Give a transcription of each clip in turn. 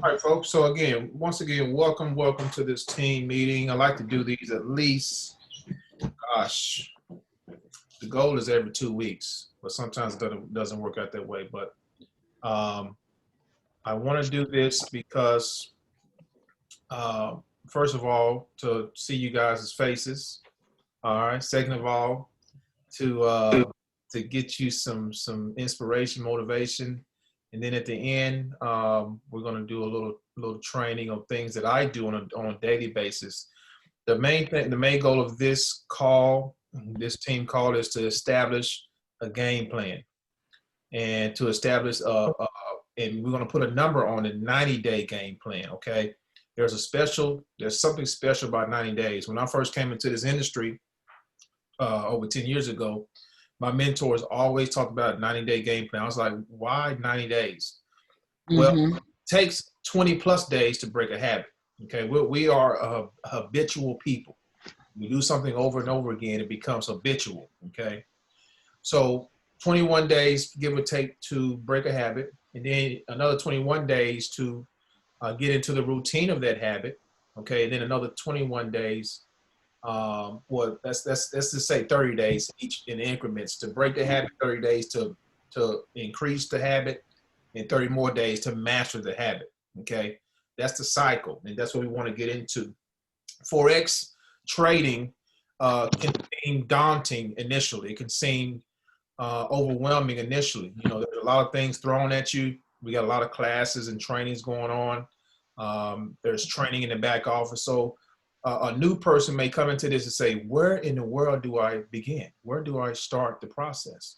All right, folks. So again, once again, welcome to this team meeting. I like to do these at least, gosh, the goal is every 2 weeks, but sometimes it doesn't work out that way. But I want to do this because, uh, first of all, to see you guys' faces. All right. Second of all, to get you some inspiration, motivation, and then at the end, we're going to do a little training of things that I do on a daily basis. The main goal of this call, this team call, is to establish a game plan and to establish and we're going to put a number on a 90-day game plan. Okay, there's something special about 90 days. When I first came into this industry over 10 years ago, my mentors always talked about 90-day game plan. I was like, why 90 days? Well, it takes 20 plus days to break a habit. Okay, we are habitual people. We do something over and over again, it becomes habitual. Okay, so 21 days, give or take, to break a habit, and then another 21 days to get into the routine of that habit. Okay, and then another 21 days. Well, let's just say 30 days each in increments to break the habit, 30 days to increase the habit, and 30 more days to master the habit. Okay, that's the cycle, and that's what we want to get into. Forex trading can seem daunting initially. It can seem overwhelming initially. You know, there's a lot of things thrown at you. We got a lot of classes and trainings going on. There's training in the back office. So a new person may come into this and say, where in the world do I begin? Where do I start the process?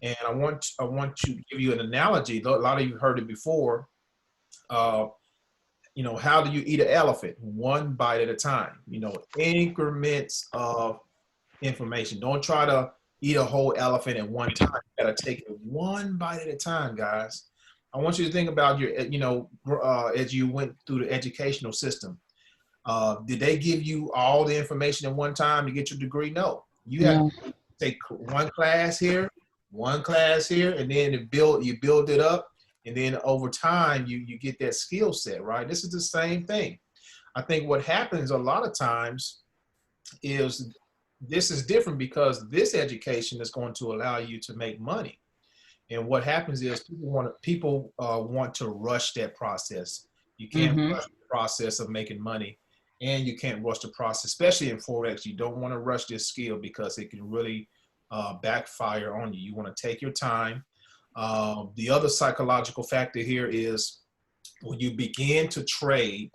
And I want to give you an analogy. A lot of you heard it before. You know, how do you eat an elephant? One bite at a time. You know, increments of information. Don't try to eat a whole elephant at one time. You gotta take it one bite at a time, guys. I want you to think about your, as you went through the educational system. Did they give you all the information at one time to get your degree? No. You have to take one class here, and then you build it up, and then over time you get that skill set, right? This is the same thing. I think what happens a lot of times is this is different because this education is going to allow you to make money. And what happens is people want to rush that process. You can't rush the process of making money, and you can't rush the process, especially in Forex. You don't want to rush this skill because it can really backfire on you. You want to take your time. The other psychological factor here is when you begin to trade,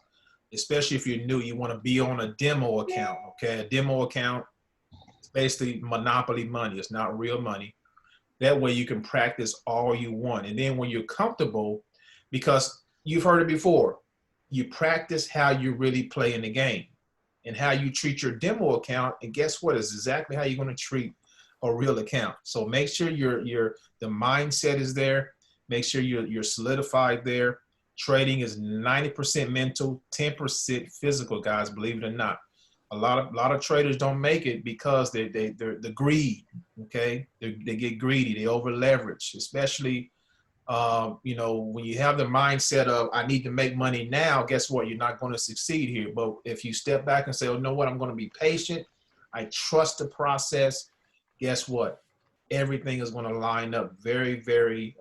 especially if you're new, you want to be on a demo account. Okay, a demo account is basically monopoly money. It's not real money. That way you can practice all you want. And then when you're comfortable, because you've heard it before, you practice how you really play in the game and how you treat your demo account. And guess what? It's exactly how you're going to treat a real account. So make sure the mindset is there. Make sure you're solidified there. Trading is 90% mental, 10% physical, guys, believe it or not. A lot of traders don't make it because they're the greed. Okay, they get greedy, they over leverage, especially when you have the mindset of I need to make money now. Guess what? You're not going to succeed here. But if you step back and say, oh, you know what? I'm going to be patient. I trust the process. Guess what? Everything is going to line up very, very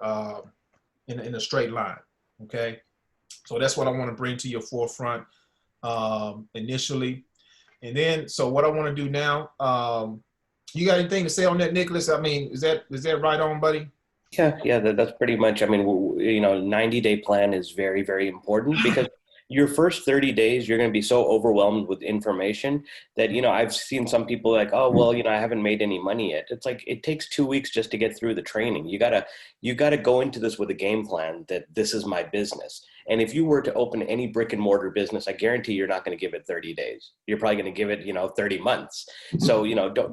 in a straight line. Okay, so that's what I want to bring to your forefront initially. And then, so what I want to do now, you got anything to say on that, Nicholas? I mean, is that right on, buddy? Yeah, that's pretty much, I mean, 90-day plan is very, very important because your first 30 days, you're going to be so overwhelmed with information that, I've seen some people like, oh, well, I haven't made any money yet. It's like, it takes 2 weeks just to get through the training. You gotta go into this with a game plan that this is my business. And if you were to open any brick and mortar business, I guarantee you're not going to give it 30 days. You're probably going to give it, 30 months. So,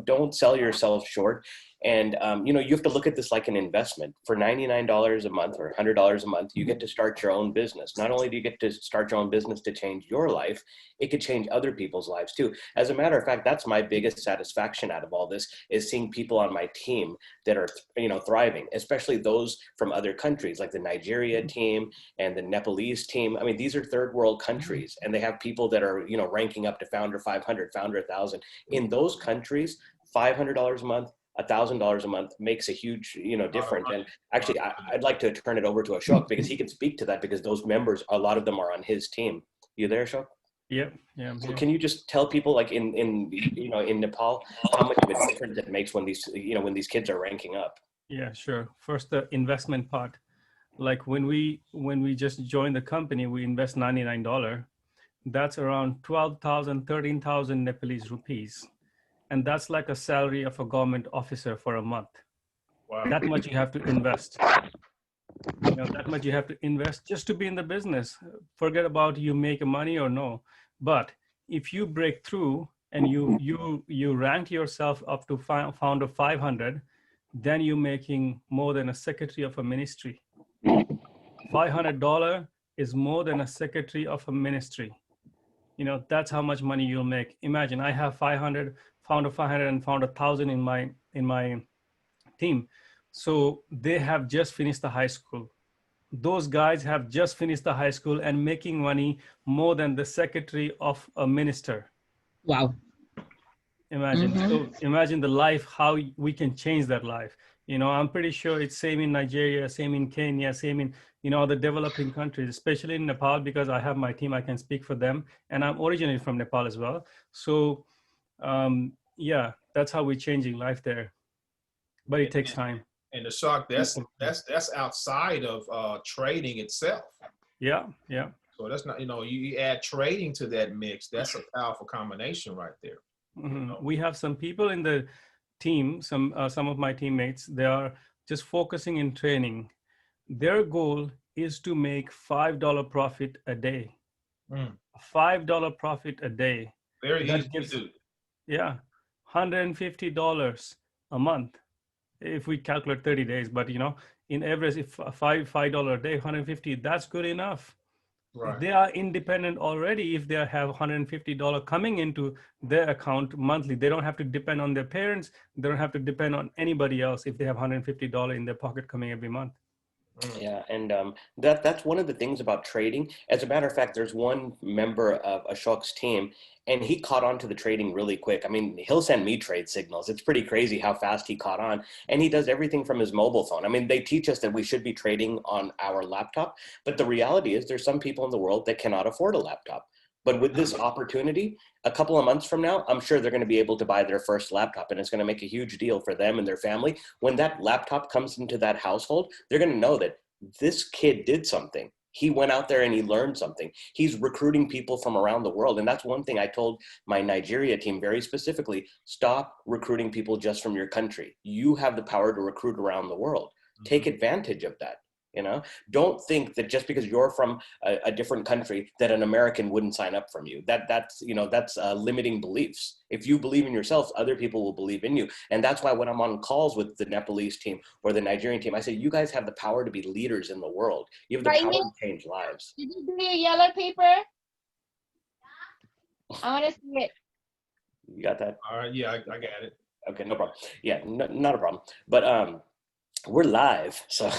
don't sell yourself short. And, you know, you have to look at this like an investment. For $99 a month or $100 a month, you get to start your own business. Not only do you get to start your own business to change your life, it could change other people's lives too. As a matter of fact, that's my biggest satisfaction out of all this, is seeing people on my team that are, you know, thriving, especially those from other countries, like the Nigeria team and the Nepalese team. I mean, these are third world countries, and they have people that are, you know, ranking up to founder 500, founder 1,000. In those countries, $500 a month, $1,000 a month makes a huge, you know, difference. And actually, I'd like to turn it over to Ashok because he can speak to that, because those members, a lot of them are on his team. You there, Ashok? Yeah, yeah. So can you just tell people, like in you know, in Nepal, how much of a difference it makes when these, you know, when these kids are ranking up? Yeah, sure. First, the investment part. Like when we just joined the company, we invest $99. That's around 12,000, 13,000 Nepalese rupees. And that's like a salary of a government officer for a month. Wow. That much you have to invest. You know, that much you have to invest just to be in the business. Forget about you make money or no. But if you break through and you rank yourself up to founder 500, then you're making more than a secretary of a ministry. $500 is more than a secretary of a ministry. You know, that's how much money you'll make. Imagine I have 500, found 500 and found 1,000 in my team. So they have just finished the high school. Those guys have just finished the high school and making money more than the secretary of a minister. Wow. Imagine. So imagine the life, how we can change that life. You know, I'm pretty sure it's same in Nigeria, same in Kenya, same in, you know, the developing countries, especially in Nepal, because I have my team, I can speak for them. And I'm originally from Nepal as well. So yeah, that's how we're changing life there. But it takes time. And the shock, that's outside of trading itself. Yeah, yeah. So that's not, you know, you add trading to that mix. That's a powerful combination right there. Mm-hmm. You know? We have some people in the team, some of my teammates, they are just focusing in training. Their goal is to make $5 profit a day. $5 profit a day. Very that easy gives, to do. Yeah, $150 a month if we calculate 30 days. But you know, in average, if $5 a day, 150, that's good enough. Right. They are independent already. If they have $150 coming into their account monthly, they don't have to depend on their parents. They don't have to depend on anybody else if they have $150 in their pocket coming every month. Yeah, and that's one of the things about trading. As a matter of fact, there's one member of Ashok's team, and he caught on to the trading really quick. I mean, he'll send me trade signals. It's pretty crazy how fast he caught on, and he does everything from his mobile phone. I mean, they teach us that we should be trading on our laptop, but the reality is there's some people in the world that cannot afford a laptop. But with this opportunity, a couple of months from now, I'm sure they're going to be able to buy their first laptop, and it's going to make a huge deal for them and their family. When that laptop comes into that household, they're going to know that this kid did something. He went out there and he learned something. He's recruiting people from around the world. And that's one thing I told my Nigeria team very specifically: stop recruiting people just from your country. You have the power to recruit around the world. Take advantage of that. You know, don't think that just because you're from a different country that an American wouldn't sign up from you. That's limiting beliefs. If you believe in yourself, other people will believe in you. And that's why when I'm on calls with the Nepalese team or the Nigerian team, I say, you guys have the power to be leaders in the world. You have the power to change lives. Did you do your yellow paper? I want to see it. You got that? All right. Yeah, I got it. Okay, no problem. Yeah, not a problem. But we're live, so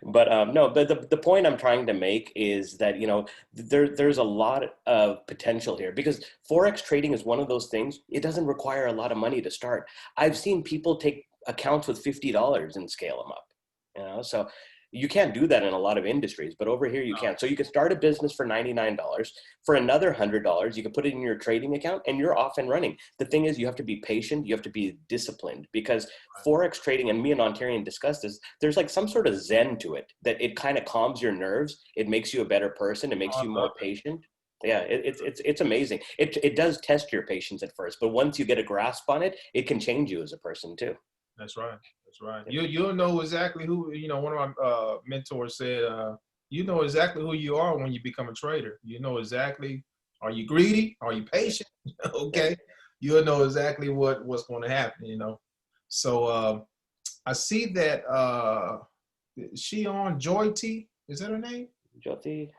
but no, the point I'm trying to make is that, you know, there's a lot of potential here, because Forex trading is one of those things. It doesn't require a lot of money to start. I've seen people take accounts with $50 and scale them up, you know, so you can't do that in a lot of industries, but over here you can. So you can start a business for $99. For another $100, you can put it in your trading account and you're off and running. The thing is, you have to be patient. You have to be disciplined, because Forex trading, and me and Ontarian discussed this, there's like some sort of zen to it, that it kind of calms your nerves. It makes you a better person. It makes you more patient. Yeah, it's amazing. It does test your patience at first, but once you get a grasp on it, it can change you as a person too. That's right. That's right. You'll know exactly who, you know, one of my mentors said, you know exactly who you are when you become a trader. You know exactly, are you greedy? Are you patient? Okay. You'll know exactly what's going to happen, you know. So I see that is she on Joy T? Is that her name? Jyoti,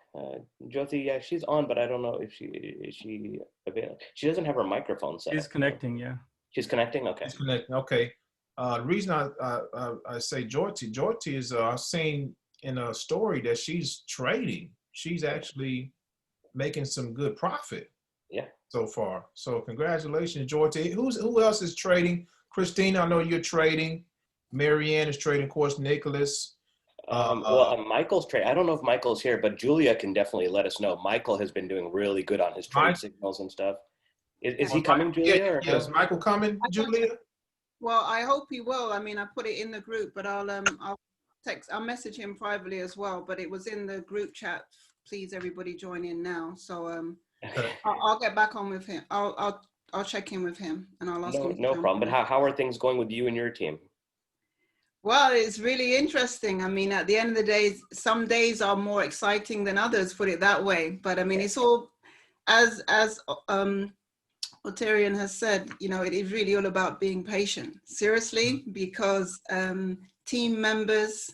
yeah, she's on, but I don't know if is she available. She doesn't have her microphone set She's up. connecting, yeah. She's connecting. Okay. She's connecting. Okay. The reason I say Joy T is I've seen in a story that she's trading. She's actually making some good profit. Yeah. So far. So congratulations, Joy T. Who else is trading? Christina, I know you're trading. Marianne is trading. Of course, Nicholas. Michael's trade. I don't know if Michael's here, but Julia can definitely let us know. Michael has been doing really good on his trade signals and stuff. Is he coming, Julia? Yeah, is Michael coming, Julia? Well, I hope he will. I mean, I put it in the group, but I'll message him privately as well. But it was in the group chat. Please, everybody, join in now. So I'll get back on with him. I'll check in with him and I'll ask him. No problem. But how are things going with you and your team? Well, it's really interesting. I mean, at the end of the day, some days are more exciting than others, put it that way. But I mean, it's all, as Ontarian has said, you know, it is really all about being patient, seriously, because team members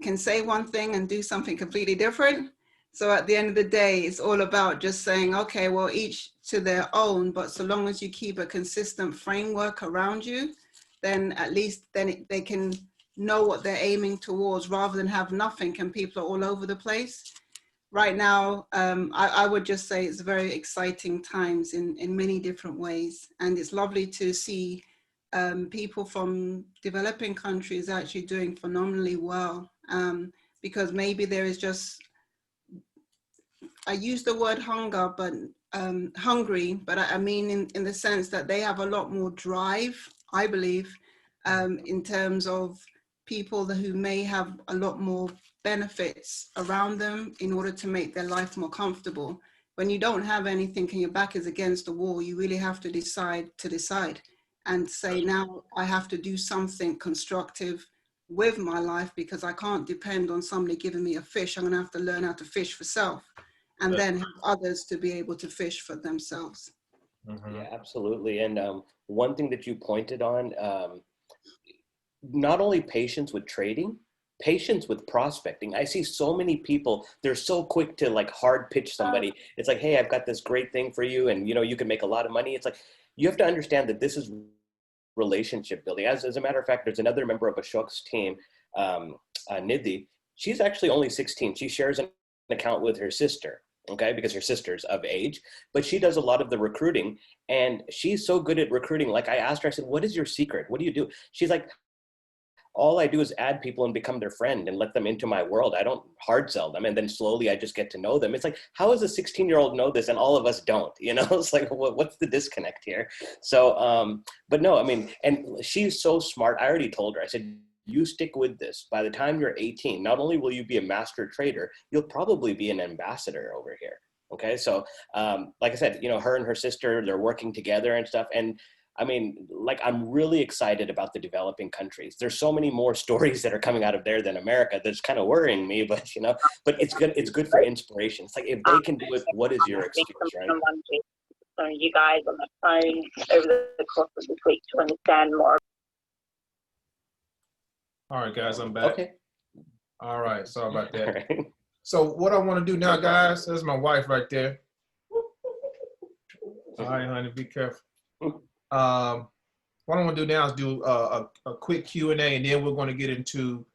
can say one thing and do something completely different. So at the end of the day, it's all about just saying, okay, well, each to their own, but so long as you keep a consistent framework around you, then at least they can know what they're aiming towards rather than have nothing and people are all over the place. Right now, I would just say it's very exciting times in many different ways. And it's lovely to see people from developing countries actually doing phenomenally well, because maybe there is just, I use the word hunger, but hungry, but I mean in the sense that they have a lot more drive, I believe, in terms of people who may have a lot more benefits around them in order to make their life more comfortable. When you don't have anything and your back is against the wall, you really have to decide and say, now I have to do something constructive with my life because I can't depend on somebody giving me a fish. I'm gonna have to learn how to fish for self and then have others to be able to fish for themselves. Mm-hmm. Yeah, absolutely. And one thing that you pointed on, not only patience with trading, patience with prospecting. I see so many people, they're so quick to like hard pitch somebody. It's like, hey, I've got this great thing for you and you know, you can make a lot of money. It's like, you have to understand that this is relationship building. As a matter of fact, there's another member of Ashok's team, Nidhi. She's actually only 16. She shares an account with her sister. Okay, because her sister's of age, but she does a lot of the recruiting and she's so good at recruiting. Like I asked her, I said, what is your secret? What do you do? She's like, all I do is add people and become their friend and let them into my world. I don't hard sell them. And then slowly I just get to know them. It's like, how does a 16-year-old know this and all of us don't, you know? It's like, what's the disconnect here? So, but no, I mean, and she's so smart. I already told her, I said, you stick with this. By the time you're 18, not only will you be a master trader, you'll probably be an ambassador over here. Okay. So, like I said, you know, her and her sister, they're working together and stuff. And I mean, like, I'm really excited about the developing countries. There's so many more stories that are coming out of there than America. That's kind of worrying me, but you know, but it's good. It's good for inspiration. It's like, if they can do it, what is your excuse, right? You guys on the phone over the course of this week to understand more. All right, guys, I'm back. Okay. All right, sorry about that. Right. So what I want to do now, guys, there's my wife right there. All right, honey, be careful. What I want to do now is do a quick Q&A, and then we're going to get into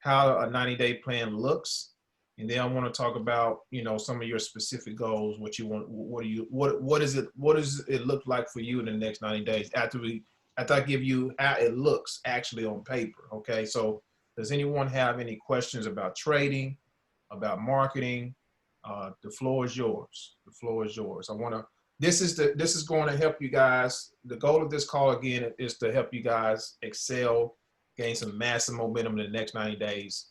how a 90-day plan looks. And then I want to talk about, you know, some of your specific goals, what you want, what does it look like for you in the next 90 days after I give you how it looks actually on paper. Okay. So does anyone have any questions about trading, about marketing? The floor is yours. The floor is yours. This is going to help you guys. The goal of this call again is to help you guys excel, gain some massive momentum in the next 90 days.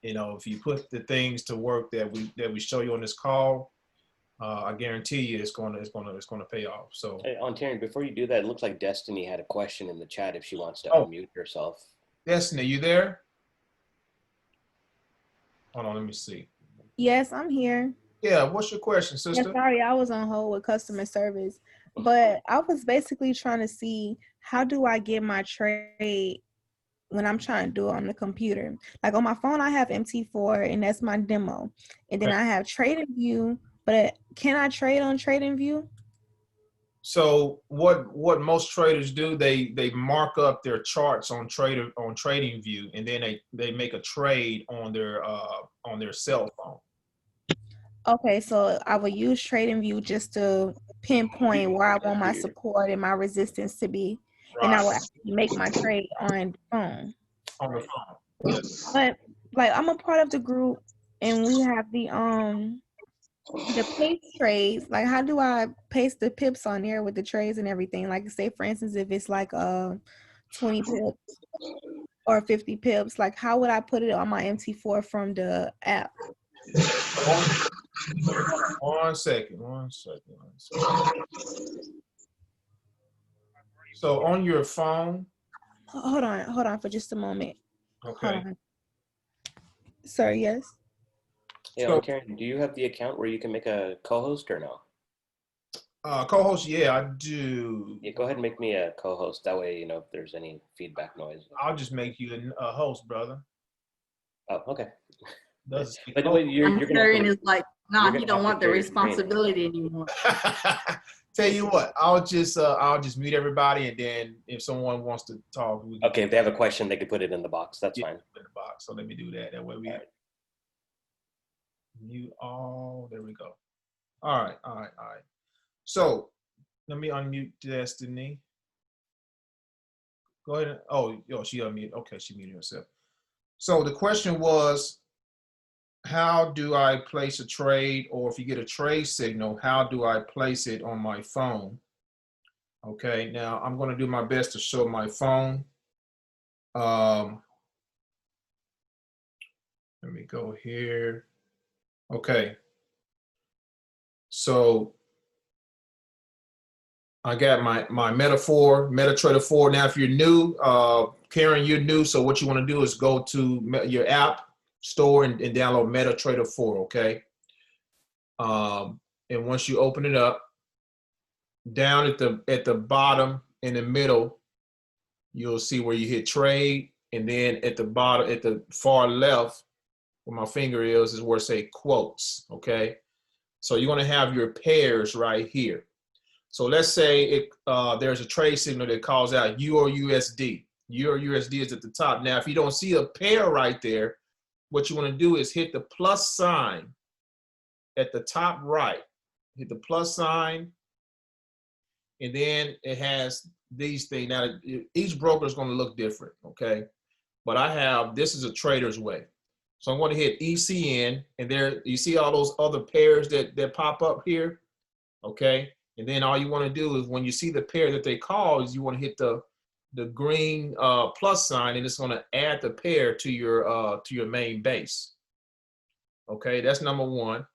You know, if you put the things to work that we show you on this call, I guarantee you it's gonna pay off. So, Hey, Ontarian, before you do that, it looks like Destiny had a question in the chat if she wants to unmute herself. Destiny, you there? Hold on, let me see. Yes, I'm here. Yeah, what's your question, sister? Yeah, sorry, I was on hold with customer service. But I was basically trying to see how do I get my trade when I'm trying to do it on the computer. Like on my phone, I have MT4 and that's my demo. And then I have TradingView, but can I trade on TradingView? So what most traders do, they mark up their charts on TradingView, and then they make a trade on their cell phone. Okay, so I will use TradingView just to pinpoint where I want my support and my resistance to be, and I will actually make my trade on the phone. On the phone, yes. But like I'm a part of the group, and we have the pace trades. Like, how do I paste the pips on there with the trades and everything? Like, say for instance, if it's like 20 pips or 50 pips, like how would I put it on my MT4 from the app? One second. So on your phone. Hold on for just a moment. Okay. Hold on. Sir, yes? Yeah, so, Karen, do you have the account where you can make a co-host or no? Co-host, yeah, I do. Yeah, go ahead and make me a co-host. That way, if there's any feedback noise. I'll just make you a host, brother. Oh, okay. By the way, Ontarian is like, nah, he don't want the responsibility anymore. Tell you what, I'll just mute everybody, and then if someone wants to talk, okay. If they have a question, they can put it in the box. That's fine. In the box. So let me do that. That way we mute all. There we go. All right. So let me unmute Destiny. Go ahead. She unmuted. Okay, she muted herself. So the question was, how do I place a trade, or if you get a trade signal, how do I place it on my phone? Okay, now I'm going to do my best to show my phone. Let me go here. Okay. So I got my MetaTrader 4. Now, if you're new, Karen, you're new. So what you want to do is go to your app store and download MetaTrader 4. Okay. And once you open it up, down at the bottom in the middle, you'll see where you hit trade, and then at the bottom, at the far left, where my finger is where it say quotes. Okay. So you're going to have your pairs right here. So let's say there's a trade signal that calls out EURUSD. EURUSD is at the top. Now, if you don't see a pair right there, what you want to do is hit the plus sign at the top right. Hit the plus sign, and then it has these things. Now, each broker is going to look different, okay? But this is a trader's way. So I'm going to hit ECN, and there you see all those other pairs that pop up here, okay? And then all you want to do is when you see the pair that they call, is you want to hit the green plus sign, and it's going to add the pair to your main base. Okay, that's number one.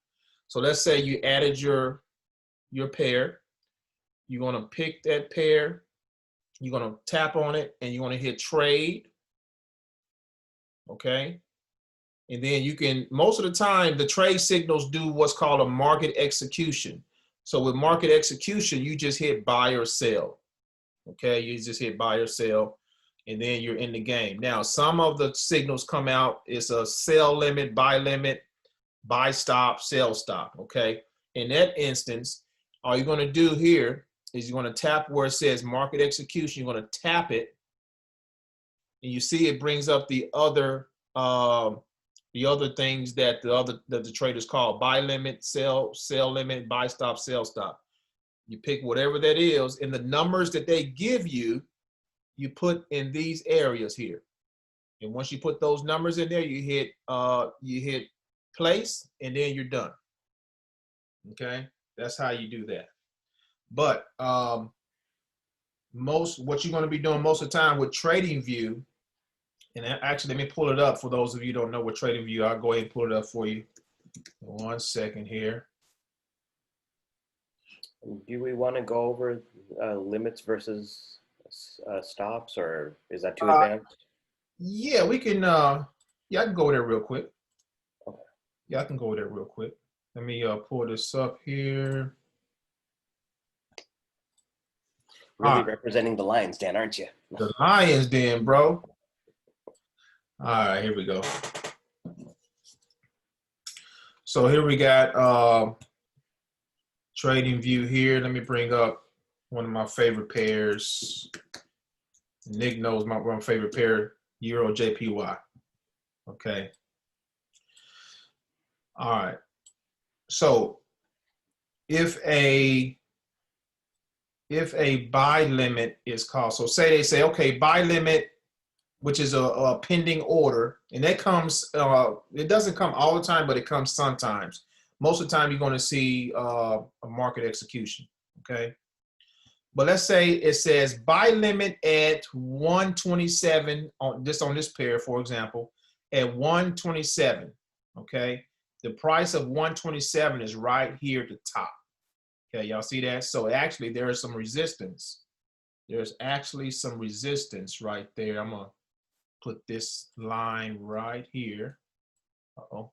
So let's say you added your pair. You're going to pick that pair. You're going to tap on it, and you're going to hit trade. Okay. And then you can, most of the time, the trade signals do what's called a market execution. So with market execution, you just hit buy or sell. Okay, you just hit buy or sell, and then you're in the game. Now, some of the signals come out. It's a sell limit, buy stop, sell stop. Okay, in that instance, all you're going to do here is you're going to tap where it says market execution. You're going to tap it, and you see it brings up the other things that the traders call buy limit, sell limit, buy stop, sell stop. You pick whatever that is, and the numbers that they give you, you put in these areas here. And once you put those numbers in there, you hit place, and then you're done. Okay, that's how you do that. But what you're going to be doing most of the time with TradingView, and actually let me pull it up for those of you who don't know what TradingView. I'll go ahead and pull it up for you. 1 second here. Do we want to go over limits versus stops, or is that too advanced? Yeah, we can. I can go there real quick. Okay. Yeah, I can go there real quick. Let me pull this up here. Really representing the Lions, Dan, aren't you? The Lions, then, bro. All right, here we go. So here we got Trading View here. Let me bring up one of my favorite pairs. Nick knows my favorite pair, Euro JPY. Okay. All right. So if a buy limit is called, so say they say, okay, buy limit, which is a pending order, and that comes, it doesn't come all the time, but it comes sometimes. Most of the time, you're going to see a market execution, okay? But let's say it says buy limit at 127, on this pair, for example, at 127, okay? The price of 127 is right here at the top. Okay, y'all see that? So actually, there is some resistance. There's actually some resistance right there. I'm going to put this line right here. Uh-oh.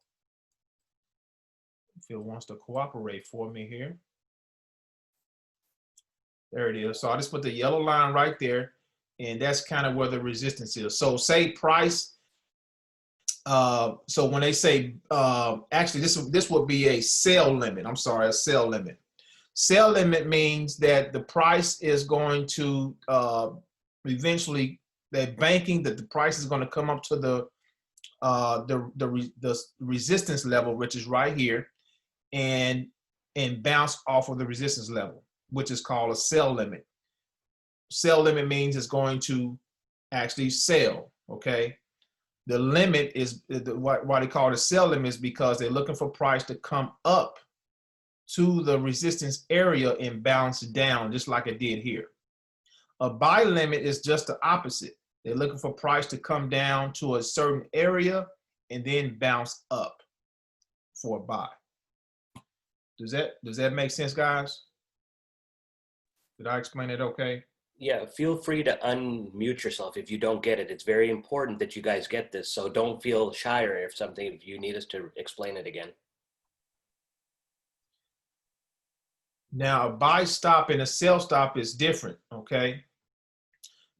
If it wants to cooperate for me here. There it is. So I just put the yellow line right there, and that's kind of where the resistance is. So say price, so when they say, actually this would be a sell limit. I'm sorry, a sell limit. Sell limit means that the price is going to eventually, that banking, that the price is going to come up to the resistance level, which is right here, and bounce off of the resistance level, which is called a sell limit. Sell limit means it's going to actually sell, okay? The limit is, why they call it a sell limit is because they're looking for price to come up to the resistance area and bounce down, just like it did here. A buy limit is just the opposite. They're looking for price to come down to a certain area and then bounce up for a buy. Does that make sense, guys? Did I explain it okay? Yeah, feel free to unmute yourself if you don't get it. It's very important that you guys get this, so don't feel shy or if you need us to explain it again. Now, a buy stop and a sell stop is different, okay?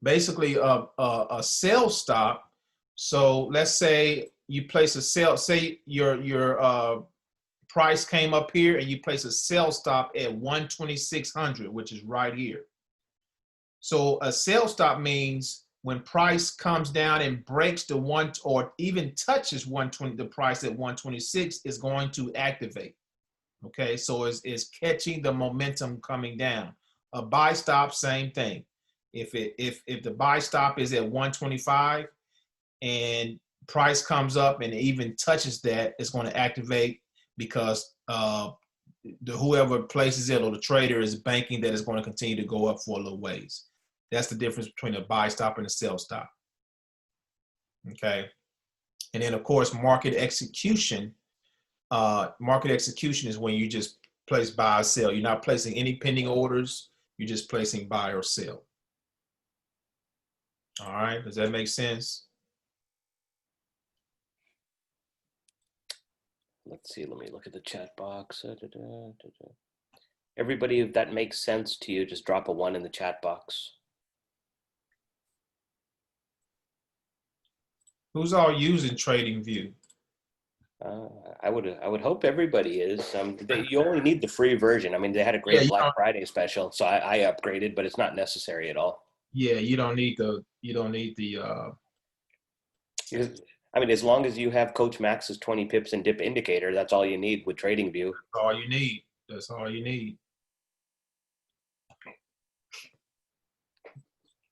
Basically, a sell stop, so let's say you place a sell, say your price came up here and you place a sell stop at 12600, which is right here. So a sell stop means when price comes down and breaks the one, or even touches 120, the price at 126 is going to activate. Okay, so it's catching the momentum coming down. A buy stop, same thing. If the buy stop is at 125 and price comes up and even touches that, it's going to activate because whoever places it or the trader is banking that it's going to continue to go up for a little ways. That's the difference between a buy stop and a sell stop. Okay, and then of course market execution. Market execution is when you just place buy or sell. You're not placing any pending orders. You're just placing buy or sell. All right, does that make sense? Let's see, let me look at the chat box. Everybody, if that makes sense to you, just drop a 1 in the chat box. Who's all using TradingView? I would hope everybody is. You only need the free version. I mean, they had a great Black Friday special, so I upgraded, but it's not necessary at all. Yeah, you don't need the. I mean, as long as you have Coach Max's 20 pips and dip indicator, that's all you need with TradingView. That's all you need. That's all you need.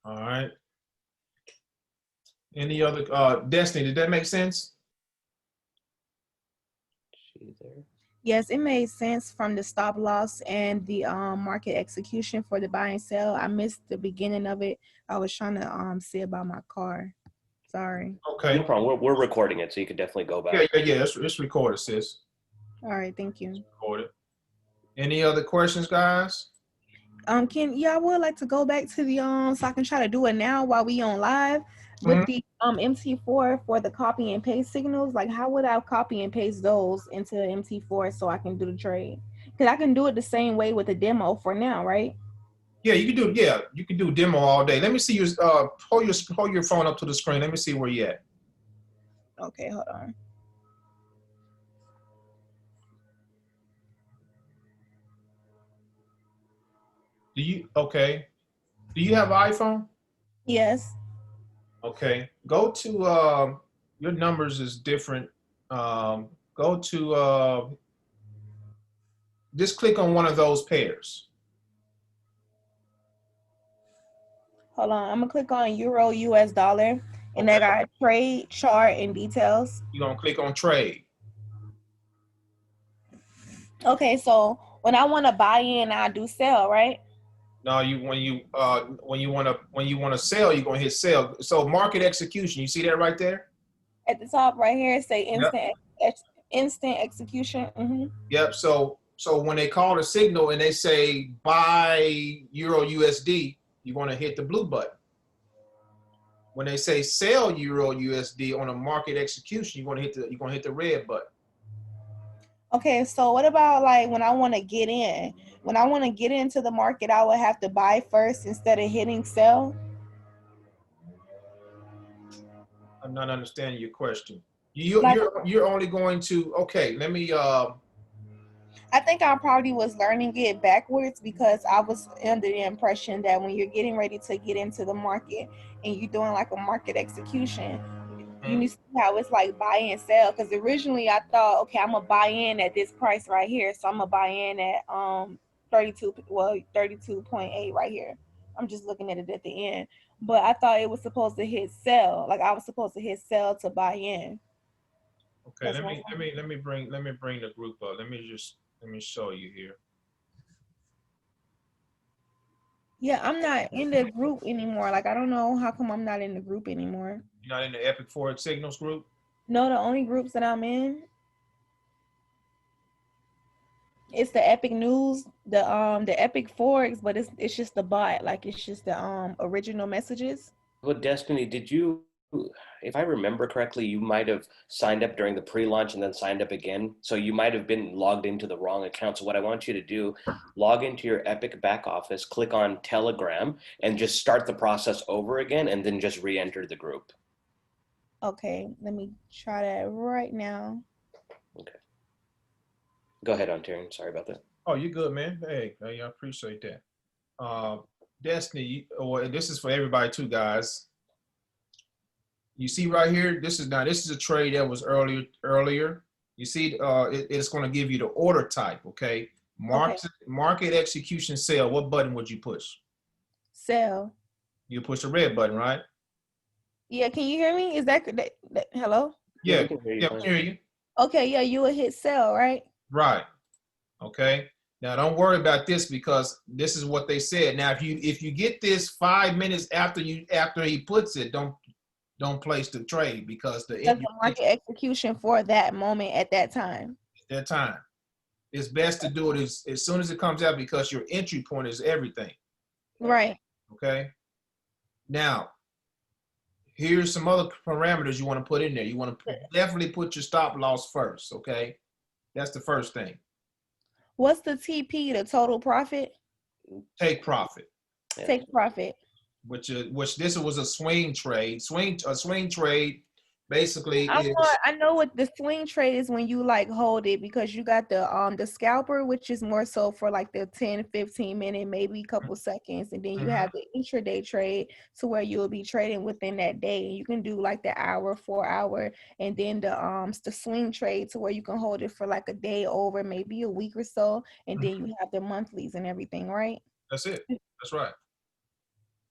All right. Any other Destiny? Did that make sense? Yes, it made sense from the stop loss and the market execution for the buy and sell. I missed the beginning of it. I was trying to see about my car. Sorry. Okay. No problem. We're recording it, so you can definitely go back. Yeah. It's recorded, sis. All right. Thank you. It's recorded. Any other questions, guys? I would like to go back to the so I can try to do it now while we on live with the MT4 for the copy and paste signals. Like, how would I copy and paste those into MT4 so I can do the trade? Because I can do it the same way with the demo for now, right? Yeah, you can do. Yeah, you can do demo all day. Let me see your hold your phone up to the screen. Let me see where you at. Okay, hold on. Do you Do you have an iPhone? Yes. Okay. Go to your numbers is different. Go to just click on one of those pairs. Hold on. I'm gonna click on Euro US dollar, and Okay. I got trade chart and details. You're gonna click on trade. Okay, so when I want to buy in, I do sell, right? No, when you wanna sell, you're gonna hit sell. So market execution, you see that right there? At the top right here, it say Yep. instant execution. Yep. So when they call the signal and they say buy Euro USD, you want to hit the blue button. When they say sell Euro USD on a market execution, you're gonna hit the red button. Okay, so what about like when I want to get in? When I want to get into the market, I would have to buy first instead of hitting sell. I'm not understanding your question. You're only going to let me I think I probably was learning it backwards because I was under the impression that when you're getting ready to get into the market and you're doing like a market execution, you need to see how it's like buy and sell. Because originally I thought, okay, I'm gonna buy in at this price right here, so I'm gonna buy in at 32.8 right here. I'm just looking at it at the end, but I thought it was supposed to hit sell. Like I was supposed to hit sell to buy in. okay. Let me bring the group up. Let me show you here. Yeah, I'm not in the group anymore. Like I don't know how come I'm not in the group anymore. You're not in the Epic Forex Signals group? No, the only groups that I'm in, it's the Epic News, the Epic Forex, but it's just the bot. Like it's just the original messages. Well, Destiny, did you, if I remember correctly, you might have signed up during the pre-launch and then signed up again. So you might have been logged into the wrong account. So what I want you to do, log into your Epic back office, click on Telegram, and just start the process over again, and then just re-enter the group. Okay, let me try that right now. Okay. Go ahead, Ontarian. Sorry about that. Oh, you're good, man. Hey, I appreciate that. Destiny, or this is for everybody too, guys. You see right here, this is a trade that was earlier. You see, it's going to give you the order type. Okay, market execution sell. What button would you push? Sell. You push the red button, right? Yeah, can you hear me? Is that hello? Yeah, I can hear you. Okay, yeah, you would hit sell, right? Right. Okay. Now don't worry about this because this is what they said. Now, if you get this 5 minutes after he puts it, don't place the trade because the market execution for that moment at that time. At that time, it's best to do it as soon as it comes out because your entry point is everything. Right. Okay. Now, here's some other parameters you want to put in there. You want to definitely put your stop loss first. Okay, that's the first thing. What's the TP, the total profit? Take profit. Take profit. Which this was a swing trade. A swing trade basically I know what the swing trade is when you like hold it because you got the scalper, which is more so for like the 10-15 minute, maybe a couple seconds, and then you have the intraday trade to where you'll be trading within that day. You can do like the hour, 4 hour, and then the swing trade to where you can hold it for like a day over, maybe a week or so, and then you have the monthlies and everything, right? That's it. That's right.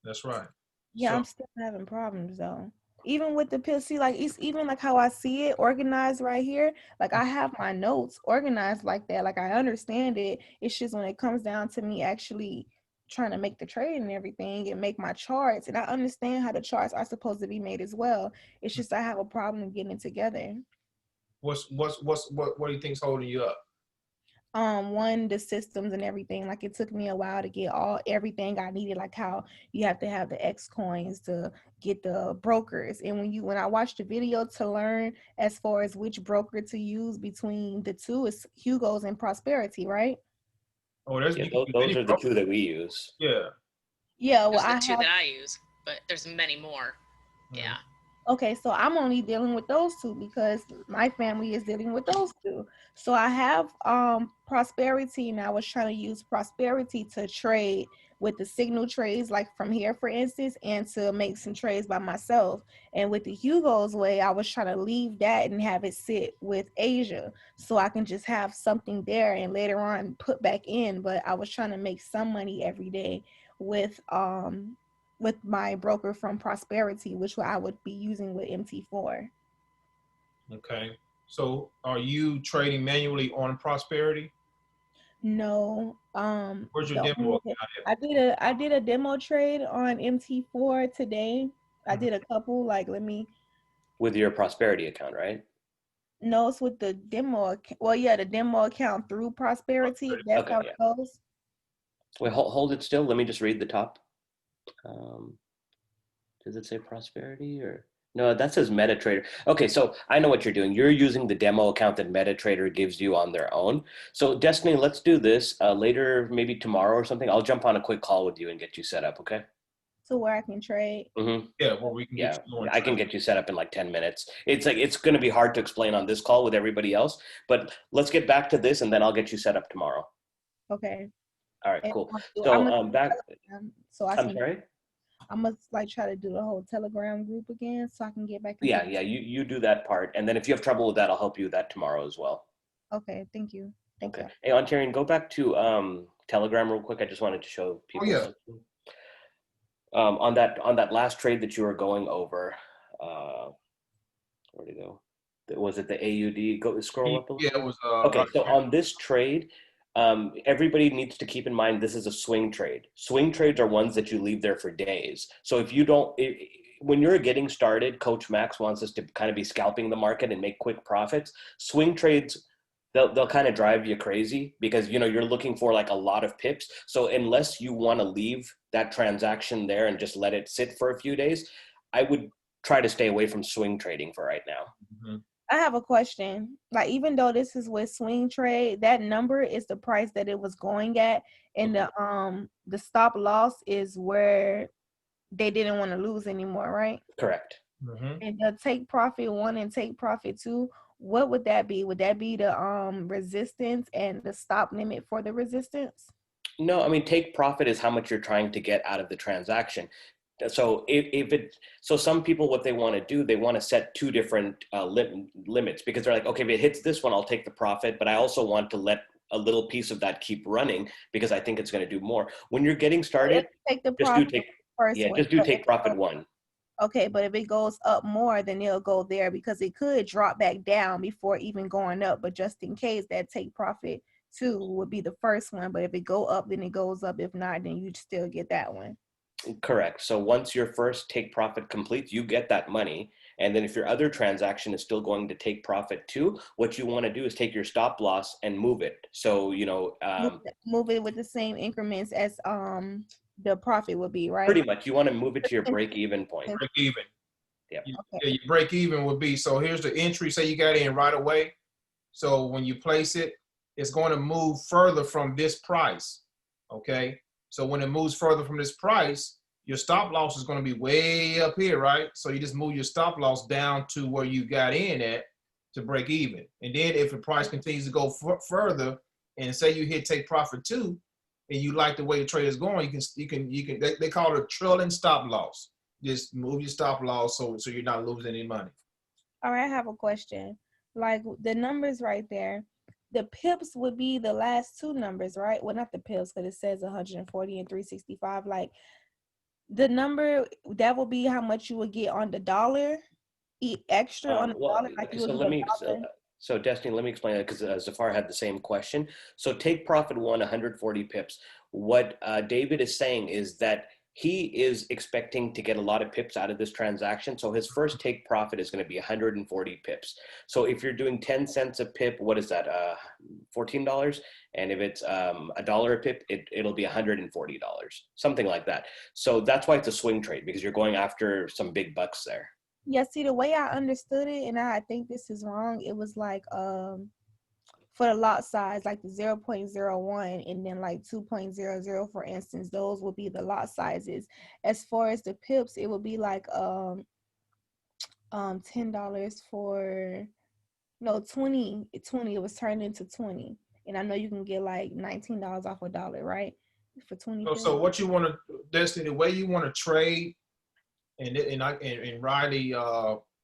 That's right. Yeah, so, I'm still having problems though. Even with the pill, see, like it's even like how I see it organized right here. Like I have my notes organized like that. Like I understand it. It's just when it comes down to me actually trying to make the trade and everything and make my charts. And I understand how the charts are supposed to be made as well. It's just I have a problem getting it together. What do you think's holding you up? One, the systems and everything. Like it took me a while to get everything I needed, like how you have to have the X coins to get the brokers. And when I watched the video to learn as far as which broker to use between the two, is Hugo's and Prosperity, right? Oh, there's Yeah, those are the two that we use. Yeah. Yeah, well, Those are I the two have. that I use, but there's many more. Yeah. Okay, so I'm only dealing with those two because my family is dealing with those two. So I have Prosperity, and I was trying to use Prosperity to trade with the signal trades, like from here, for instance, and to make some trades by myself. And with the Hugo's way, I was trying to leave that and have it sit with AZHA, so I can just have something there and later on put back in. But I was trying to make some money every day with my broker from Prosperity, which I would be using with MT4. Okay. So are you trading manually on Prosperity? No. Where's your demo? I did a demo trade on MT4 today. I did a couple, like with your Prosperity account, right? No, it's with the demo. Well, yeah, the demo account through Prosperity. That's okay, how it goes. Wait, hold it still. Let me just read the top. Does it say Prosperity or no? That says MetaTrader. Okay, so I know what you're doing. You're using the demo account that MetaTrader gives you on their own. So Destiny, let's do this later, maybe tomorrow or something. I'll jump on a quick call with you and get you set up. Okay. So where I can trade. Yeah, where we can get you I can get you set up in like 10 minutes. It's going to be hard to explain on this call with everybody else, but let's get back to this and then I'll get you set up tomorrow. Okay. All right, cool. So back. I'm sorry. I must try to do the whole Telegram group again so I can get back. Yeah. You do that part, and then if you have trouble with that, I'll help you with that tomorrow as well. Okay, thank you. Thank you. Hey, Ontarian, go back to Telegram real quick. I just wanted to show people. Oh, yeah. On that last trade that you were going over, where'd it go? Was it the AUD? Go scroll up a little. Yeah, it was. Okay, so on this trade, everybody needs to keep in mind this is a swing trade. Swing trades are ones that you leave there for days. So if you don't, when you're getting started, Coach Max wants us to kind of be scalping the market and make quick profits. Swing trades, they'll kind of drive you crazy because you're looking for like a lot of pips. So unless you want to leave that transaction there and just let it sit for a few days, I would try to stay away from swing trading for right now. Mm-hmm. I have a question. Like, even though this is with swing trade, that number is the price that it was going at, and the stop loss is where they didn't want to lose anymore, right? Correct. Mm-hmm. And the take profit 1 and take profit 2, what would that be? Would that be the resistance and the stop limit for the resistance? No, I mean, take profit is how much you're trying to get out of the transaction. So so some people, what they want to do, they want to set two different limits because they're like, okay, if it hits this one, I'll take the profit, but I also want to let a little piece of that keep running because I think it's going to do more. When you're getting started, just do take profit 1. Okay, but if it goes up more, then it'll go there because it could drop back down before even going up. But just in case, that take profit 2 would be the first one. But if it go up, then it goes up. If not, then you still get that one. Correct. So once your first take profit completes, you get that money. And then if your other transaction is still going to take profit 2, what you want to do is take your stop loss and move it. So, move it with the same increments as the profit would be, right? Pretty much. You want to move it to your break-even point. Break even. Yep. Your break even would be, so here's the entry, say you got in right away. So when you place it, it's going to move further from this price, okay? So when it moves further from this price, your stop loss is going to be way up here, right? So you just move your stop loss down to where you got in at to break even. And then if the price continues to go further, and say you hit take profit 2, and you like the way the trade is going, you can they call it a trailing stop loss. Just move your stop loss so you're not losing any money. All right, I have a question. Like the numbers right there, the pips would be the last 2 numbers, right? Well, not the pips, because it says 140 and 365. Like the number that will be how much you would get on the dollar, extra on the dollar. Like you would So Destiny, let me explain that because Zafar had the same question. So take profit 1, 140 pips. What David is saying is that he is expecting to get a lot of pips out of this transaction. So his first take profit is going to be 140 pips. So if you're doing 10 cents a pip, what is that? $14. And if it's $1 a pip, it'll be $140, something like that. So that's why it's a swing trade, because you're going after some big bucks there. Yeah, see, the way I understood it, and I think this is wrong, it was like for the lot size, like the 0.01 and then like 2.00, for instance, those will be the lot sizes. As far as the pips, it will be like $10 for, no, 20, it was turned into 20. And I know you can get like $19 off a dollar, right? For 20 pips. So what you want to, Destiny, the way you want to trade, and Riley,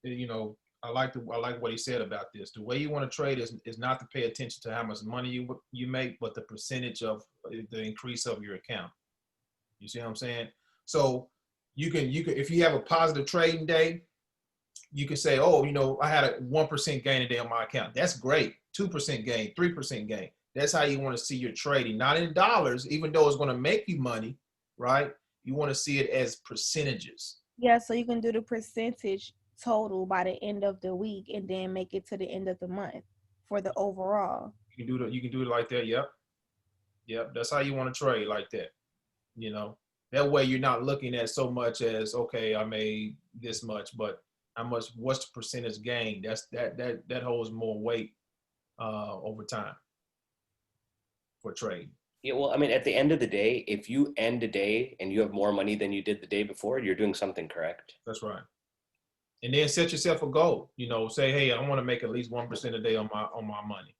you know, I like what he said about this. The way you want to trade is not to pay attention to how much money you make, but the percentage of the increase of your account. You see what I'm saying? So you can if you have a positive trading day, you can say, oh, you know, I had a 1% gain a day on my account. That's great. 2% gain, 3% gain. That's how you want to see your trading, not in dollars, even though it's going to make you money, right? You want to see it as percentages. Yeah, so you can do the percentage total by the end of the week and then make it to the end of the month for the overall. You can do it like that. Yep. That's how you want to trade, like that. You know, that way you're not looking at so much as, okay, I made this much, but what's the percentage gain? That holds more weight over time for trade. Yeah, well, I mean, at the end of the day, if you end a day and you have more money than you did the day before, you're doing something correct. That's right. And then set yourself a goal. You know, say, hey, I want to make at least 1% a day on my money.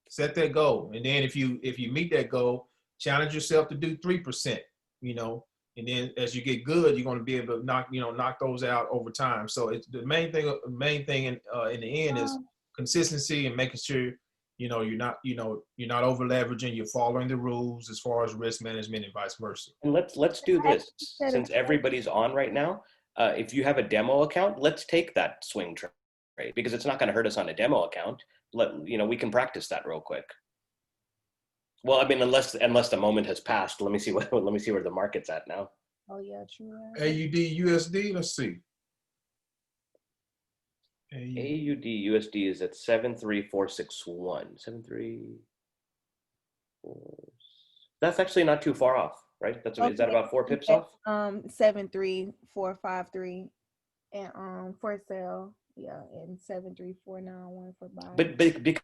Set that goal, and then if you meet that goal, challenge yourself to do 3%. You know, and then as you get good, you're going to be able to knock those out over time. So it's the main thing in the end is consistency and making sure, you know, you're not over leveraging, you're following the rules as far as risk management and vice versa. And let's do this, since everybody's on right now. If you have a demo account, let's take that swing trade, because it's not going to hurt us on a demo account. We can practice that real quick. Well, I mean, unless the moment has passed. Let me see where the market's at now. Oh yeah, true. AUD USD. Let's see. AUD USD is at 73461. 734. That's actually not too far off, right? Is that about 4 pips off? 73453, and for sale, yeah, and 73491 for buy. But because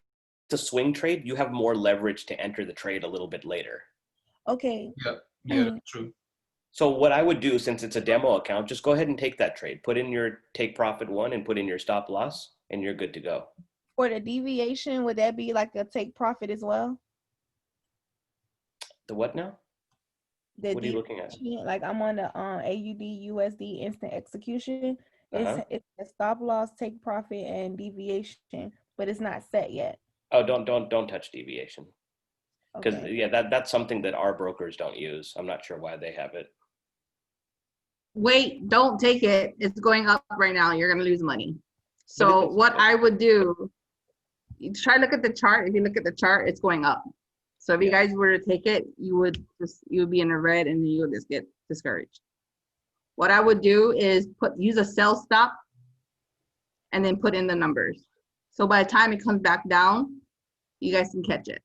it's a swing trade, you have more leverage to enter the trade a little bit later. Okay. Yeah, that's true. So what I would do, since it's a demo account, just go ahead and take that trade. Put in your take profit 1 and put in your stop loss, and you're good to go. For the deviation, would that be like a take profit as well? The what now? What are you looking at? Like I'm on the AUD USD instant execution. It's a stop loss, take profit, and deviation, but it's not set yet. Oh, don't touch deviation, because Okay. that's something that our brokers don't use. I'm not sure why they have it. Wait, don't take it. It's going up right now. You're gonna lose money. So what I would do, you try to look at the chart. If you look at the chart, it's going up. So if you guys were to take it, you would be in the red, and then you would just get discouraged. What I would do is use a sell stop and then put in the numbers. So by the time it comes back down, you guys can catch it.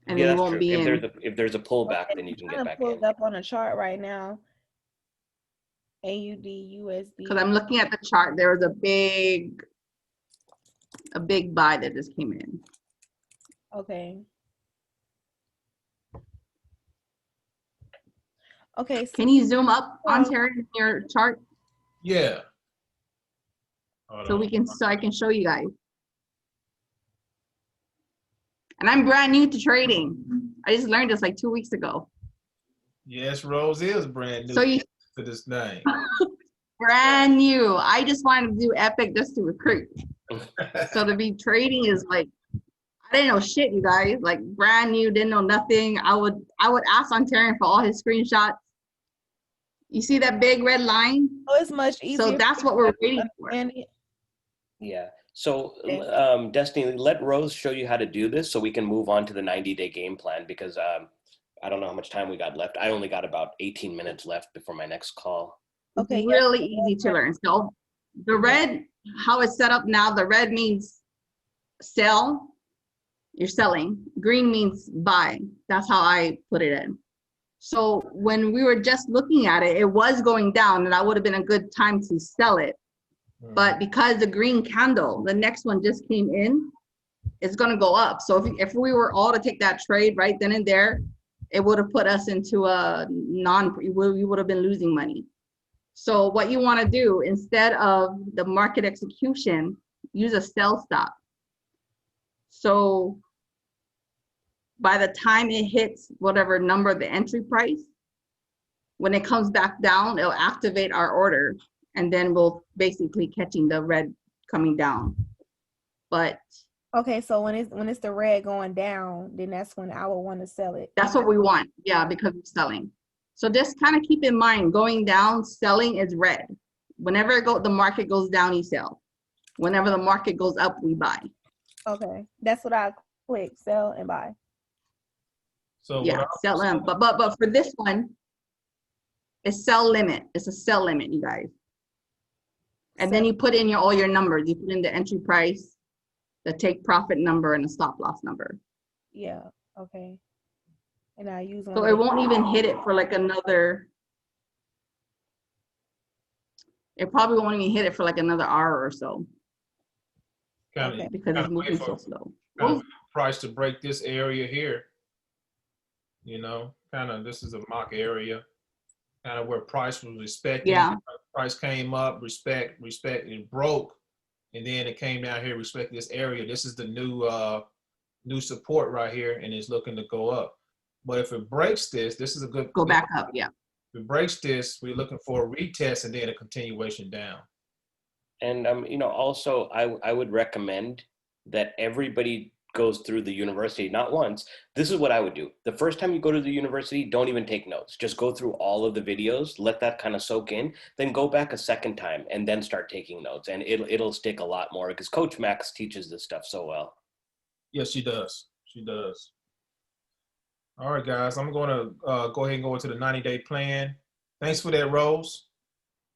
And then you won't be in. If there's a pullback, then you can get back in. Pulled up on a chart right now. AUD USD. Because I'm looking at the chart, there was a big buy that just came in. Okay. Okay. So can you zoom up Ontarian in your chart? Yeah. So I can show you guys. And I'm brand new to trading. I just learned this like 2 weeks ago. Yes, Rose is brand new to this thing. Brand new. I just wanted to do Epic just to recruit. So to be trading is like, I didn't know shit, you guys. Like brand new, didn't know nothing. I would ask Ontarian for all his screenshots. You see that big red line? Oh, it's much easier. So that's what we're waiting for. Yeah. So Destiny, let Rose show you how to do this so we can move on to the 90-day game plan, because I don't know how much time we got left. I only got about 18 minutes left before my next call. Okay. Really easy to learn. So the red, how it's set up now, the red means sell, you're selling. Green means buy. That's how I put it in. So when we were just looking at it, it was going down, and that would have been a good time to sell it. But because the green candle, the next one just came in, it's going to go up. So if we were all to take that trade right then and there, it would have put us into a we would have been losing money. So what you want to do, instead of the market execution, use a sell stop. So by the time it hits whatever number, the entry price, when it comes back down, it'll activate our order, and then we'll basically catching the red coming down. But okay, so when it's the red going down, then that's when I would want to sell it. that's what we want, yeah, because we're selling. So just kind of keep in mind, going down, selling is red. Whenever the market goes down, you sell. Whenever the market goes up, we buy. Okay, that's what I click, sell and buy. So yeah, sell them. But for this one, it's sell limit. It's a sell limit, you guys. And then you put in all your numbers. You put in the entry price, the take profit number, and the stop loss number. Yeah. Okay. And I use one. So it won't even hit it for like another. It probably won't even hit it for like another hour or so. Okay. Because it's moving so slow. Kind of price to break this area here. You know, kind of this is a mock area. Kind of where price was respecting. Yeah. Price came up, respect, it broke, and then it came down here, respect this area. This is the new support right here, and it's looking to go up. But if it breaks this is a good go back up, yeah. If it breaks this, we're looking for a retest and then a continuation down. And you know, also I would recommend that everybody goes through the university, not once. This is what I would do. The first time you go to the university, don't even take notes. Just go through all of the videos, let that kind of soak in, then go back a second time and then start taking notes. And it'll stick a lot more because Coach Max teaches this stuff so well. Yes, she does. She does. All right, guys, I'm going to go ahead and go into the 90-day plan. Thanks for that, Rose.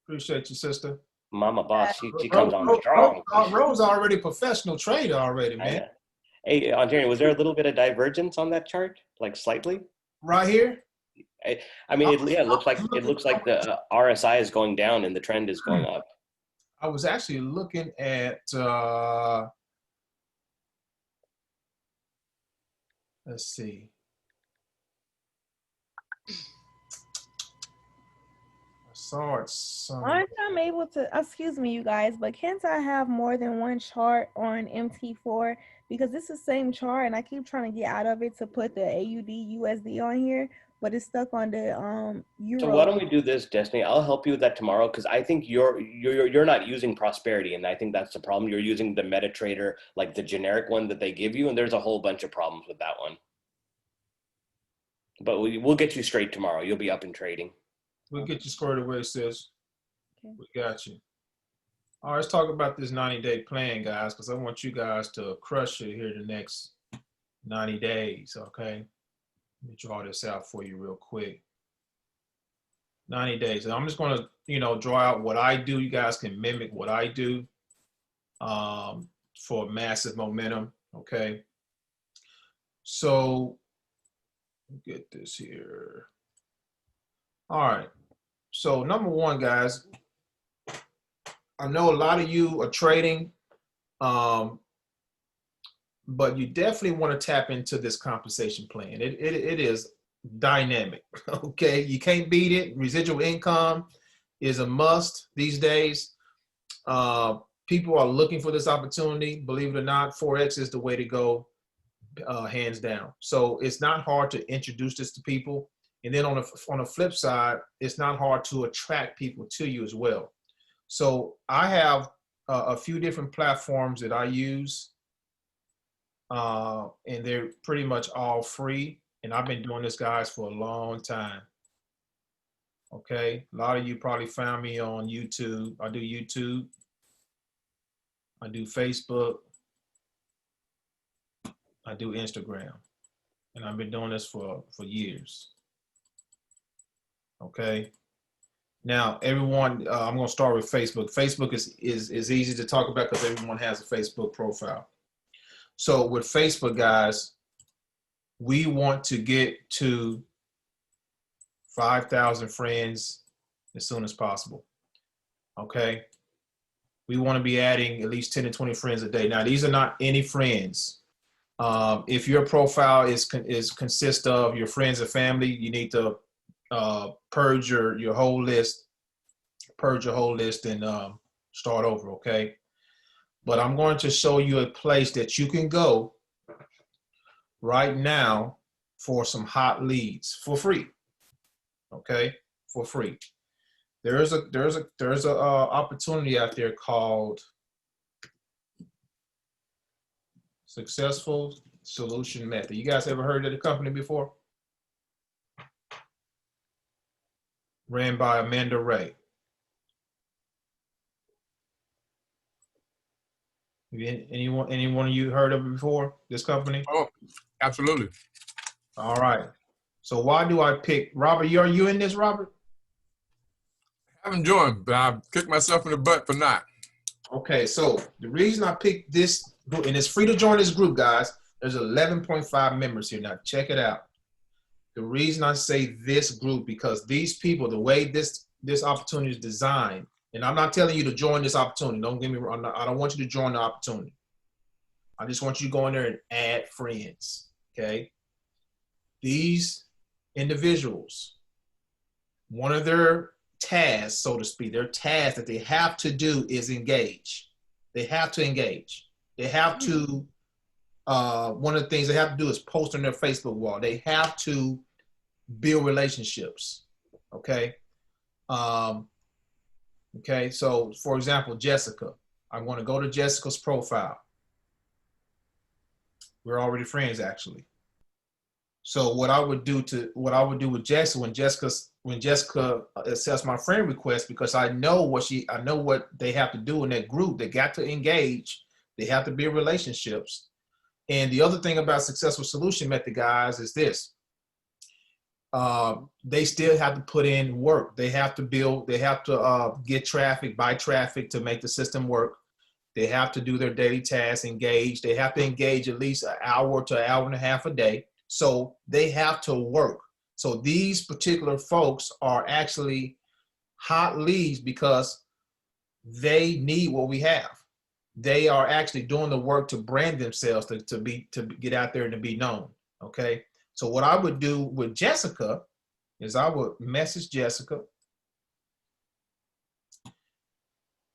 Appreciate you, sister. Mama boss, she comes on strong. Rose already a professional trader already, man. Hey, Ontarian, was there a little bit of divergence on that chart, like slightly? Right here? I mean, it looks like the RSI is going down and the trend is going up. I was actually looking at, let's see. I saw it somewhere. Aren't I able to, excuse me, you guys, but can't I have more than one chart on MT4? Because it's the same chart and I keep trying to get out of it to put the AUD USD on here, but it's stuck on the euro. So why don't we do this, Destiny? I'll help you with that tomorrow because I think you're not using Prosperity, and I think that's the problem. You're using the MetaTrader, like the generic one that they give you, and there's a whole bunch of problems with that one. But we'll get you straight tomorrow. You'll be up and trading. We'll get you squared away, sis. Okay. We got you. All right, let's talk about this 90-day plan, guys, because I want you guys to crush it here the next 90 days, okay? Let me draw this out for you real quick. 90 days. And I'm just going to, draw out what I do. You guys can mimic what I do for massive momentum, okay? So, get this here. All right. So, number one, guys, I know a lot of you are trading, but you definitely want to tap into this compensation plan. It is dynamic, okay? You can't beat it. Residual income is a must these days. People are looking for this opportunity. Believe it or not, Forex is the way to go, hands down. So it's not hard to introduce this to people. And then on the flip side, it's not hard to attract people to you as well. So I have a few different platforms that I use, and they're pretty much all free. And I've been doing this, guys, for a long time. Okay, a lot of you probably found me on YouTube. I do YouTube. I do Facebook. I do Instagram. And I've been doing this for years. Okay. Now, everyone, I'm going to start with Facebook. Facebook is easy to talk about because everyone has a Facebook profile. So with Facebook, guys, we want to get to 5,000 friends as soon as possible. Okay. We want to be adding at least 10 to 20 friends a day. Now, these are not any friends. If your profile consists of your friends and family, you need to purge your whole list, and start over, okay? But I'm going to show you a place that you can go right now for some hot leads for free, okay? For free. There's a opportunity out there called Successful Solution Method. You guys ever heard of the company before? Ran by Amanda Ray. Anyone of you heard of it before, this company? Oh, absolutely. All right. So why do I pick Robert? Are you in this, Robert? I haven't joined, but I've kicked myself in the butt for not. Okay, so the reason I picked this group, and it's free to join this group, guys. There's 11.5 members here. Now check it out. The reason I say this group, because these people, the way this opportunity is designed, and I'm not telling you to join this opportunity. Don't get me wrong. I don't want you to join the opportunity. I just want you to go in there and add friends, okay? These individuals, one of their tasks, so to speak, their task that they have to do is engage. They have to engage. They have to, one of the things they have to do is post on their Facebook wall. They have to build relationships, okay? Okay, so for example, Jessica, I'm going to go to Jessica's profile. We're already friends, actually. So what I would do with Jessica, when Jessica accepts my friend request, because I know what they have to do in that group. They got to engage. They have to build relationships. And the other thing about Successful Solution Method, guys, is this. They still have to put in work. They have to build, they have to get traffic, buy traffic to make the system work. They have to do their daily tasks, engage. They have to engage at least an hour to an hour and a half a day. So they have to work. So these particular folks are actually hot leads because they need what we have. They are actually doing the work to brand themselves, to get out there and to be known, okay? So what I would do with Jessica is I would message Jessica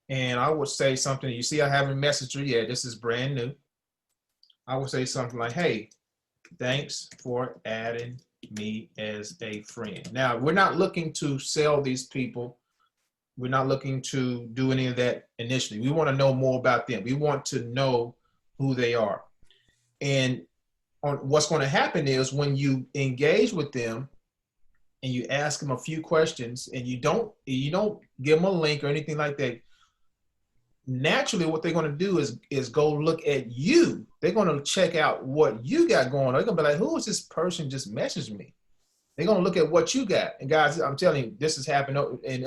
and I would say something. You see, I haven't messaged her yet. This is brand new. I would say something like, hey, thanks for adding me as a friend. Now, we're not looking to sell these people. We're not looking to do any of that initially. We want to know more about them. We want to know who they are. And what's going to happen is when you engage with them and you ask them a few questions and you don't give them a link or anything like that, naturally what they're going to do is go look at you. They're going to check out what you got going on. They're going to be like, who is this person just messaged me? They're going to look at what you got. And guys, I'm telling you, this has happened. And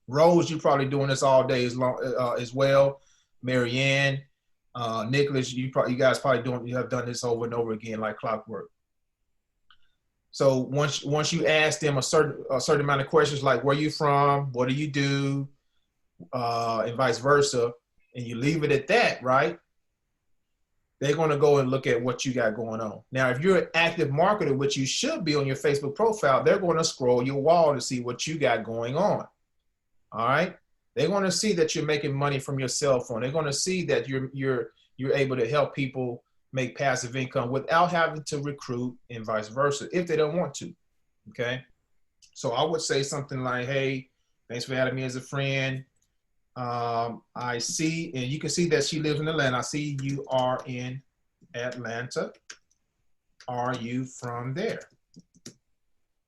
Rose, you're probably doing this all day as well. Marianne, Nicholas, you guys probably have done this over and over again like clockwork. So once you ask them a certain amount of questions, like where you from, what do you do, and vice versa, and you leave it at that, right? They're going to go and look at what you got going on. Now, if you're an active marketer, which you should be on your Facebook profile, they're going to scroll your wall to see what you got going on. All right. They're going to see that you're making money from your cell phone. They're going to see that you're able to help people make passive income without having to recruit and vice versa, if they don't want to. Okay. So I would say something like, hey, thanks for having me as a friend. I see, and you can see that she lives in Atlanta. I see you are in Atlanta. Are you from there?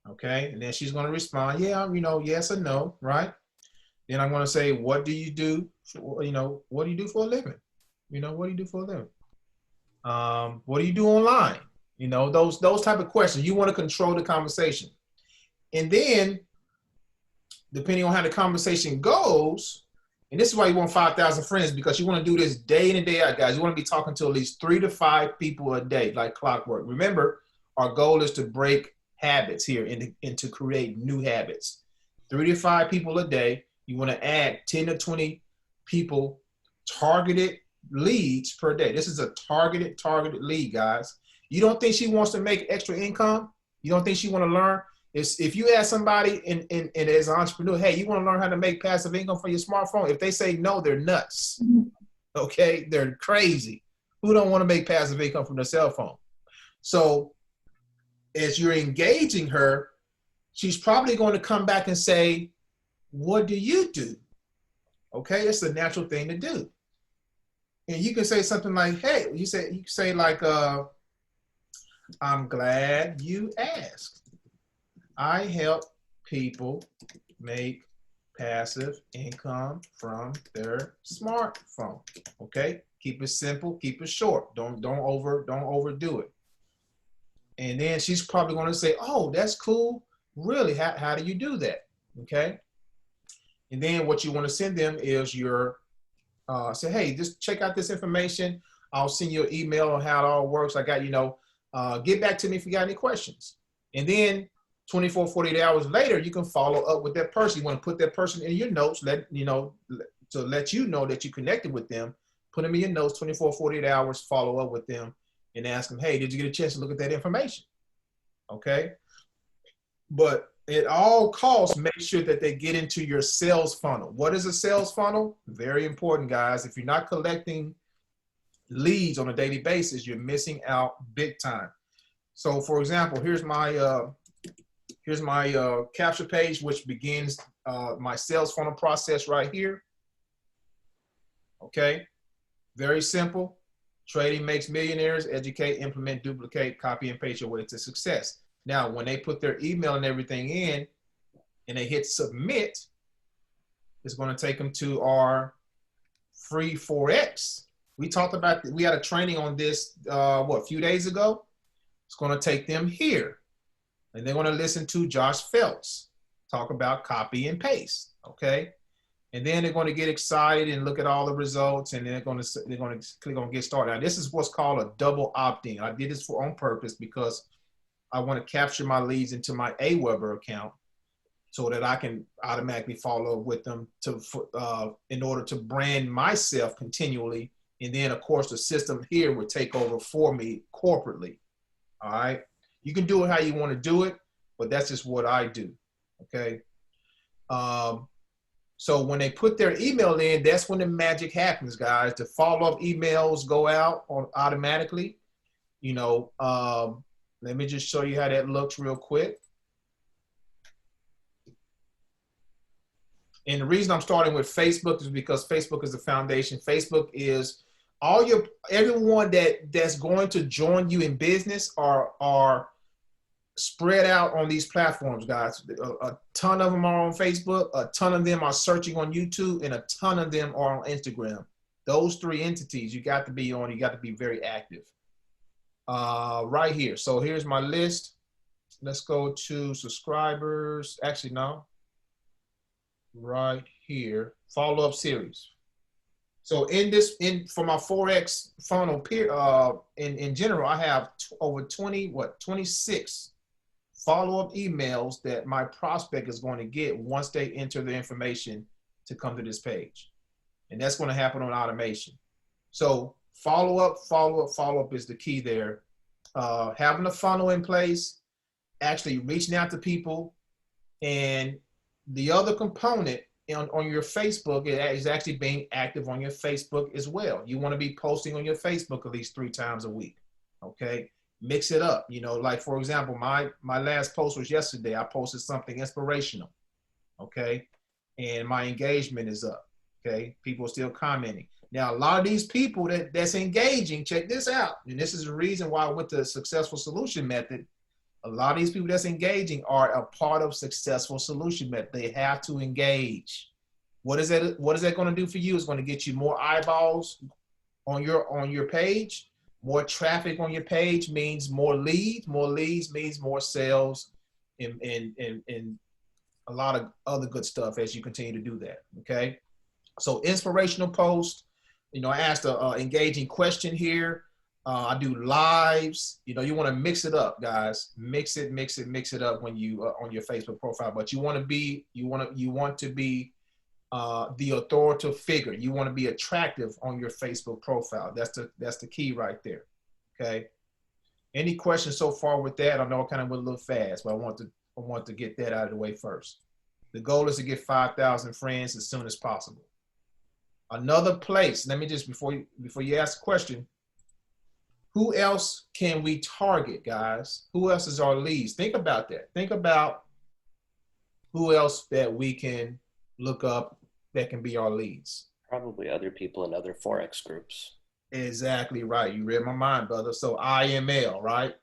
Okay. And then she's going to respond, yeah, yes or no, right? Then I'm going to say, what do you do? What do you do for a living? What do you do for a living? What do you do online? Those type of questions. You want to control the conversation. And then, depending on how the conversation goes, and this is why you want 5,000 friends, because you want to do this day in and day out, guys. You want to be talking to at least 3 to 5 people a day, like clockwork. Remember, our goal is to break habits here and to create new habits. 3 to 5 people a day. You want to add 10 to 20 people targeted leads per day. This is a targeted lead, guys. You don't think she wants to make extra income? You don't think she want to learn? If you ask somebody as an entrepreneur, hey, you want to learn how to make passive income from your smartphone? If they say no, they're nuts. Okay, they're crazy. Who don't want to make passive income from their cell phone? So as you're engaging her, she's probably going to come back and say, what do you do? Okay, it's a natural thing to do. And you can say something like, hey, you can say like, I'm glad you asked. I help people make passive income from their smartphone. Okay, keep it simple, keep it short. Don't overdo it. And then she's probably going to say, oh, that's cool. Really, how do you do that? Okay. And then what you want to send them is your say, hey, just check out this information. I'll send you an email on how it all works. I got, get back to me if you got any questions. And then 24, 48 hours later, you can follow up with that person. You want to put that person in your notes, to let you know that you connected with them. Put them in your notes, 24, 48 hours, follow up with them and ask them, hey, did you get a chance to look at that information? Okay. But at all costs, make sure that they get into your sales funnel. What is a sales funnel? Very important, guys. If you're not collecting leads on a daily basis, you're missing out big time. So for example, here's my capture page, which begins my sales funnel process right here. Okay, very simple. Trading makes millionaires. Educate, implement, duplicate, copy and paste your way to success. Now, when they put their email and everything in and they hit submit, it's going to take them to our free Forex. We talked about, we had a training on this, a few days ago. It's going to take them here. And they're going to listen to Josh Phelps talk about copy and paste, okay? And then they're going to get excited and look at all the results, and they're going to click on get started. Now, this is what's called a double opt-in. I did this on purpose because I want to capture my leads into my AWeber account so that I can automatically follow up with them in order to brand myself continually. And then, of course, the system here would take over for me corporately. All right. You can do it how you want to do it, but that's just what I do. Okay. So when they put their email in, that's when the magic happens, guys. The follow-up emails go out automatically. Let me just show you how that looks real quick. And the reason I'm starting with Facebook is because Facebook is the foundation. Facebook is everyone that's going to join you in business are spread out on these platforms, guys. A ton of them are on Facebook, a ton of them are searching on YouTube, and a ton of them are on Instagram. Those three entities you got to be on. You got to be very active. Right here. So here's my list. Let's go to subscribers. Actually, no. Right here. Follow-up series. So for my Forex funnel in general, I have over 26 follow-up emails that my prospect is going to get once they enter the information to come to this page. And that's going to happen on automation. So follow-up is the key there. Having a funnel in place, actually reaching out to people, and the other component on your Facebook is actually being active on your Facebook as well. You want to be posting on your Facebook at least 3 times a week. Okay, mix it up. Like for example, my last post was yesterday. I posted something inspirational. Okay, and my engagement is up. Okay, people are still commenting. Now, a lot of these people that's engaging, check this out. And this is the reason why I went to the successful solution method. A lot of these people that's engaging are a part of successful solution method. They have to engage. What is that going to do for you? It's going to get you more eyeballs on your page. More traffic on your page means more leads. More leads means more sales and a lot of other good stuff as you continue to do that. Okay. So inspirational post. I asked an engaging question here. I do lives. You want to mix it up, guys. Mix it up when you on your Facebook profile. But you want to be the authoritative figure. You want to be attractive on your Facebook profile. That's the key right there. Okay. Any questions so far with that? I know I kind of went a little fast, but I want to get that out of the way first. The goal is to get 5,000 friends as soon as possible. Another place, let me just, before you ask a question, who else can we target, guys? Who else is our leads? Think about that. Think about who else that we can look up that can be our leads. Probably other people in other Forex groups. Exactly right. You read my mind, brother. So IML, right?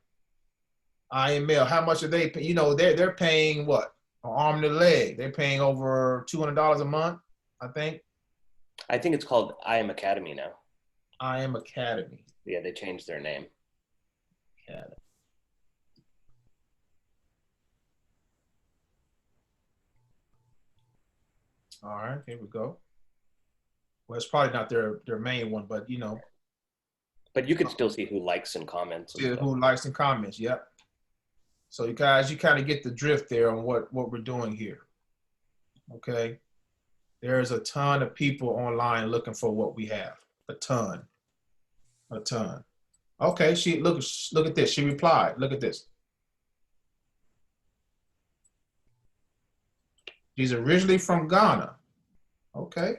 IML, how much are they? You know, they're paying what? An arm and a leg. They're paying over $200 a month, I think. I think it's called I Am Academy now. I Am Academy. Yeah, they changed their name. Academy. All right, here we go. Well, it's probably not their main one, but you know. But you can still see who likes and comments. And who likes and comments, yep. So you guys, you kind of get the drift there on what we're doing here. Okay. There's a ton of people online looking for what we have. A ton. Okay, look at this. She replied. Look at this. She's originally from Ghana. Okay.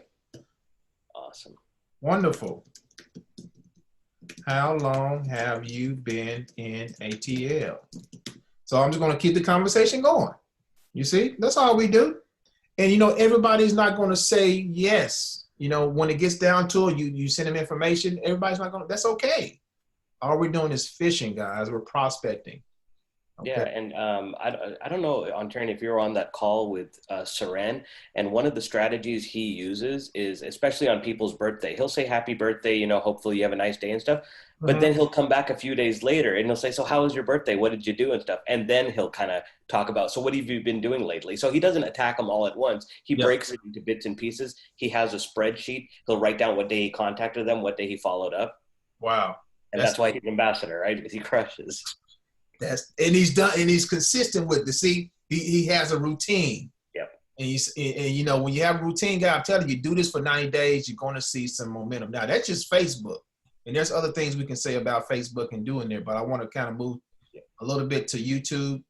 Awesome. Wonderful. How long have you been in ATL? So I'm just going to keep the conversation going. You see, that's all we do. And, you know, everybody's not going to say yes. You know, when it gets down to it, you send them information. Everybody's not going to, that's okay. All we're doing is fishing, guys. We're prospecting. Okay. Yeah, and I don't know, Ontarian, if you were on that call with Saran, and one of the strategies he uses is, especially on people's birthday, he'll say happy birthday, you know, hopefully you have a nice day and stuff, but then he'll come back a few days later and he'll say, so how was your birthday? What did you do and stuff? And then he'll kind of talk about, so what have you been doing lately? So he doesn't attack them all at once. He breaks it into bits and pieces. He has a spreadsheet. He'll write down what day he contacted them, what day he followed up. Wow. And that's why he's ambassador, right? Because he crushes. And he's consistent with it. See, he has a routine. Yep. And you know, when you have a routine, guy, I'm telling you, do this for 90 days, you're going to see some momentum. Now that's just Facebook, and there's other things we can say about Facebook and doing there, but I want to kind of move a little bit to YouTube.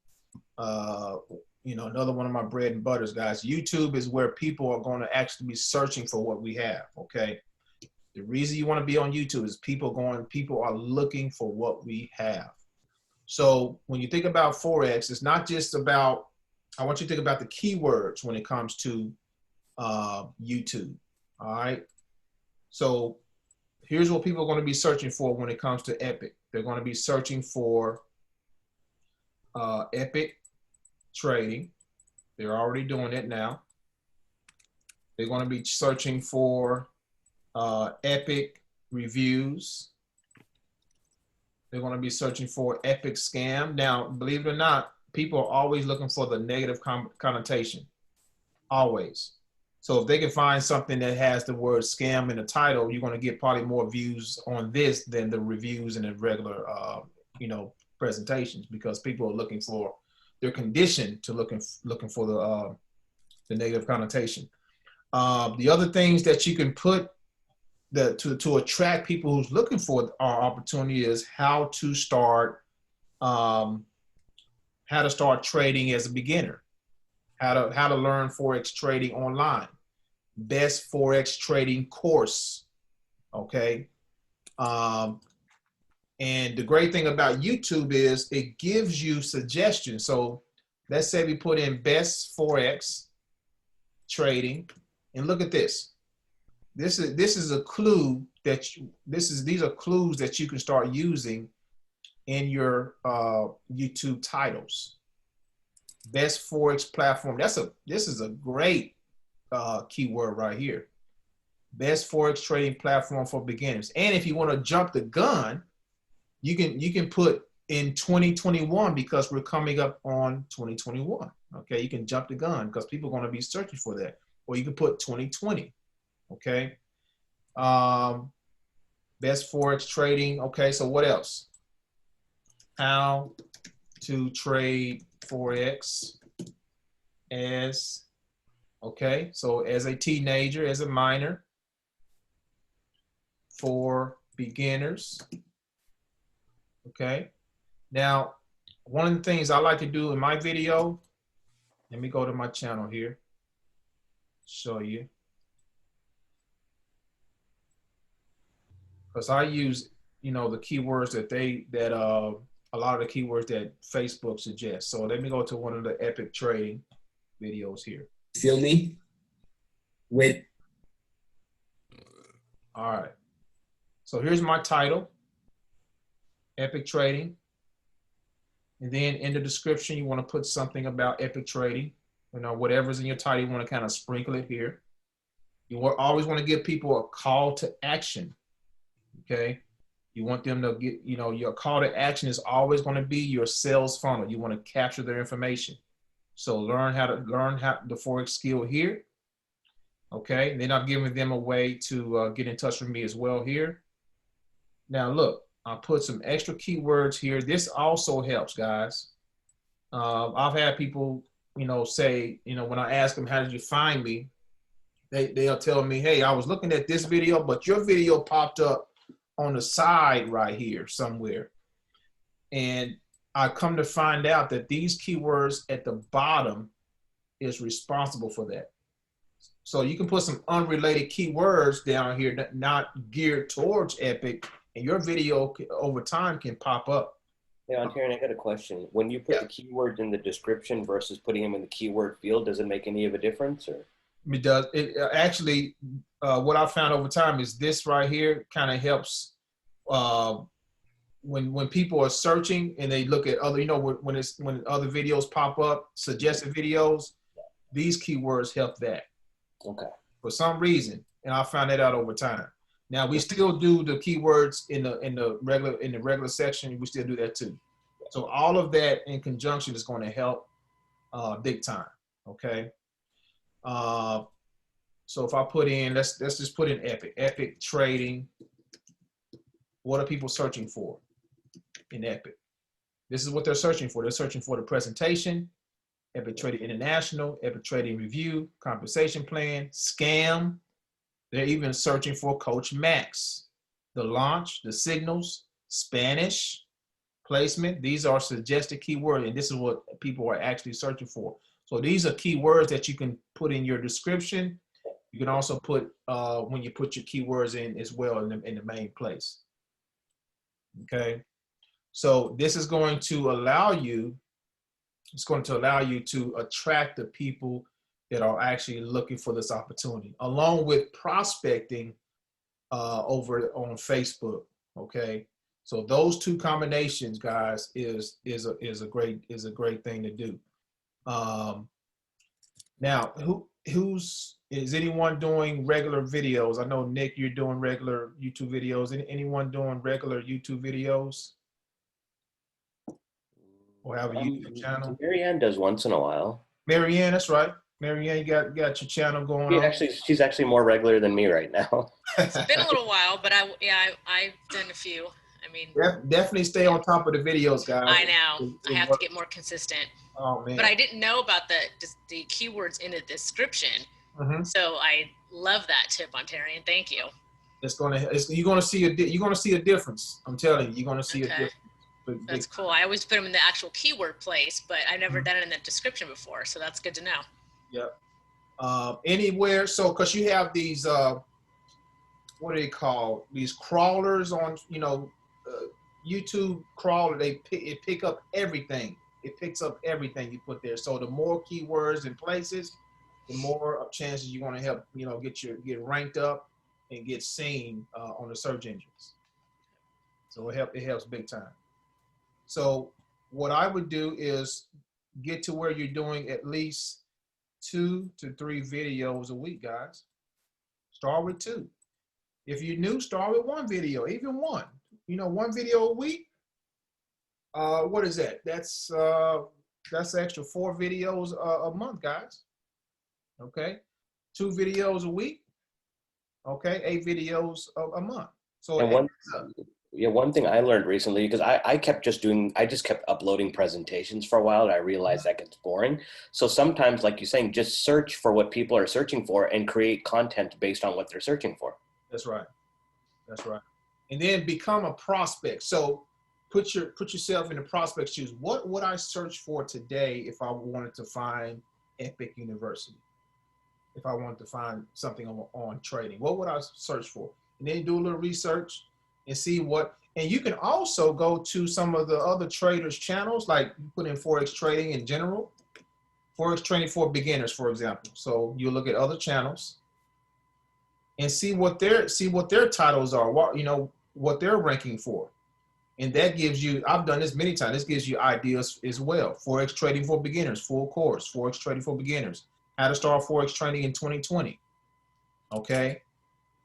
You know, another one of my bread and butters, guys. YouTube is where people are going to actually be searching for what we have. Okay. The reason you want to be on YouTube is people are looking for what we have. So when you think about Forex, it's not just about, I want you to think about the keywords when it comes to YouTube, all right? So here's what people are going to be searching for when it comes to Epic. They're going to be searching for Epic Trading. They're already doing it now. They're going to be searching for Epic Reviews. They're going to be searching for Epic Scam. Now, believe it or not, people are always looking for the negative connotation. Always. So if they can find something that has the word scam in the title, you're going to get probably more views on this than the reviews in the regular, you know, presentations, because people are looking for, they're conditioned to looking for the negative connotation. The other things that you can put to attract people who's looking for our opportunity is how to start trading as a beginner, how to learn Forex trading online, best Forex trading course. Okay. And the great thing about YouTube is it gives you suggestions. So let's say we put in best Forex trading, and look at this. This is a clue that these are clues that you can start using in your YouTube titles. Best Forex platform. This is a great keyword right here. Best Forex trading platform for beginners. And if you want to jump the gun, you can put in 2021, because we're coming up on 2021. Okay, you can jump the gun because people are going to be searching for that. Or you can put 2020. Okay. Best Forex trading. Okay. So what else? How to trade Forex as Okay, so as a teenager, as a minor, for beginners. Okay, now one of the things I like to do in my video, let me go to my channel here, show you. Because I use, you know, the keywords that a lot of the keywords that Facebook suggests. So let me go to one of the Epic Trading videos here. Feel me? With. All right. So here's my title, Epic Trading. And then in the description, you want to put something about Epic Trading. You know, whatever's in your title, you want to kind of sprinkle it here. You always want to give people a call to action. Okay. You want them to get, you know, your call to action is always going to be your sales funnel. You want to capture their information. So learn how the Forex skill here. Okay. And then I'm giving them a way to get in touch with me as well here. Now look, I'll put some extra keywords here. This also helps, guys. I've had people, you know, say, you know, when I ask them, how did you find me? They'll tell me, hey, I was looking at this video, but your video popped up on the side right here somewhere. And I come to find out that these keywords at the bottom is responsible for that. So you can put some unrelated keywords down here, not geared towards Epic, and your video over time can pop up. Yeah, Ontarian, I got a question. When you put the keyword in the description versus putting them in the keyword field, does it make any of a difference? Or? It does. It actually, what I found over time is this right here kind of helps when people are searching and they look at other, you know, when other videos pop up, suggested videos, these keywords help that. Okay. For some reason, and I found that out over time. Now we still do the keywords in the regular section. We still do that too. So all of that in conjunction is going to help big time. Okay. So if I put in, let's just put in Epic Trading. What are people searching for in Epic? This is what they're searching for. They're searching for the presentation, Epic Trading International, Epic Trading Review, compensation plan, scam. They're even searching for Coach Max, the launch, the signals, Spanish, placement. These are suggested keywords, and this is what people are actually searching for. So these are keywords that you can put in your description. You can also put, when you put your keywords in as well in the main place. Okay. So this is going to allow you, to attract the people that are actually looking for this opportunity, along with prospecting over on Facebook. Okay. So those two combinations, guys, is a great thing to do. Now, is anyone doing regular videos? I know, Nick, you're doing regular YouTube videos. Anyone doing regular YouTube videos? Or have a YouTube channel? Marianne does once in a while. Marianne, that's right. Marianne, you got your channel going on. She's actually more regular than me right now. It's been a little while, but I've done a few. I mean, definitely stay on top of the videos, guys. I know. I have to get more consistent. Oh man! But I didn't know about the keywords in the description, so I love that tip, Ontarian. Thank you. You're gonna see a difference. I'm telling you, you're gonna see a difference. That's cool. I always put them in the actual keyword place, but I've never done it in the description before, so that's good to know. Yep. Anywhere, so because you have these, what do they call these crawlers on, YouTube crawler? It pick up everything. It picks up everything you put there. So the more keywords and places, the more chances you want to help, get ranked up and get seen on the search engines. So it helps big time. So what I would do is get to where you're doing at least 2 to 3 videos a week, guys. Start with 2. If you're new, start with 1 video, even 1. 1 video a week. What is that? That's extra 4 videos a month, guys. Okay, 2 videos a week. Okay, 8 videos a month. So Yeah, one thing I learned recently, because I just kept uploading presentations for a while, and I realized that gets boring. So sometimes, like you're saying, just search for what people are searching for and create content based on what they're searching for. That's right. That's right. And then become a prospect. So put yourself in the prospect's shoes. What would I search for today if I wanted to find Epic University? If I wanted to find something on trading, what would I search for? And then do a little research and see what, and you can also go to some of the other traders channels, like you put in Forex trading in general, Forex trading for beginners, for example. So you look at other channels and see what their titles are, what they're ranking for. And that gives you, I've done this many times, this gives you ideas as well. Forex trading for beginners, full course, Forex trading for beginners. How to start Forex trading in 2020. Okay.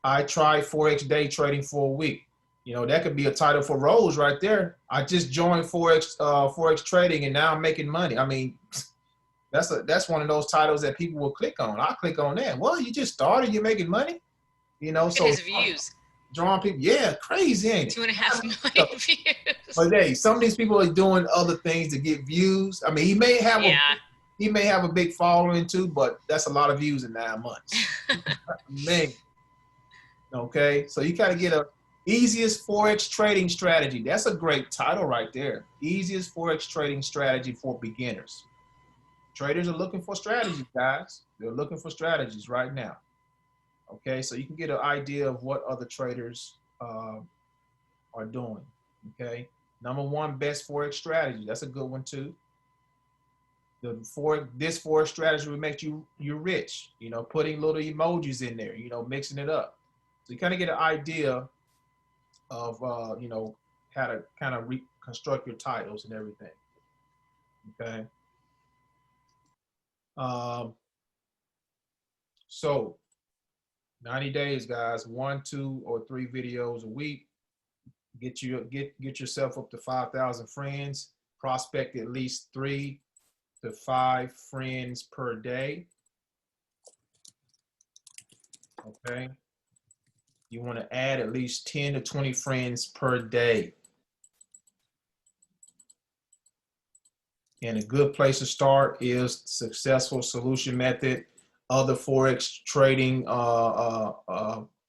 I tried Forex day trading for a week. That could be a title for Rose right there. I just joined Forex trading and now I'm making money. I mean, that's one of those titles that people will click on. I'll click on that. Well, you just started, you're making money. Look at his views. Drawing people, yeah, crazy, ain't it? 2.5 million views. But hey, some of these people are doing other things to get views. I mean, he may have a big following too, but that's a lot of views in 9 months. Man. Okay, so you gotta get a easiest Forex trading strategy. That's a great title right there. Easiest Forex trading strategy for beginners. Traders are looking for strategies, guys. They're looking for strategies right now. Okay, so you can get an idea of what other traders are doing. Okay, number one, best Forex strategy. That's a good one too. This Forex strategy will make you rich. Putting little emojis in there. Mixing it up. So you kind of get an idea of how to kind of reconstruct your titles and everything. Okay. So 90 days, guys. 1, 2, or 3 videos a week. Get yourself up to 5,000 friends. Prospect at least 3 to 5 friends per day. Okay. You want to add at least 10 to 20 friends per day. And a good place to start is Successful Solution Method, other Forex trading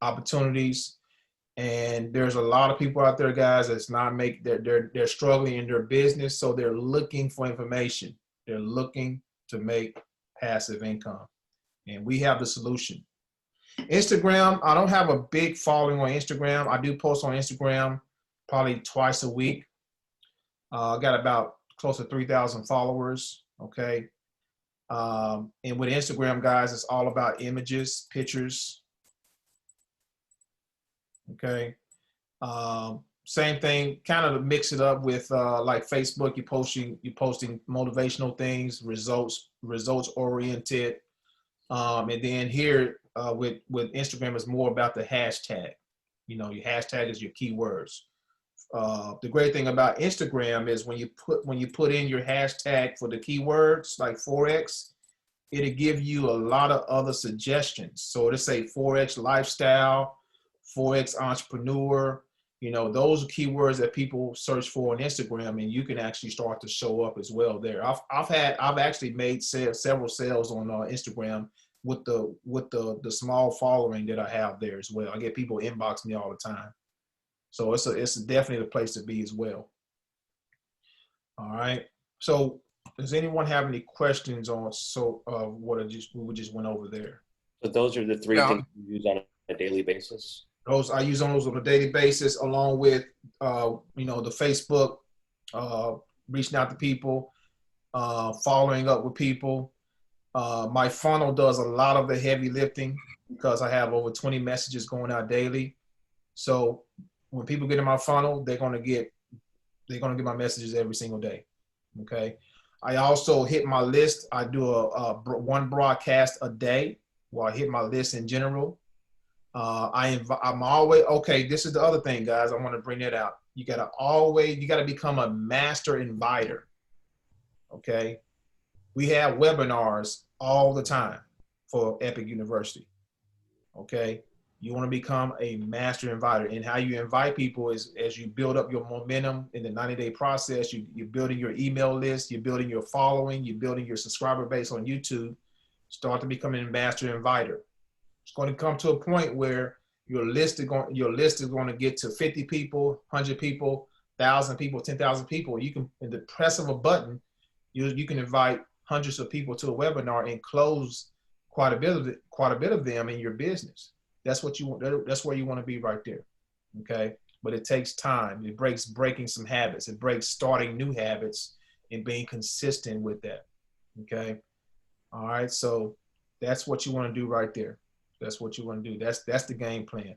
opportunities. And there's a lot of people out there, guys, that's they're struggling in their business, so they're looking for information. They're looking to make passive income. And we have the solution. Instagram, I don't have a big following on Instagram. I do post on Instagram probably twice a week. I got about close to 3,000 followers. Okay. And with Instagram, guys, it's all about images, pictures. Okay. Same thing, kind of mix it up with like Facebook. You're posting motivational things, results oriented. And then here with Instagram is more about the hashtag. Your hashtag is your keywords. The great thing about Instagram is when you put in your hashtag for the keywords like Forex, it'll give you a lot of other suggestions. So it'll say Forex lifestyle, Forex entrepreneur. Those are keywords that people search for on Instagram, and you can actually start to show up as well there. I've actually made several sales on Instagram with the small following that I have there as well. I get people inbox me all the time. So it's definitely the place to be as well. All right. So does anyone have any questions on what we just went over there? So those are the 3 things you use on a daily basis. I use those on a daily basis, along with the Facebook, reaching out to people, following up with people. My funnel does a lot of the heavy lifting because I have over 20 messages going out daily. So when people get in my funnel, they're gonna get my messages every single day. Okay. I also hit my list. I do one broadcast a day where I hit my list in general. I'm always, okay, this is the other thing, guys. I want to bring that out. You got to become a master inviter. Okay. We have webinars all the time for Epic University. Okay. You want to become a master inviter. And how you invite people is as you build up your momentum in the 90-day process, you're building your email list, you're building your following, you're building your subscriber base on YouTube. Start to become a master inviter. It's going to come to a point where your list is going to get to 50 people, 100 people, 1,000 people, 10,000 people. You can, in the press of a button, you can invite hundreds of people to a webinar and close quite a bit of them in your business. That's what you want. That's where you want to be right there. Okay. But it takes time. It breaks breaking some habits. It breaks starting new habits and being consistent with that. Okay. All right. So that's what you want to do right there. That's what you want to do. That's the game plan.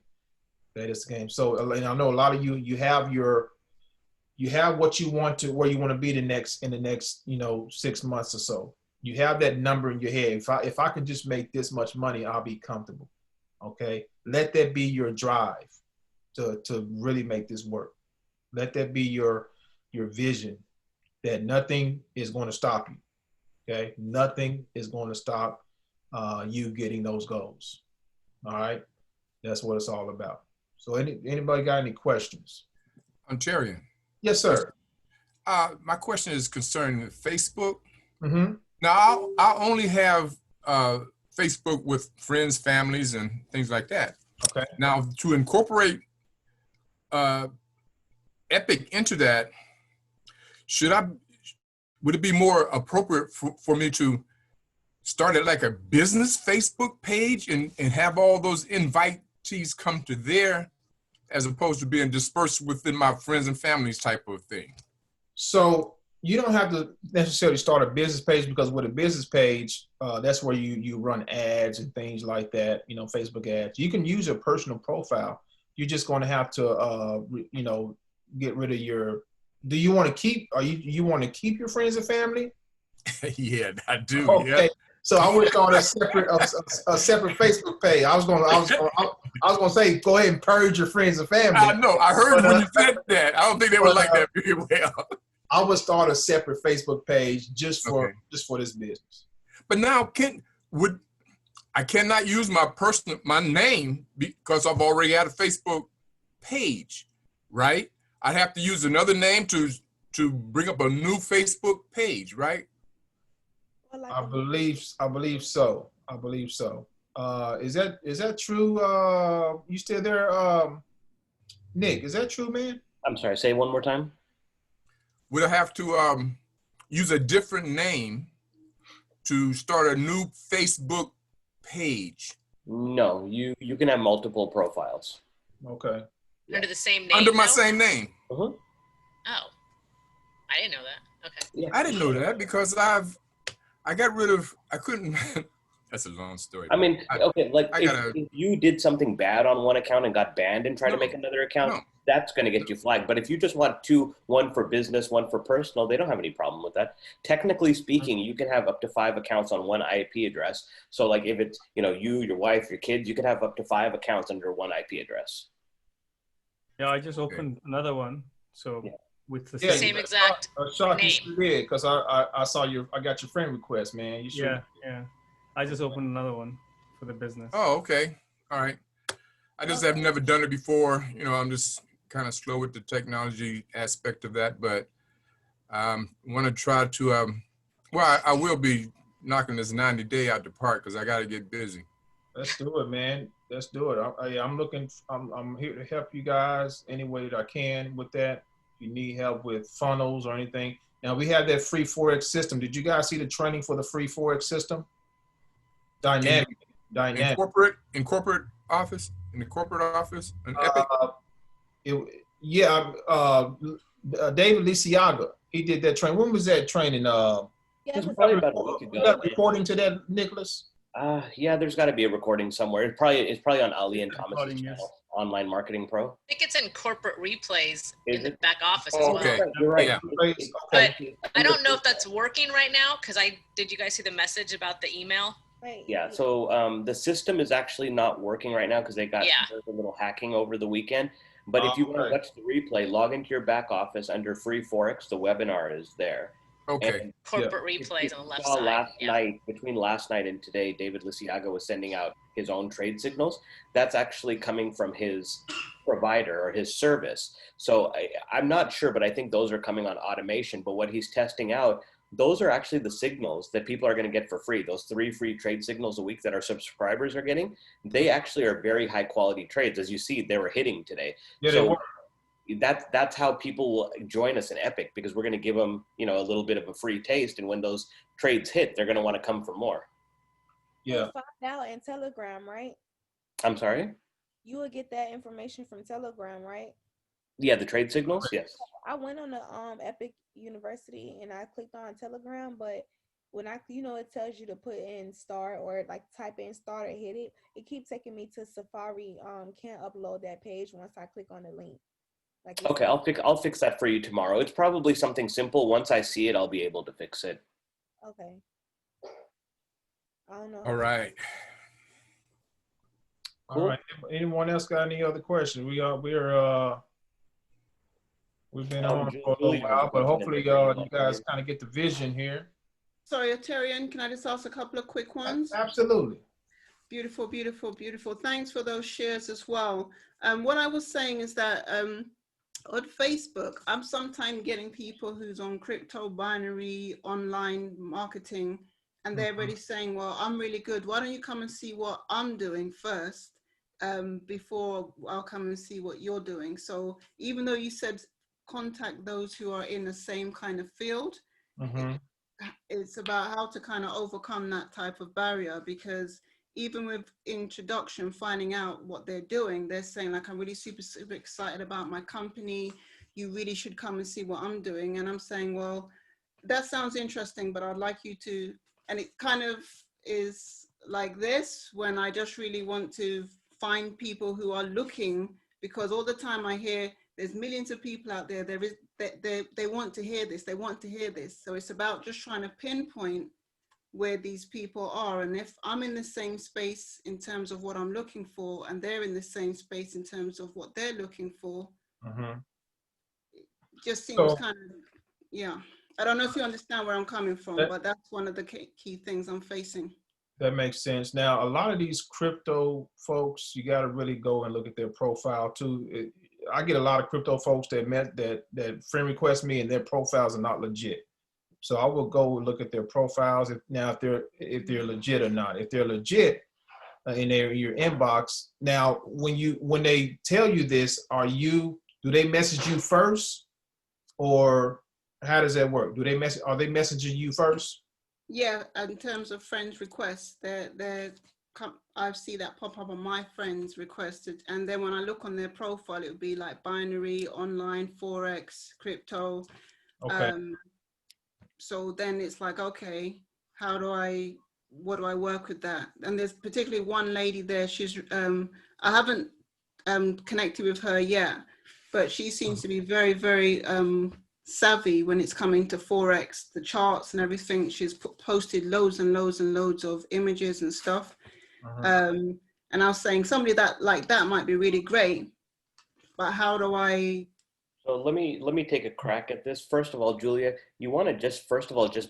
That is the game. So, and I know a lot of you have what you want to, where you want to be in the next 6 months or so. You have that number in your head. If I could just make this much money, I'll be comfortable. Okay. Let that be your drive to really make this work. Let that be your vision, that nothing is going to stop you. Okay. Nothing is going to stop you getting those goals. All right. That's what it's all about. So anybody got any questions? Ontarian. Yes, sir. My question is concerning Facebook. Mm-hmm. Now, I only have Facebook with friends, families, and things like that. Okay. Now, to incorporate Epic into that, would it be more appropriate for me to start it like a business Facebook page and have all those invitees come to there, as opposed to being dispersed within my friends and families type of thing? So you don't have to necessarily start a business page, because with a business page, that's where you run ads and things like that, Facebook ads. You can use your personal profile. You're just going to have to, get rid of your, do you want to keep, you want to keep your friends and family? Yeah, I do. Okay. Yeah. So I would start a separate Facebook page. I was going to say, go ahead and purge your friends and family. I know. I heard when you said that. I don't think they would like that very well. I would start a separate Facebook page just for this business. But now I cannot use my name because I've already had a Facebook page, right? I'd have to use another name to bring up a new Facebook page, right? I believe so. Is that true? You still there, Nick? Is that true, man? I'm sorry. Say it one more time. Would I have to use a different name to start a new Facebook page? No, you can have multiple profiles. Okay. Under the same name? Under my same name. Uh-huh. Oh, I didn't know that. Okay. Yeah. I didn't know that because I couldn't, that's a long story. I mean, okay, like if you did something bad on one account and got banned and tried to make another account, that's going to get you flagged. But if you just want one for business, one for personal, they don't have any problem with that. Technically speaking, you can have up to 5 accounts on one IP address. So like if it's, you, your wife, your kids, you can have up to 5 accounts under one IP address. Yeah, I just opened another one. So with the same exact name. You did, because I saw I got your friend request, man. You should. Yeah. I just opened another one for the business. Oh, okay. All right. I just have never done it before. I'm just kind of slow with the technology aspect of that, but want to try to, I will be knocking this 90-day out the park because I got to get busy. Let's do it, man. Let's do it. I'm here to help you guys any way that I can with that. If you need help with funnels or anything. Now we have that free Forex system. Did you guys see the training for the free Forex system? Dynamic. In corporate office, in Epic. David Lisiaga, he did that training. When was that training? Probably about a week ago. You got recording to that, Nicholas? Yeah, there's got to be a recording somewhere. It's probably on Ali and Thomas's channel, Online Marketing Pro. I think it's in corporate replays in the back office as Okay. well. You're right. Yeah. But I don't know if that's working right now because did you guys see the message about the email? Yeah, so the system is actually not working right now because they got a little hacking over the weekend. But if you want to watch the replay, log into your back office under Free Forex. The webinar is there. Okay. And Corporate replays on the left saw side. last Yeah. night, between last night and today, David Lisiaga was sending out his own trade signals. That's actually coming from his provider or his service. So I'm not sure, but I think those are coming on automation. But what he's testing out, those are actually the signals that people are going to get for free. Those 3 free trade signals a week that our subscribers are getting, they actually are very high quality trades. As you see, they were hitting today. Yeah, so that's how people will join us in Epic, because we're going to give them, you know, a little bit of a free taste. And when those trades hit, they're going to want to come for more. Yeah. You'll find out in Telegram, right? I'm sorry? You will get that information from Telegram, right? Yeah, the trade signals, yes. I went on the Epic University and I clicked on Telegram, but when it tells you to put in start or like type in start or hit it, it keeps taking me to Safari. Can't upload that page once I click on the link. Okay, I'll fix that for you tomorrow. It's probably something simple. Once I see it, I'll be able to fix it. Okay. I don't know. All right. Cool. All right. Anyone else got any other questions? We've been on for a little while, but hopefully you guys kind of get the vision here. Sorry, Ontarian, can I just ask a couple of quick ones? Absolutely. Beautiful, beautiful, beautiful. Thanks for those shares as well. What I was saying is that on Facebook, I'm sometimes getting people who's on crypto, binary, online marketing, and they're already saying, well, I'm really good. Why don't you come and see what I'm doing first before I'll come and see what you're doing? So even though you said contact those who are in the same kind of field, it's about how to kind of overcome that type of barrier, because even with introduction, finding out what they're doing, they're saying like, I'm really super, super excited about my company. You really should come and see what I'm doing. And I'm saying, well, that sounds interesting, but I'd like you to, and it kind of is like this when I just really want to find people who are looking, because all the time I hear there's millions of people out there, they want to hear this, they want to hear this. So it's about just trying to pinpoint where these people are, and if I'm in the same space in terms of what I'm looking for and they're in the same space in terms of what they're looking for, it just seems kind of, yeah, I don't know if you understand where I'm coming from, but that's one of the key things I'm facing. That makes sense. Now, a lot of these crypto folks, you got to really go and look at their profile too. I get a lot of crypto folks that friend request me and their profiles are not legit. So I will go look at their profiles if they're legit or not. If they're legit in your inbox, now when they tell you this, do they message you first, or how does that work? Are they messaging you first? Yeah, in terms of friends requests, I see that pop up on my friends requested, and then when I look on their profile, it would be like binary, online, forex, crypto. Okay. So then it's like, okay, what do I work with that? And there's particularly one lady there, she's, I haven't connected with her yet, but she seems to be very, very savvy when it's coming to Forex, the charts and everything. She's posted loads and loads and loads of images and stuff. And I was saying somebody like that might be really great, but how do I? So let me take a crack at this. First of all, Julia, you want to just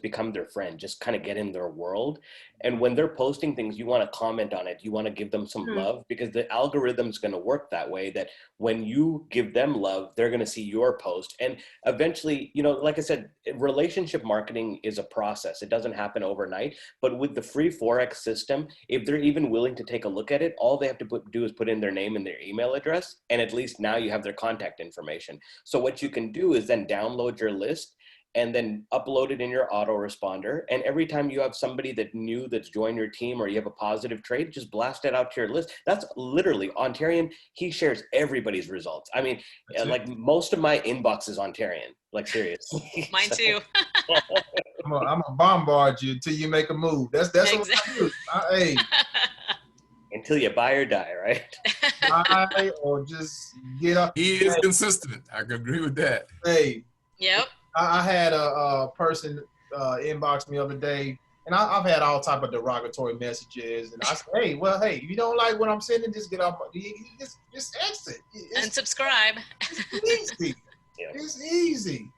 become their friend, just kind of get in their world. And when they're posting things, you want to comment on it. You want to give them some love, because the algorithm's going to work that way, that when you give them love, they're going to see your post. And eventually, like I said, relationship marketing is a process. It doesn't happen overnight. But with the free Forex system, if they're even willing to take a look at it, all they have to do is put in their name and their email address. And at least now you have their contact information. So what you can do is then download your list and then upload it in your autoresponder. And every time you have somebody that's joined your team, or you have a positive trade, just blast it out to your list. That's literally Ontarian. He shares everybody's results. I mean, like most of my inbox is Ontarian, like seriously. Mine too. I'm gonna bombard you until you make a move. That's what I do. Hey. Until you buy or die, right? Buy or just get up. He is consistent. I can agree with that. Hey. Yep. I had a person inbox me the other day, and I've had all type of derogatory messages, and I said, hey, if you don't like what I'm sending, just get off. Just exit. Unsubscribe. It's easy. It's easy,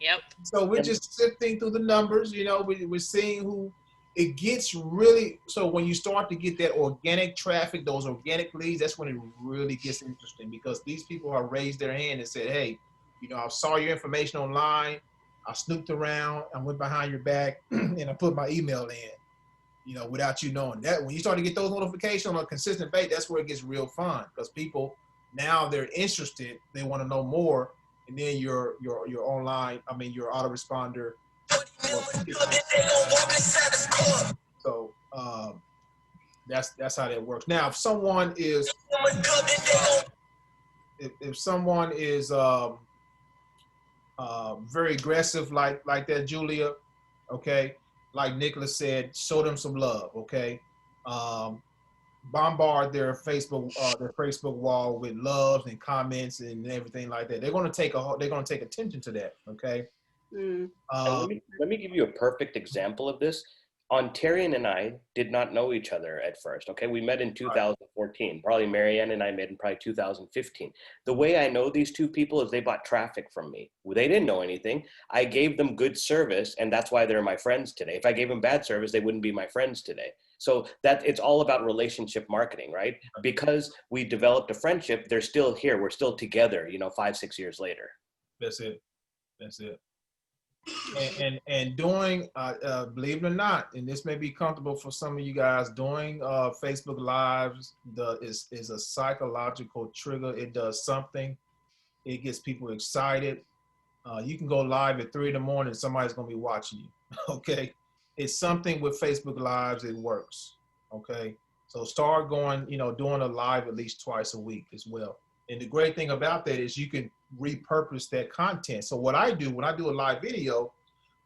Yep. So we're just sifting through the numbers. You know, we're seeing who it gets really. So when you start to get that organic traffic, those organic leads, that's when it really gets interesting, because these people have raised their hand and said, hey, you know, I saw your information online. I snooped around. I went behind your back and I put my email in, you know, without you knowing. That when you start to get those notifications on a consistent basis, that's where it gets real fun, because people now they're interested, they want to know more, and then your online, I mean your autoresponder. So that's how that works. Now, if someone is if someone is very aggressive like that, Julia, okay, like Nicholas said, show them some love, okay. Bombard their Facebook wall with loves and comments and everything like that. They're going to take attention to that, okay. And let me give you a perfect example of this. Ontarian and I did not know each other at first, okay? We met in 2014. Probably Marianne and I met in probably 2015. The way I know these two people is they bought traffic from me. They didn't know anything. I gave them good service, and that's why they're my friends today. If I gave them bad service, they wouldn't be my friends today. So that it's all about relationship marketing, right? Because we developed a friendship, they're still here. We're still together, you know, 5-6 years later. That's it. That's it. And doing, believe it or not, and this may be comfortable for some of you guys, doing Facebook Lives is a psychological trigger. It does something. It gets people excited. You can go live at 3 in the morning. Somebody's going to be watching you. Okay. It's something with Facebook Lives. It works. Okay. So start going, you know, doing a live at least twice a week as well. And the great thing about that is you can repurpose that content. So what I do when I do a live video,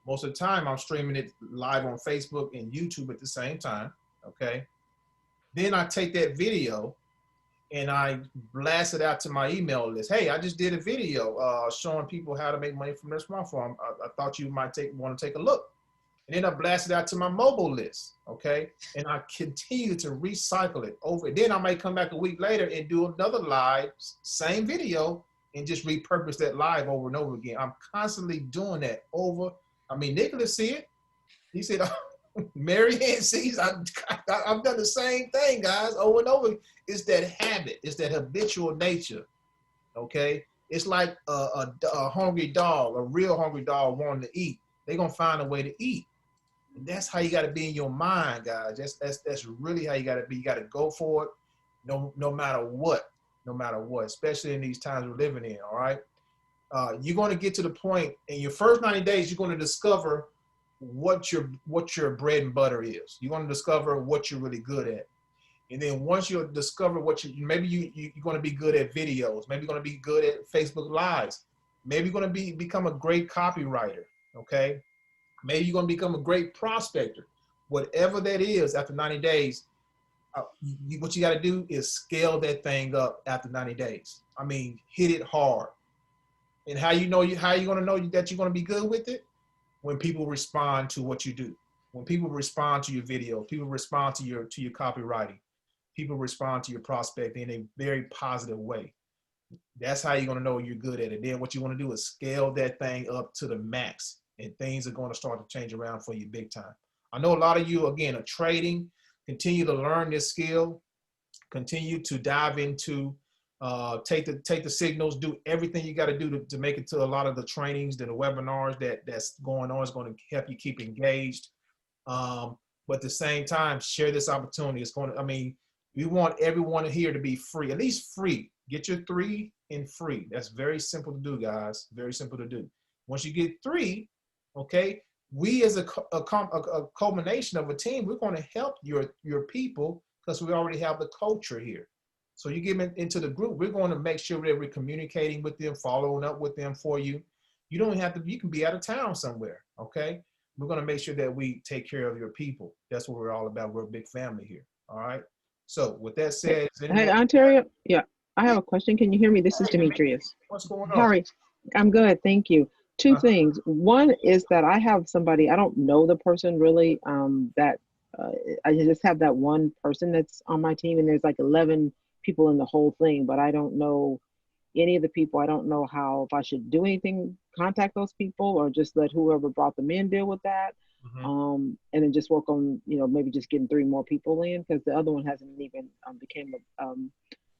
most of the time I'm streaming it live on Facebook and YouTube at the same time. Okay. Then I take that video and I blast it out to my email list. Hey, I just did a video showing people how to make money from their smartphone. I thought you might want to take a look. And then I blast it out to my mobile list, okay? And I continue to recycle it over. Then I might come back a week later and do another live, same video, and just repurpose that live over and over again. I'm constantly doing that over. I mean, Nicholas see it. He said, oh, Marianne sees, I've done the same thing, guys, over and over. It's that habit. It's that habitual nature, okay? It's like a hungry dog, a real hungry dog wanting to eat. They're going to find a way to eat. And that's how you got to be in your mind, guys. That's really how you got to be. You got to go for it, no matter what, especially in these times we're living in. All right, you're going to get to the point in your first 90 days. You're going to discover what your bread and butter is. You're going to discover what you're really good at, and then once you discover what you're going to be good at videos. Maybe you're going to be good at Facebook Lives. Maybe you're going to become a great copywriter. Okay. Maybe you're going to become a great prospector. Whatever that is, after 90 days, what you got to do is scale that thing up after 90 days. I mean, hit it hard. And how you going to know that you're going to be good with it? When people respond to what you do. When people respond to your video, people respond to your copywriting, people respond to your prospecting in a very positive way. That's how you're going to know you're good at it. Then what you want to do is scale that thing up to the max. And things are going to start to change around for you big time. I know a lot of you, again, are trading. Continue to learn this skill. Continue to dive into, take the signals, do everything you got to do to make it to a lot of the trainings, the webinars that's going on is going to help you keep engaged. But at the same time, share this opportunity. It's going to, I mean, we want everyone here to be free, at least free. Get your 3 in free. That's very simple to do, guys. Very simple to do. Once you get 3, okay, we as a culmination of a team, we're going to help your people because we already have the culture here. So you get them into the group, we're going to make sure that we're communicating with them, following up with them for you. You don't have to, you can be out of town somewhere, okay? We're going to make sure that we take care of your people. That's what we're all about. We're a big family here, all right? So with that said, hey, Ontario, yeah, I have a question. Can you hear me? This is Demetrius. What's going on? Harry, I'm good, thank you. Two things. One is that I have somebody, I don't know the person really, I just have that one person that's on my team, and there's like 11 people in the whole thing, but I don't know any of the people. I don't know how, if I should do anything, contact those people, or just let whoever brought them in deal with that. And then just work on, maybe just getting 3 more people in, because the other one hasn't even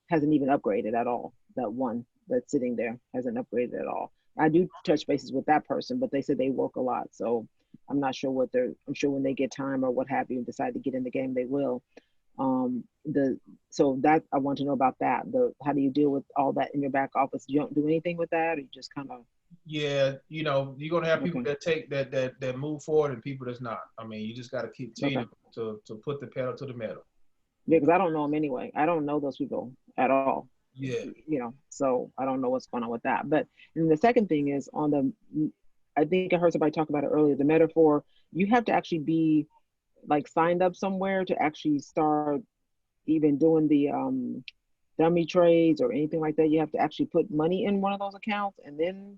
hasn't even upgraded at all. That one that's sitting there hasn't upgraded at all. I do touch bases with that person, but they said they work a lot. So I'm not sure I'm sure when they get time or what have you and decide to get in the game, they will. So that I want to know about that. How do you deal with all that in your back office? You don't do anything with that, or you just kind of? Yeah, you're gonna have people that take that move forward and people that's not. I mean, you just got to continue to put the pedal to the metal. Yeah, because I don't know them anyway. I don't know those people at all. Yeah. So I don't know what's going on with that. But and the second thing is I think I heard somebody talk about it earlier, the metaphor, you have to actually be like signed up somewhere to actually start even doing the dummy trades or anything like that. You have to actually put money in one of those accounts and then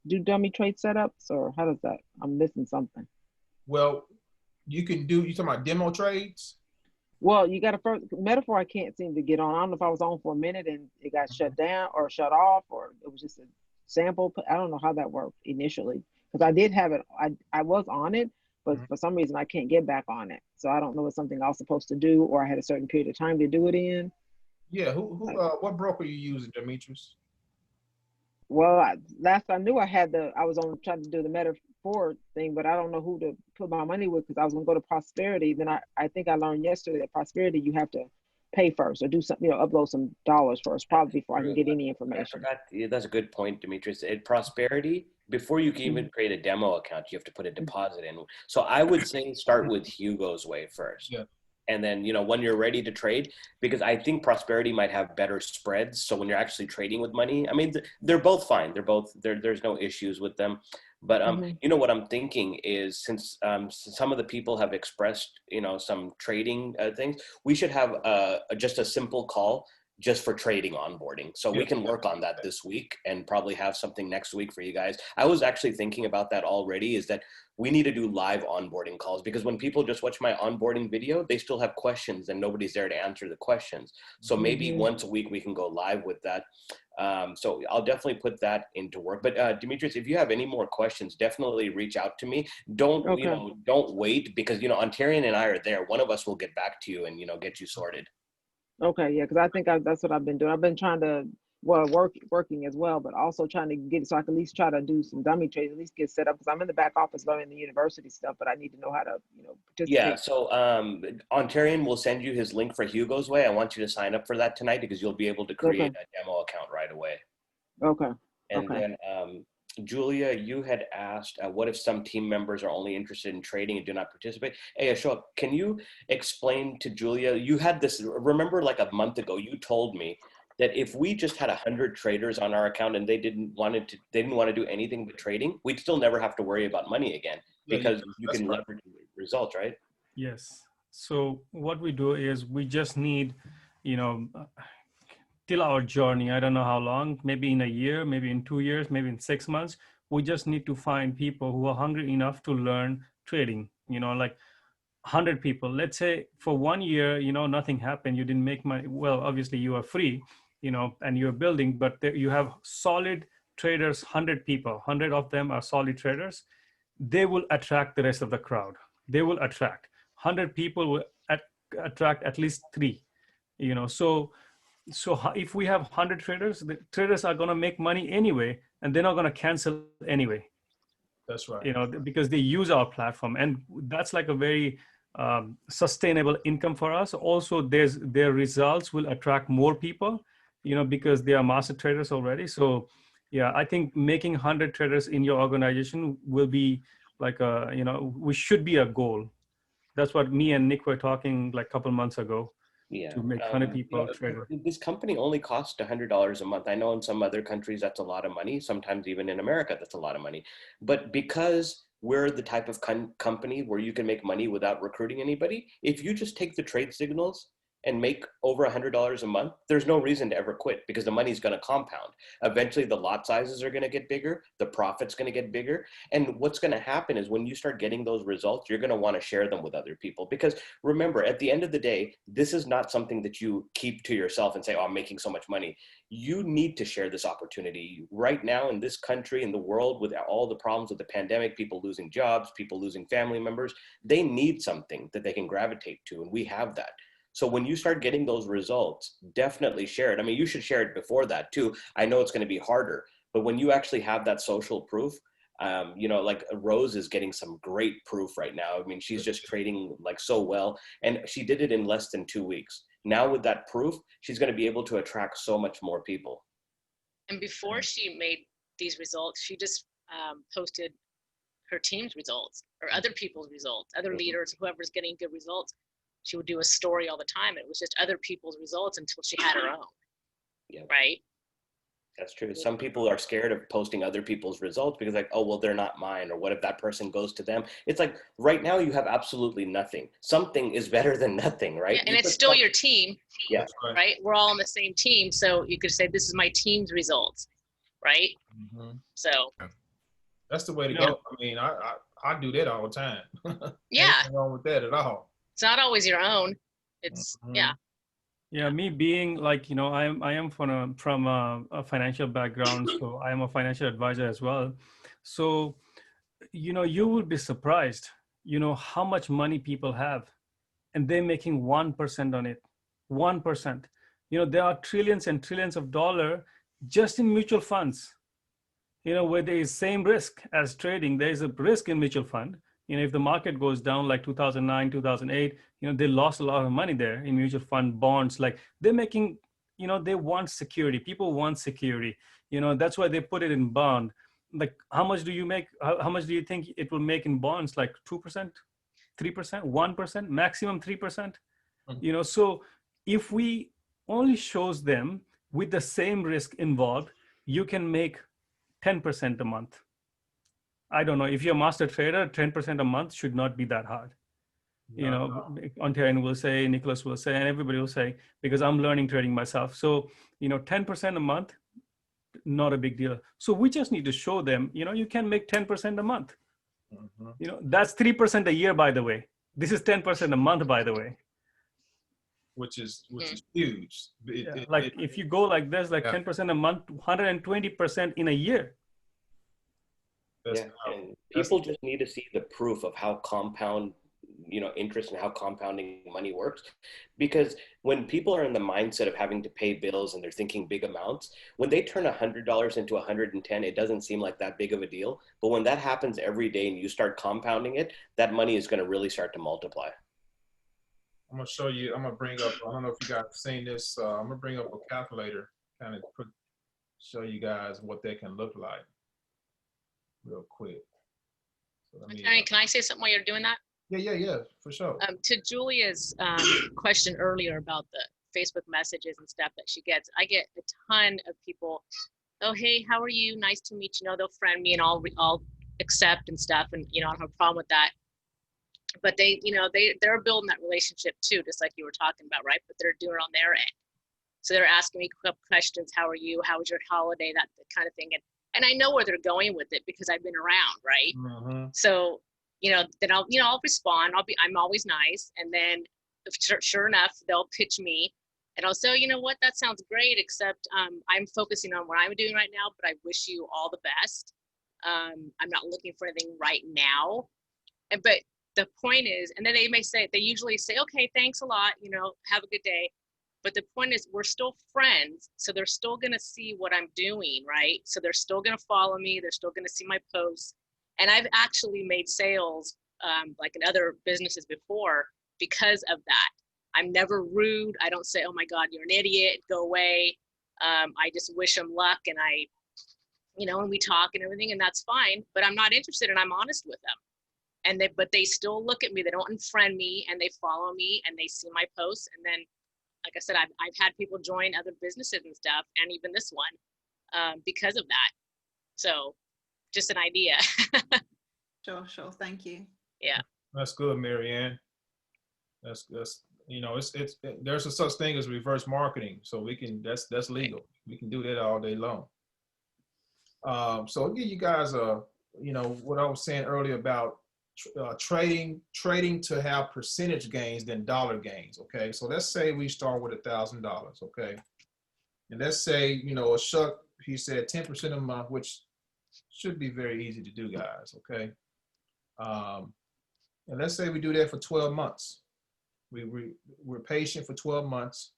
do dummy trade setups, or how does that? I'm missing something. Well, you talking about demo trades? Well, you got to first metaphor. I can't seem to get on. I don't know if I was on for a minute and it got shut down or shut off, or it was just a sample. I don't know how that worked initially, because I did have it. I was on it, but for some reason I can't get back on it. So I don't know if it's something I was supposed to do, or I had a certain period of time to do it in. Yeah. What broker you using, Demetrius? Well, last I knew, I was on trying to do the metaphor thing, but I don't know who to put my money with, because I was going to go to Prosperity. Then I think I learned yesterday that Prosperity, you have to pay first, or do something, upload some dollars first, probably before I can get any information. That's a good point, Demetrius. At Prosperity, before you can even create a demo account, you have to put a deposit in. So I would say start with Hugo's way first. Yeah. And then, when you're ready to trade, because I think Prosperity might have better spreads. So when you're actually trading with money, I mean, they're both fine. There's no issues with them. But, what I'm thinking is, since some of the people have expressed, some trading things, we should have just a simple call just for trading onboarding. So we can work on that this week and probably have something next week for you guys. I was actually thinking about that already, is that we need to do live onboarding calls, because when people just watch my onboarding video, they still have questions and nobody's there to answer the questions. So maybe once a week we can go live with that. So I'll definitely put that into work. But Demetrius, if you have any more questions, definitely reach out to me. Don't wait, because, Ontarian and I are there. One of us will get back to you and, get you sorted. Okay, yeah, because I think that's what I've been doing. I've been trying to, working as well, but also trying to get, so I can at least try to do some dummy trades, at least get set up, because I'm in the back office learning the university stuff, but I need to know how to, participate. Yeah, so Ontarian will send you his link for Hugo's Way. I want you to sign up for that tonight, because you'll be able to create a demo account right away. Okay. And then Julia, you had asked, what if some team members are only interested in trading and do not participate? Hey, Ashok, can you explain to Julia, you had this, remember like a month ago, you told me that if we just had 100 traders on our account and they didn't want to do anything but trading, we'd still never have to worry about money again, because you can leverage results, right? Yes. So what we do is we just need, till our journey, I don't know how long, maybe in a year, maybe in 2 years, maybe in 6 months, we just need to find people who are hungry enough to learn trading, like 100 people. Let's say for 1 year, nothing happened, you didn't make money. Well, obviously you are free, and you're building, but you have solid traders, 100 people, 100 of them are solid traders. They will attract the rest of the crowd. They will attract 100 people will attract at least 3, So if we have 100 traders, the traders are going to make money anyway, and they're not going to cancel anyway. That's right. Because they use our platform, and that's like a very sustainable income for us. Also, their results will attract more people, because they are master traders already. So yeah, I think making 100 traders in your organization will be like we should be a goal. That's what me and Nick were talking like a couple months ago. Yeah, to make 100 people trader. This company only costs $100 a month. I know in some other countries that's a lot of money. Sometimes even in America, that's a lot of money. But because we're the type of company where you can make money without recruiting anybody, if you just take the trade signals and make over $100 a month, there's no reason to ever quit because the money's going to compound. Eventually the lot sizes are going to get bigger, the profit's going to get bigger. And what's going to happen is when you start getting those results, you're going to want to share them with other people. Because remember, at the end of the day, this is not something that you keep to yourself and say, oh, I'm making so much money. You need to share this opportunity right now in this country, in the world, with all the problems of the pandemic, people losing jobs, people losing family members. They need something that they can gravitate to, and we have that. So when you start getting those results, definitely share it. I mean, you should share it before that too. I know it's going to be harder, but when you actually have that social proof, you know, like Rose is getting some great proof right now. I mean, she's just trading like so well, and she did it in less than 2 weeks. Now with that proof, she's going to be able to attract so much more people. And before she made these results, she just posted her team's results or other people's results, other leaders, whoever's getting good results. She would do a story all the time. It was just other people's results until she had her own. Yeah. Right? That's true. Some people are scared of posting other people's results because like, oh, well, they're not mine. Or what if that person goes to them? It's like right now you have absolutely nothing. Something is better than nothing, right? Yeah, and it's still your team. Yeah. Right? We're all on the same team. So you could say, this is my team's results. Right? So. That's the way to go. I mean, I do that all the time. Yeah. Nothing wrong with that at all. It's not always your own. It's yeah. Yeah, me being like, you know, I am from a financial background, so I am a financial advisor as well. So, you know, you will be surprised, you know, how much money people have, and they're making 1% on it. 1%. You know, there are trillions and trillions of dollars just in mutual funds. You know, where there is same risk as trading, there is a risk in mutual fund. You know, if the market goes down like 2009, 2008, you know, they lost a lot of money there in mutual fund bonds. Like they're making, you know, they want security. People want security. You know, that's why they put it in bond. Like how much do you make? How much do you think it will make in bonds? Like 2%, 3%, 1%, maximum 3%. You know, so if we only shows them with the same risk involved, you can make 10% a month. I don't know, if you're a master trader, 10% a month should not be that hard. You know, Ontarian will say, Nicholas will say, and everybody will say, because I'm learning trading myself. So, you know, 10% a month, not a big deal. So we just need to show them, you know, you can make 10% a month. You know, that's 3% a year, by the way. This is 10% a month, by the way. Which is huge. If you go like this, like 10% a month, 120% in a year. Yeah, and people just need to see the proof of how compound, you know, interest and how compounding money works. Because when people are in the mindset of having to pay bills and they're thinking big amounts, when they turn $100 into 110, it doesn't seem like that big of a deal. But when that happens every day and you start compounding it, that money is going to really start to multiply. I'm going to show you, I'm going to bring up, I don't know if you guys have seen this, I'm going to bring up a calculator, kind of show you guys what that can look like real quick. So Can I say something while you're doing that? Yeah, for sure. To Julia's question earlier about the Facebook messages and stuff that she gets, I get a ton of people, oh, hey, how are you? Nice to meet you. You know, they'll friend me and I'll accept and stuff. And, you know, I don't have a problem with that. But they, you know, they're building that relationship too, just like you were talking about, right? But they're doing it on their end. So they're asking me questions. How are you? How was your holiday? That kind of thing. And I know where they're going with it because I've been around, right? So, you know, then I'll respond. I'm always nice. And then sure enough, they'll pitch me and I'll say, oh, you know what, that sounds great, except I'm focusing on what I'm doing right now, but I wish you all the best. I'm not looking for anything right now. But the point is, and then they usually say, okay, thanks a lot, you know, have a good day. But the point is, we're still friends. So they're still going to see what I'm doing, right? So they're still going to follow me. They're still going to see my posts. And I've actually made sales like in other businesses before because of that. I'm never rude. I don't say, oh my God, you're an idiot, go away. I just wish them luck. And and we talk and everything, and that's fine. But I'm not interested, and I'm honest with them. But they still look at me. They don't unfriend me, and they follow me, and they see my posts. And then, like I said, I've had people join other businesses and stuff, and even this one, because of that. So, just an idea. Sure. Thank you. Yeah. That's good, Marianne. You know, there's a such thing as reverse marketing, so we can that's legal. We can do that all day long. So I'll give you guys you know, what I was saying earlier about trading to have percentage gains than dollar gains. Okay, so let's say we start with $1,000. Okay, and let's say, you know, a Chuck, he said 10% a month, which should be very easy to do, guys. Okay, and let's say we do that for 12 months. We're patient for 12 months.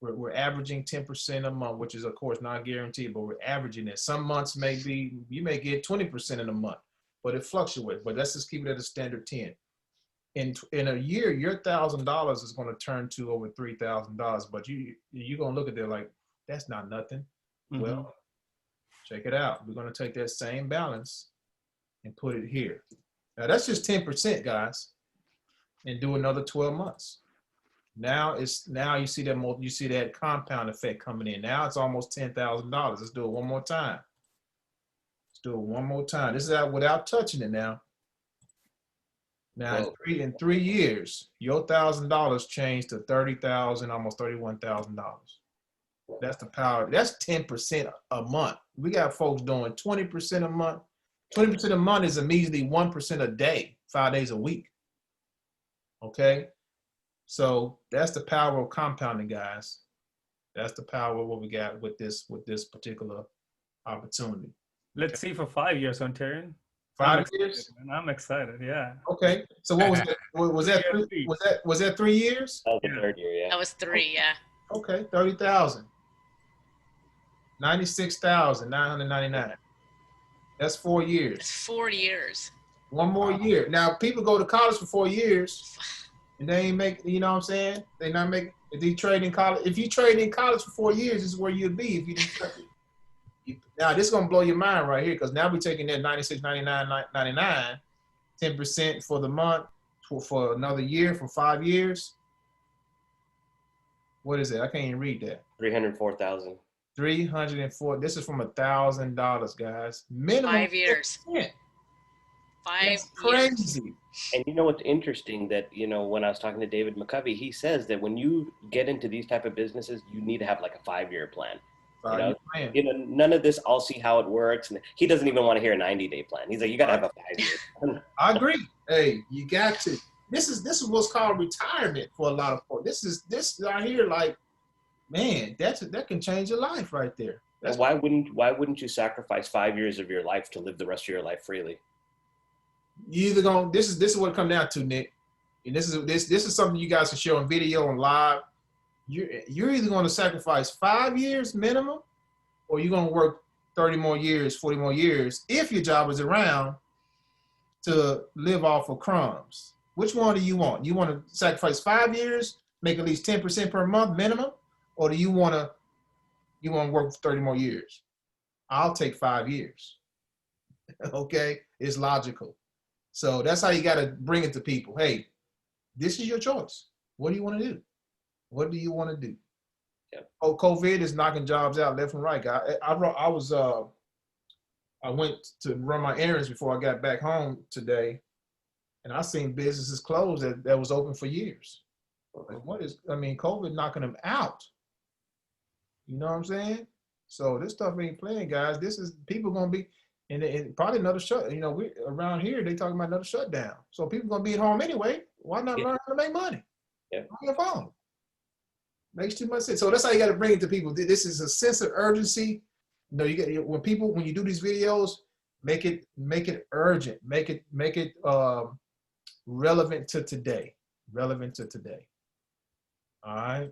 We're averaging 10% a month, which is of course not guaranteed, but we're averaging it. Some months you may get 20% in a month, but it fluctuates. But let's just keep it at a standard 10. In a year, your $1,000 is going to turn to over $3,000. But you're going to look at it like, that's not nothing. Mm-hmm. Well, check it out. We're going to take that same balance and put it here. Now that's just 10%, guys, and do another 12 months. Now you see that compound effect coming in. Now it's almost $10,000. Let's do it one more time. Let's do it one more time. This is out without touching it now. Now in 3 years, your $1,000 changed to $30,000, almost $31,000. That's the power. That's 10% a month. We got folks doing 20% a month. 20% a month is immediately 1% a day, 5 days a week. Okay. So that's the power of compounding, guys. That's the power of what we got with this particular opportunity. Let's see for 5 years, Ontarian. 5 years? And I'm excited, yeah. Okay. So what was that? Was that 3 years? That was the third year, yeah. That was 3, yeah. Okay, 30,000. 96,999. That's 4 years. That's 4 years. One more year. Now people go to college for 4 years. And they ain't make, you know what I'm saying? They not make, if they trade in college, if you trade in college for 4 years, this is where you'd be if you didn't. Now this is gonna blow your mind right here, because now we're taking that 96.99, 10% for the month for another year, for 5 years. What is it? I can't even read that. 304,000. 304. This is from $1,000, guys. Minimum 5 years. 10%. 5 That's crazy. years. And you know what's interesting, that, you know, when I was talking to David McCovey, he says that when you get into these type of businesses, you need to have like a 5-year plan. You know, none of this, I'll see how it works. And he doesn't even want to hear a 90-day plan. He's like, you got to have a 5-year. I agree. Hey, you got to. This is what's called retirement for a lot of folks. This right here, like, man, that can change your life right there. That's why wouldn't you sacrifice 5 years of your life to live the rest of your life freely? You either gonna, this is what it comes down to, Nick. And this is something you guys can share on video and live. You're either going to sacrifice 5 years minimum, or you're going to work 30 more years, 40 more years, if your job is around, to live off of crumbs. Which one do you want? You want to sacrifice 5 years, make at least 10% per month minimum, or do you want to work for 30 more years? I'll take 5 years. Okay, it's logical. So that's how you got to bring it to people. Hey, this is your choice. What do you want to do? What do you want to do? Yeah. Oh, COVID is knocking jobs out left and right. I went to run my errands before I got back home today, and I seen businesses close that was open for years. Like, COVID knocking them out. You know what I'm saying? So this stuff ain't playing, guys. This is, people gonna be, and probably another shut. You know, we around here they talking about another shutdown. So people gonna be at home anyway. Why not learn how to make money? Yeah. On your phone. Makes too much sense. So that's how you got to bring it to people. This is a sense of urgency. You know, you get when you do these videos, make it urgent. Make it relevant to today. Relevant to today. All right.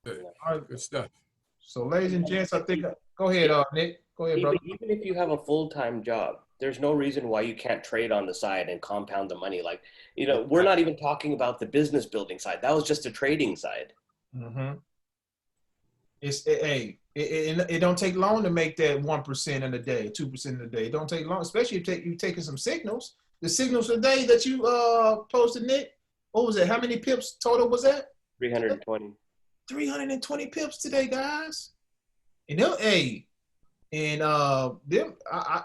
Good. All right. Good stuff. So, ladies and gents, I think. Go ahead, Nick. Go ahead, brother. Even if you have a full-time job, there's no reason why you can't trade on the side and compound the money. Like, you know, we're not even talking about the business building side. That was just a trading side. Mm-hmm. It don't take long to make that 1% in a day, 2% in a day. It don't take long, especially if you're taking some signals. The signals a day that you posted, Nick, what was it? How many pips total was that? 320. 320 pips today, guys. And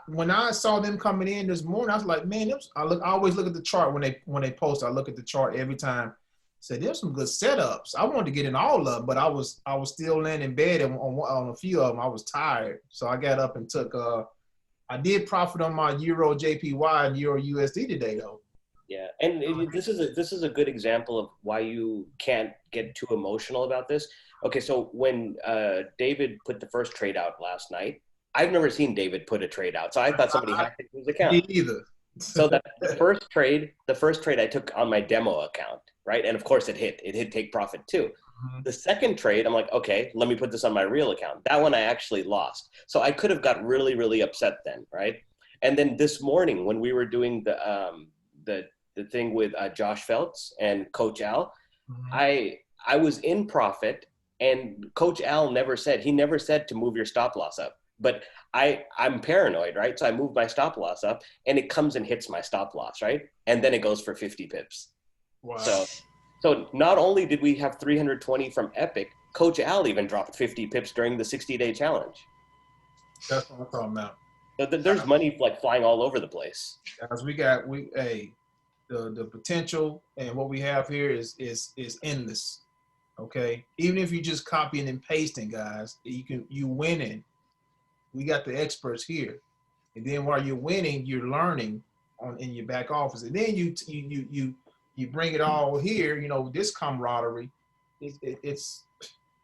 when I saw them coming in this morning, I was like, man, I always look at the chart when they post. I look at the chart every time said there's some good setups. I wanted to get in all of them, but I was still laying in bed on a few of them. I was tired, so I got up and took. I did profit on my Euro JPY and Euro USD today, though. Yeah, and this is a good example of why you can't get too emotional about this. Okay, so when David put the first trade out last night, I've never seen David put a trade out, so I thought somebody hacked his account. Me either. So the first trade I took on my demo account, right? And of course it hit take profit too. The second trade, I'm like, okay, let me put this on my real account. That one I actually lost. So I could have got really, really upset then, right? And then this morning when we were doing the thing with Josh Feltz and Coach Al, I was in profit, and Coach Al never said to move your stop loss up. But I'm paranoid, right? So I move my stop loss up, and it comes and hits my stop loss, right? And then it goes for 50 pips. Wow. So not only did we have 320 from Epic, Coach Al even dropped 50 pips during the 60-day challenge. That's what I'm talking about. So there's money like flying all over the place. Guys, the potential and what we have here is endless. Okay, even if you just copying and pasting, guys, you winning. We got the experts here, and then while you're winning, you're learning in your back office, and then you bring it all here. You know, this camaraderie, it's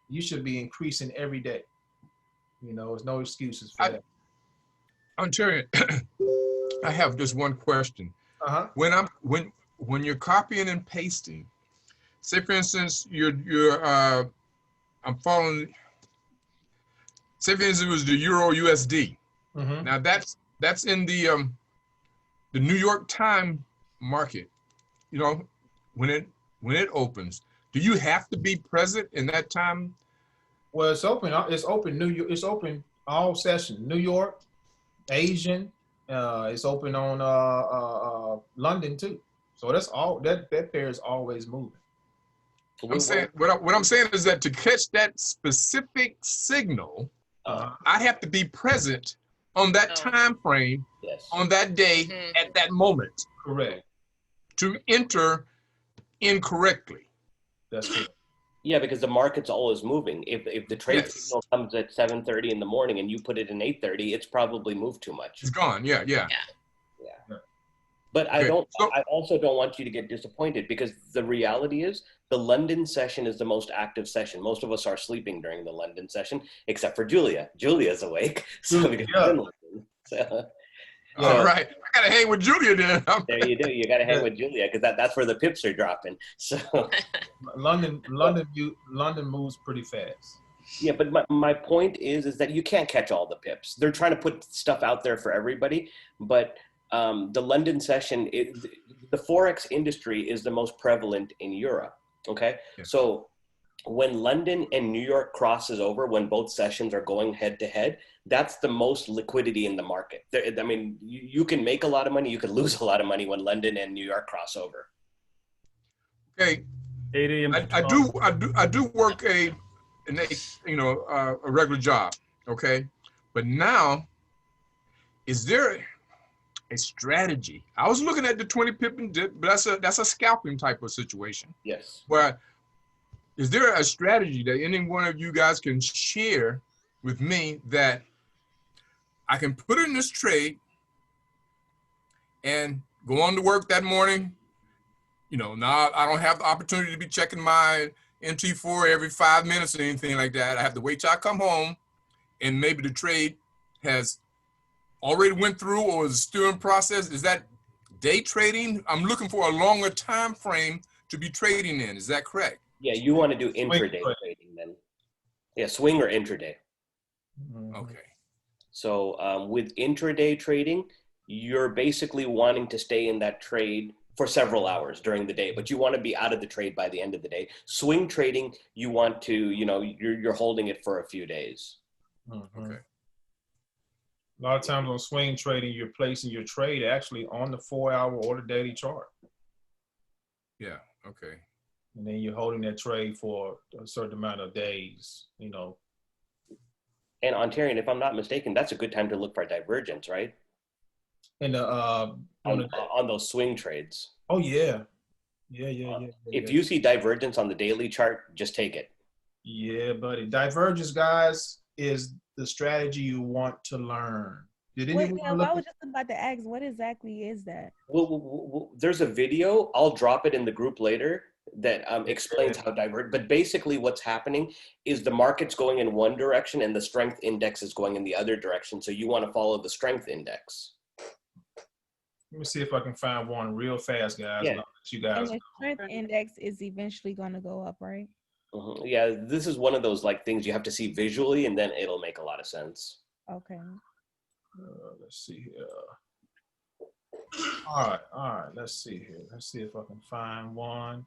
you should be increasing every day. You know, there's no excuses for that. Ontarian, I have just one question. When you're copying and pasting, say for instance, I'm following. Say for instance, it was the Euro USD. Now that's in the New York Times market. You know, when it opens, do you have to be present in that time? Well, it's open. It's open. It's open all sessions. New York, Asian. It's open on London too. So that's all. That pair is always moving. I'm saying what I'm saying is that to catch that specific signal, I have to be present on that time frame, on that day, at that moment. Correct. To enter incorrectly. That's correct. Yeah, because the market's always moving. If the trade signal comes at 7:30 in the morning and you put it in 8:30, it's probably moved too much. It's gone. Yeah. But I also don't want you to get disappointed, because the reality is the London session is the most active session. Most of us are sleeping during the London session, except for Julia. Julia's awake. So because she's in London. So, all right. I gotta hang with Julia then. There you do. You gotta hang with Julia, because that's where the pips are dropping. So London moves pretty fast. Yeah, but my point is that you can't catch all the pips. They're trying to put stuff out there for everybody, but the London session, the Forex industry is the most prevalent in Europe, okay? Yeah. So when London and New York crosses over, when both sessions are going head to head, that's the most liquidity in the market. I mean, you can make a lot of money, you can lose a lot of money when London and New York cross over. Okay, 8 a.m. I do work a regular job, okay? But now, is there a strategy? I was looking at the 20 pip and dip, but that's a scalping type of situation. Yes. But is there a strategy that any one of you guys can share with me that I can put in this trade and go on to work that morning? You know, now I don't have the opportunity to be checking my MT4 every 5 minutes or anything like that. I have to wait till I come home, and maybe the trade has already went through or is still in process. Is that day trading? I'm looking for a longer time frame to be trading in. Is that correct? Yeah, you want to do intraday trading then. Yeah, swing or intraday. Okay. So with intraday trading, you're basically wanting to stay in that trade for several hours during the day, but you want to be out of the trade by the end of the day. Swing trading, you want to, you're holding it for a few days. Okay. A lot of times on swing trading, you're placing your trade actually on the 4-hour or the daily chart. Yeah, okay. And then you're holding that trade for a certain amount of days, And Ontarian, if I'm not mistaken, that's a good time to look for divergence, right? And on those swing trades. Oh yeah. Yeah. If you see divergence on the daily chart, just take it. Yeah, buddy. Divergence, guys, is the strategy you want to learn. Did anyone I look was just about to ask, what exactly is that? Well, there's a video. I'll drop it in the group later that explains how diverge. But basically, what's happening is the market's going in one direction and the strength index is going in the other direction. So you want to follow the strength index. Let me see if I can find one real fast, guys. Yeah. And I'll let you guys. And the strength index is eventually going to go up, right? Yeah, this is one of those like things you have to see visually, and then it'll make a lot of sense. Okay. Let's see here. All right. Let's see here. Let's see if I can find one.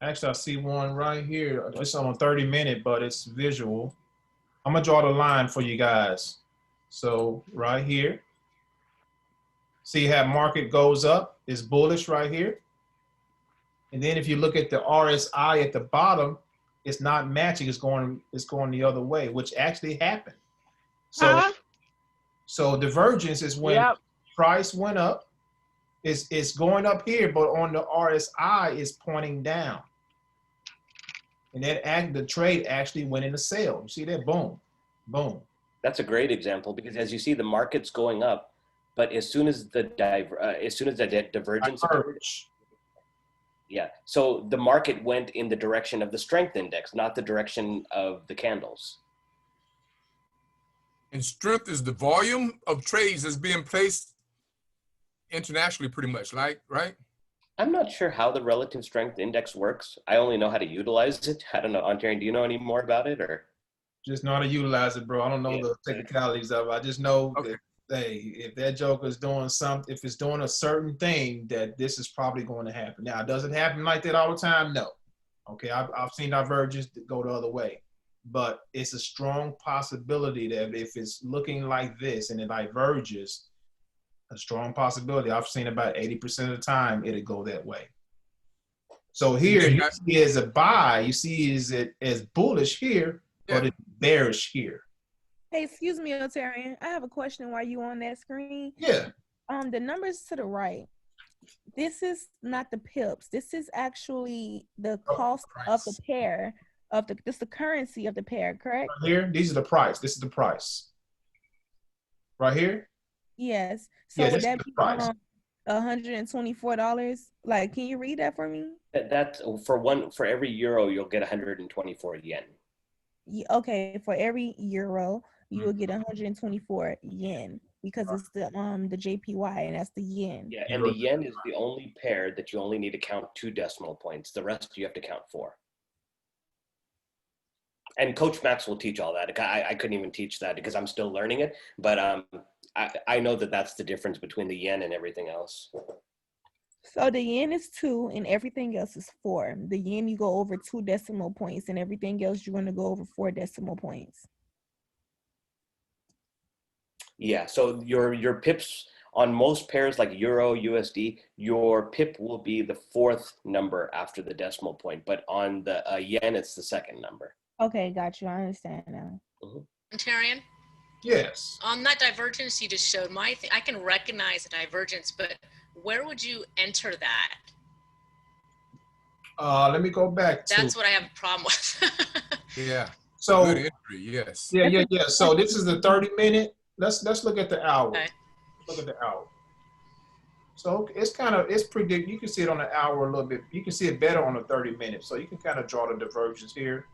Actually, I see one right here. It's on a 30-minute, but it's visual. I'm gonna draw the line for you guys. So right here, see how market goes up? It's bullish right here. And then if you look at the RSI at the bottom, it's not matching. It's going the other way, which actually happened. So, so divergence is when price went up. It's going up here, but on the RSI is pointing down. And that the trade actually went into sale. You see that? Boom, boom. That's a great example because as you see, the market's going up, but as soon as the divergence occurred, yeah. So the market went in the direction of the strength index, not the direction of the candles. And strength is the volume of trades that's being placed internationally, pretty much, right? I'm not sure how the relative strength index works. I only know how to utilize it. I don't know, Ontarian, do you know any more about it, or? Just know how to utilize it, bro. I don't know the technicalities of it. I just know that, hey, if that joker is doing something, if it's doing a certain thing, that this is probably going to happen. Now, does it happen like that all the time? No. Okay, I've seen divergence go the other way. But it's a strong possibility that if it's looking like this and it diverges, a strong possibility. I've seen about 80% of the time it'll go that way. So here you see as a buy, you see is it as bullish here, but it's bearish here. Hey, excuse me, Ontarian. I have a question while you on that screen. Yeah. The numbers to the right. This is not the pips. This is actually the cost of the pair of this the currency of the pair, correct? Right here, these are the price. This is the price. Right here? Yes. So would that be $124? Like, can you read that for me? That's for every euro, you'll get 124 yen. Okay, for every euro, you will get 124 yen because it's the JPY and that's the yen. Yeah, and the yen is the only pair that you only need to count 2 decimal points. The rest you have to count 4. And Coach Max will teach all that. I couldn't even teach that because I'm still learning it. But I know that that's the difference between the yen and everything else. So the yen is 2 and everything else is 4. The yen, you go over 2 decimal points and everything else, you're going to go over 4 decimal points. Yeah, so your pips on most pairs like Euro, USD, your pip will be the 4th number after the decimal point. But on the yen, it's the 2nd number. Okay, got you. I understand now. Ontarian? Yes. On that divergence you just showed, I can recognize the divergence, but where would you enter that? Let me go back to. That's what I have a problem with. Yeah. So good entry, yes. Yeah. So this is the 30-minute. Let's look at the hour. Okay. Look at the hour. So it's pretty. You can see it on the hour a little bit. You can see it better on the 30-minute. So you can kind of draw the divergence here.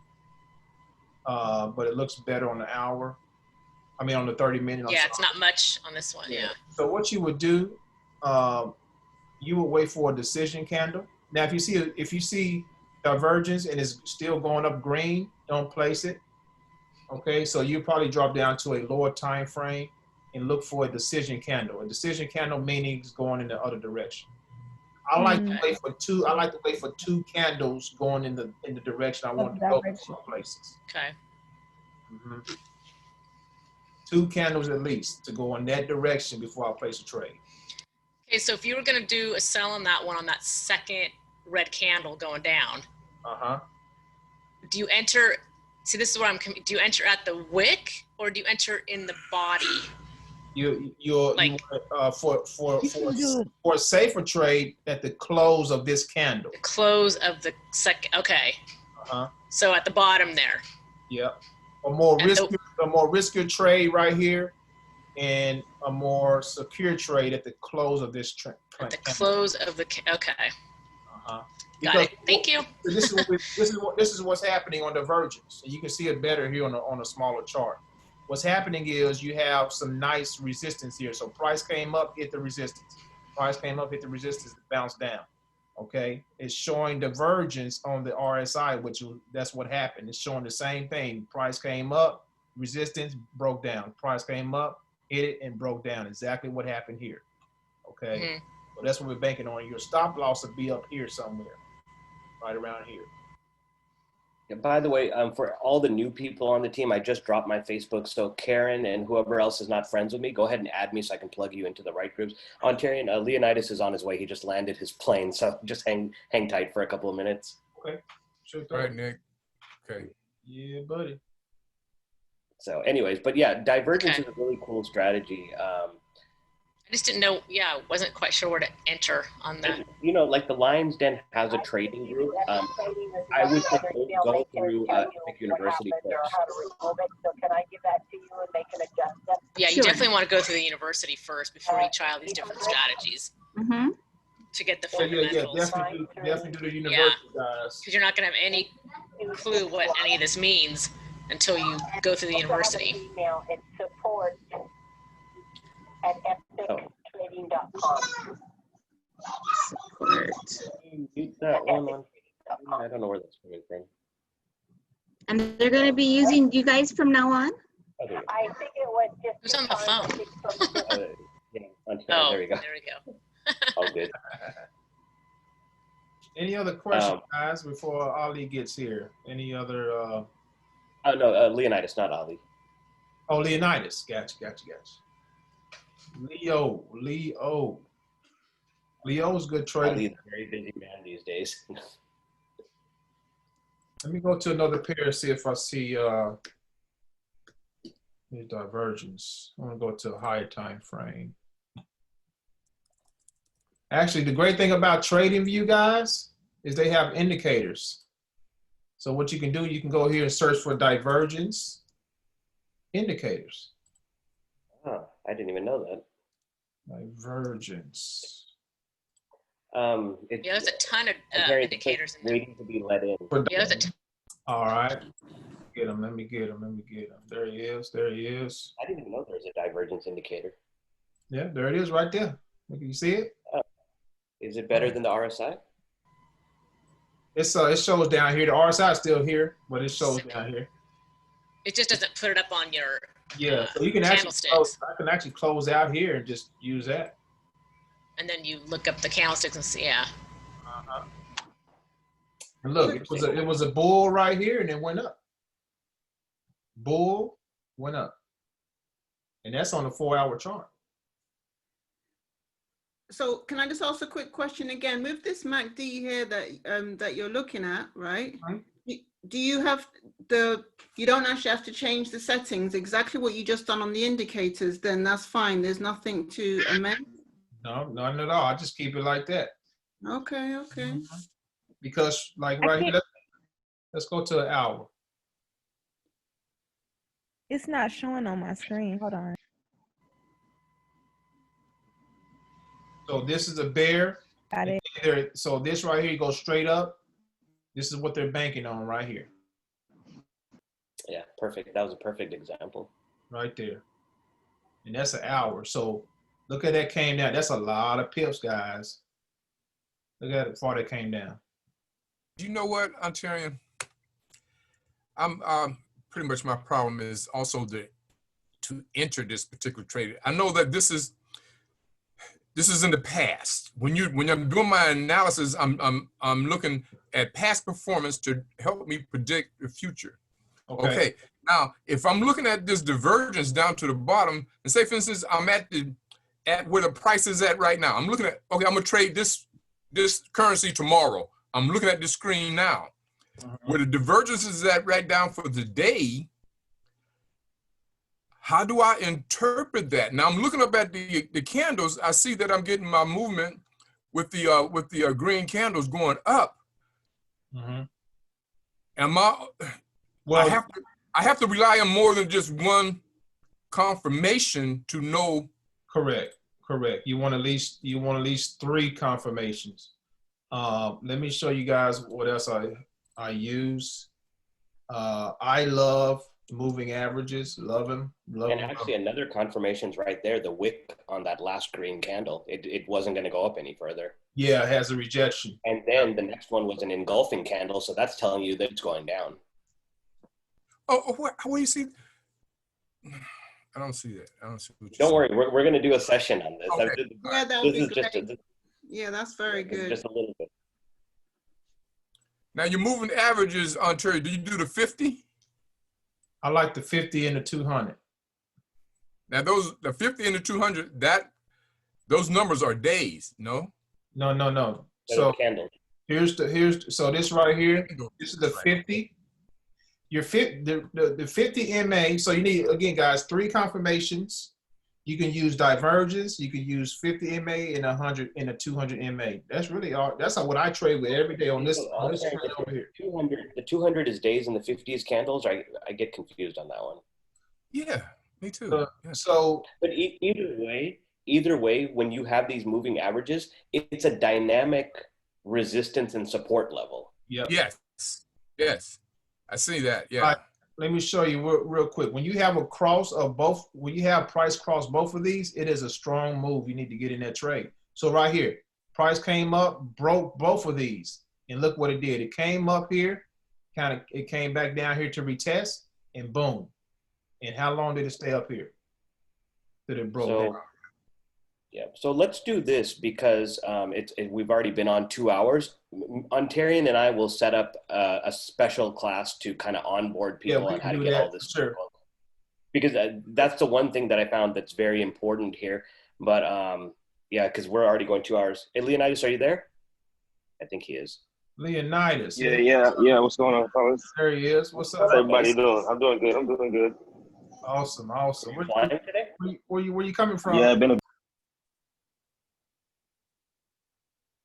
But it looks better on the hour. I mean, on the 30-minute. Yeah, it's not much on this one. Yeah. So what you would do, you would wait for a decision candle. Now, if you see divergence and it's still going up green, don't place it. Okay, so you probably drop down to a lower time frame and look for a decision candle. A decision candle meaning it's going in the other direction. I like to wait for 2. I like to wait for 2 candles going in the direction I want to go to places. Okay. 2 candles at least to go in that direction before I place a trade. Okay, so if you were going to do a sell on that one on that 2nd red candle going down, do you enter? See, this is where do you enter at the wick or do you enter in the body? For a safer trade at the close of this candle. The close of the second. Okay. So at the bottom there. Yep. A more riskier trade right here, and a more secure trade at the close of this trend. At the close of the okay. Got Because it. Thank you. This is what's happening on divergence, and you can see it better here on a smaller chart. What's happening is you have some nice resistance here. So price came up, hit the resistance. Price came up, hit the resistance, bounced down. Okay, it's showing divergence on the RSI, that's what happened. It's showing the same thing. Price came up, resistance broke down. Price came up, hit it, and broke down. Exactly what happened here. Okay, so that's what we're banking on. Your stop loss will be up here somewhere, right around here. Yeah, by the way, for all the new people on the team, I just dropped my Facebook. So Karen and whoever else is not friends with me, go ahead and add me so I can plug you into the right groups. Ontarian, Leonidas is on his way. He just landed his plane. So just hang tight for a couple of minutes. Okay. Sure. All right, Nick. Okay. Yeah, buddy. So anyways, but yeah, divergence is a really cool strategy. I just didn't know. Yeah, wasn't quite sure where to enter on that. You know, like the Lion's Den has a trading group. I would go through Epic University first. Yeah, you definitely want to go through the university first before you try all these different strategies to get the fundamentals. Yeah, definitely do the university, guys. Because you're not going to have any clue what any of this means until you go through the university. At epictrading.com. That one on. I don't know where that's coming from. And they're going to be using you guys from now on? I think it was just. Who's on the phone? There we go. There we go. All good. Any other questions, guys, before Ali gets here? Any other? Oh no, Leonidas, not Ali. Oh, Leonidas. Gotcha. Leo's good trader. Ali's a very busy man these days. Let me go to another pair, see if I see any divergence. I'm gonna go to a higher time frame. Actually, the great thing about TradingView, guys, is they have indicators. So what you can do, you can go here and search for divergence indicators. Oh, I didn't even know that. Divergence. Yeah, there's a ton of indicators in there. Waiting to be let in. Yeah, there's a ton. All right. Get him. Let me get him. There he is. I didn't even know there was a divergence indicator. Yeah, there it is right there. Can you see it? Is it better than the RSI? It shows down here. The RSI is still here, but it shows down here. It just doesn't put it up on your so you can I can actually close out here and just use that. And then you look up the candlesticks and see, And look, it was a bull right here, and it went up. Bull went up, and that's on the 4-hour chart. So can I just ask a quick question again? With this MACD here that you're looking at, right? Do you have you don't actually have to change the settings, exactly what you just done on the indicators, then that's fine. There's nothing to amend? No, none at all. I just keep it like that. Okay. Because like right here, let's go to an hour. It's not showing on my screen. Hold on. So this is a bear. Got it. So this right here, you go straight up. This is what they're banking on right here. Yeah, perfect. That was a perfect example. Right there. And that's an hour. So look at that came down. That's a lot of pips, guys. Look at how far that came down. You know what, Ontarian? I'm pretty much my problem is also to enter this particular trade. I know that this is in the past. When I'm doing my analysis, I'm looking at past performance to help me predict the future. Okay. Now, if I'm looking at this divergence down to the bottom, and say for instance, I'm at where the price is at right now. I'm looking at, okay, I'm gonna trade this currency tomorrow. I'm looking at the screen now. Where the divergence is at right down for the day, how do I interpret that? Now I'm looking up at the candles. I see that I'm getting my movement with the green candles going up. Mm-hmm. I have to rely on more than just one confirmation to know. Correct. You want at least 3 confirmations. Let me show you guys what else I use. I love moving averages. Love them. And actually, another confirmation's right there. The wick on that last green candle, it wasn't going to go up any further. Yeah, it has a rejection. And then the next one was an engulfing candle, so that's telling you that it's going down. Oh, what do you see? I don't see that. I don't see what you Don't worry, we're going to do a session on this. Okay. Yeah, that would be great. Just Yeah, that's very good. just a little bit. Now you're moving averages, Ontarian. Do you do the 50? I like the 50 and the 200. Now the 50 and the 200, those numbers are days, no? No. So so this right here, this is the 50. Your the 50 MA. So you need, again, guys, 3 confirmations. You can use divergence. You can use 50 MA and 100 and a 200 MA. That's really all. That's what I trade with every day on this screen over here. 200. The 200 is days and the 50 is candles. I get confused on that one. Yeah, me too. But either way, when you have these moving averages, it's a dynamic resistance and support level. Yep. Yes. I see that. Yeah. Right. Let me show you real quick. When you have a cross of both, when you have price cross both of these, it is a strong move. You need to get in that trade. So right here, price came up, broke both of these, and look what it did. It came up here, it came back down here to retest, and boom. And how long did it stay up here? That it broke down. Yeah, so let's do this because we've already been on 2 hours. Ontarian and I will set up a special class to kind of onboard people on how to get all this. Sure. Because that's the one thing that I found that's very important here. But yeah, because we're already going 2 hours. Hey, Leonidas, are you there? I think he is. Leonidas. Yeah. What's going on, fellas? There he is. What's up? How's everybody doing? I'm doing good. Awesome. Today? Where you coming from? Yeah, I've been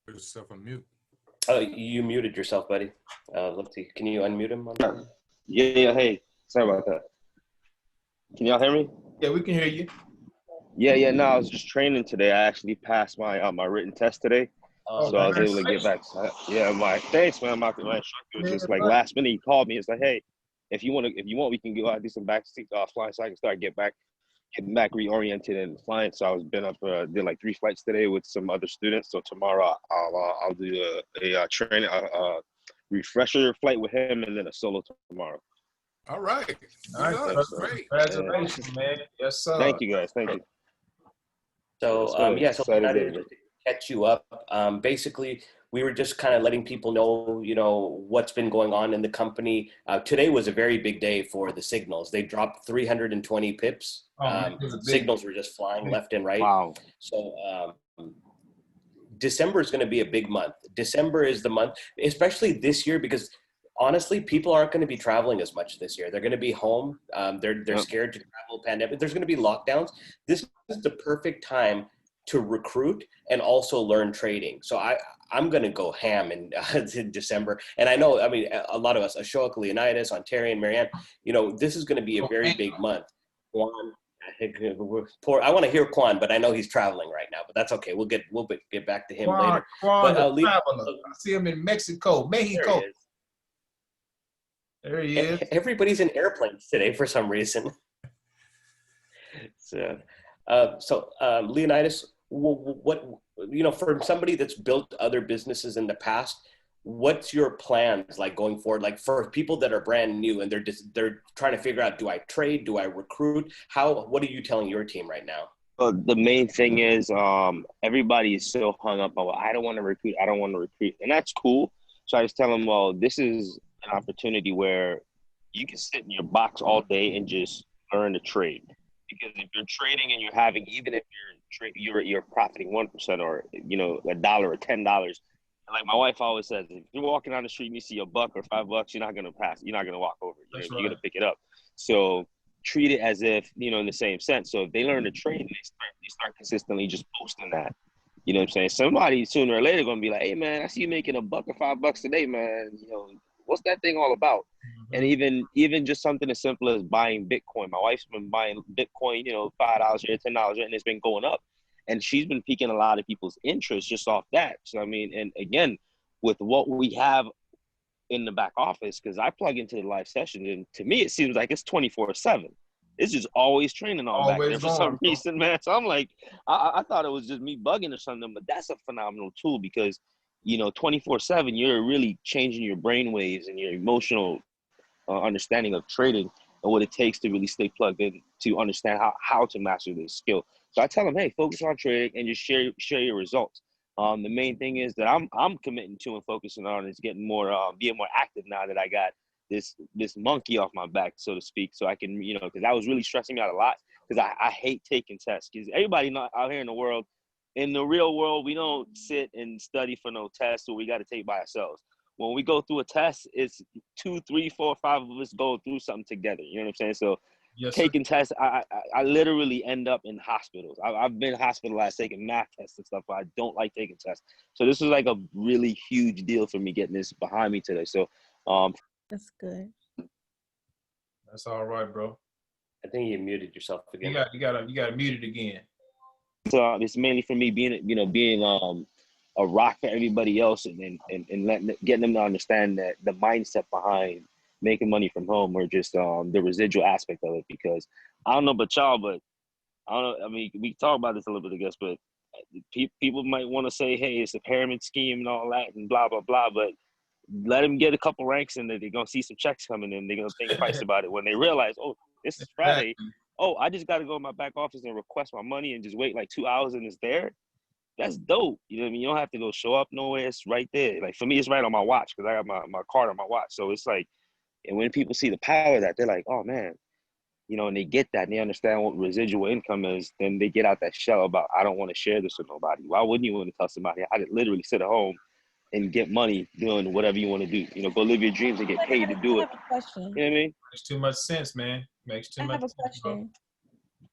Put yourself on mute. Oh, you muted yourself, buddy. Let's see. Can you unmute him? Yeah. Hey, sorry about that. Can y'all hear me? Yeah, we can hear you. Yeah. No, I was just training today. I actually passed my my written test today, so I was able to get back. Thanks, man. My instructor was just like last minute. He called me. It's like, hey, if you want, we can go out do some back flying, so I can start getting back reoriented and flying. So I was did like 3 flights today with some other students. So tomorrow I'll do a training refresher flight with him and then a solo tomorrow. All right. That's great. Congratulations, man. Yes, sir. Thank you, guys. Thank you. So so just to catch you up, basically we were just kind of letting people know, what's been going on in the company. Today was a very big day for the signals. They dropped 320 pips. Signals were just flying left and right. Wow. So December is going to be a big month. December is the month, especially this year, because honestly, people aren't going to be traveling as much this year. They're going to be home. They're scared to travel. Pandemic. There's going to be lockdowns. This is the perfect time to recruit and also learn trading. So I'm going to go ham in December. And I know, a lot of us, Ashok, Leonidas, Ontarian, Marianne, this is going to be a very big month. Quan, I want to hear Quan, but I know he's traveling right now, but that's okay. We'll get back to him later. Quan, I see him in Mexico. There he is. Everybody's in airplanes today for some reason. So Leonidas, what for somebody that's built other businesses in the past, what's your plans like going forward? Like for people that are brand new and they're trying to figure out, do I trade? Do I recruit? What are you telling your team right now? The main thing is everybody is so hung up on, I don't want to recruit, and that's cool. So I just tell them, well, this is an opportunity where you can sit in your box all day and just learn to trade. Because if you're trading and you're having, even if you're profiting 1% or $1 or $10, like my wife always says, if you're walking down the street and you see $1 or $5, you're not gonna pass. You're not gonna walk over. You're gonna pick it up. So treat it as if, you know, in the same sense. So if they learn to trade, they start consistently just posting that. You know what I'm saying? Somebody sooner or later gonna be like, hey man, I see you making $1 or $5 today, man. You know, what's that thing all about? And even just something as simple as buying Bitcoin. My wife's been buying Bitcoin, you know, $5 here, $10 here, and it's been going up. And she's been piquing a lot of people's interest just off that. So I mean, and again, with what we have in the back office, because I plug into the live session, and to me it seems like it's 24/7. It's just always training on back there for some reason, man. So I'm like, I thought it was just me bugging or something, but that's a phenomenal tool because, you know, 24/7, you're really changing your brain waves and your emotional understanding of trading and what it takes to really stay plugged in to understand how to master this skill. So I tell them, hey, focus on trading and just share your results. The main thing is that I'm committing to and focusing on is getting more, being more active now that I got this monkey off my back, so to speak, so I can, you know, because that was really stressing me out a lot because I hate taking tests because everybody out here in the world, in the real world, we don't sit and study for no tests, so we got to take by ourselves. When we go through a test, it's 2, 3, 4, 5 of us go through something together. You know what I'm saying? So taking tests, I literally end up in hospitals. I've been hospitalized taking math tests and stuff, but I don't like taking tests. So this was like a really huge deal for me getting this behind me today. So that's good. That's all right, bro. I think you muted yourself again. You gotta mute it again. So it's mainly for me being a rock for everybody else, and getting them to understand that the mindset behind making money from home, or just the residual aspect of it. Because I don't know about y'all, but I don't know. I mean, we talk about this a little bit, I guess, but people might want to say, hey, it's a pyramid scheme and all that and blah, blah, blah. But let them get a couple ranks in there. They're going to see some checks coming in. They're going to think twice about it when they realize, oh, this is Friday. Oh, I just got to go to my back office and request my money and just wait like 2 hours and it's there. That's dope. You know what I mean? You don't have to go show up nowhere. It's right there. Like for me, it's right on my watch because I got my card on my watch. So it's like, and when people see the power of that, they're like, oh man, you know, and they get that and they understand what residual income is, then they get out that shell about, I don't want to share this with nobody. Why wouldn't you want to tell somebody? I could literally sit at home and get money doing whatever you want to do. You know, go live your dreams and get paid to do it. Question. You know what I mean? Makes too much sense, man. Makes too much sense. I have a question.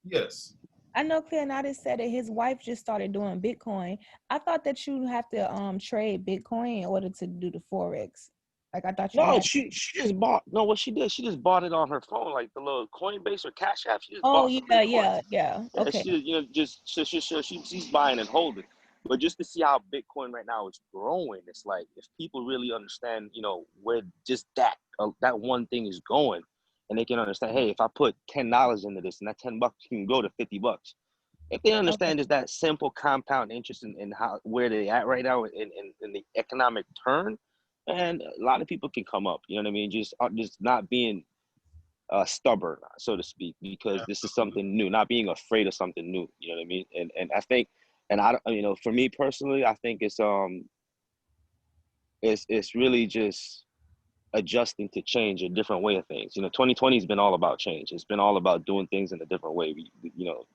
Yes. I know Cleonatus said that his wife just started doing Bitcoin. I thought that you have to trade Bitcoin in order to do the Forex. Like I thought you No, had. she just bought. No, what she did, she just bought it on her phone, like the little Coinbase or Cash App. She just Oh bought yeah. Okay. She, you know, just she's buying and holding. But just to see how Bitcoin right now is growing, it's like if people really understand, you know, where just that one thing is going, and they can understand, hey, if I put $10 into this, and that $10 can go to $50. If they understand just that simple compound interest in how where they at right now in the economic turn, and a lot of people can come up. You know what I mean? Just not being stubborn, so to speak, because this is something new. Not being afraid of something new. You know what I mean? And I think, and I, you know, for me personally, I think it's really just adjusting to change, a different way of things. You know, 2020 has been all about change. It's been all about doing things in a different way. You know,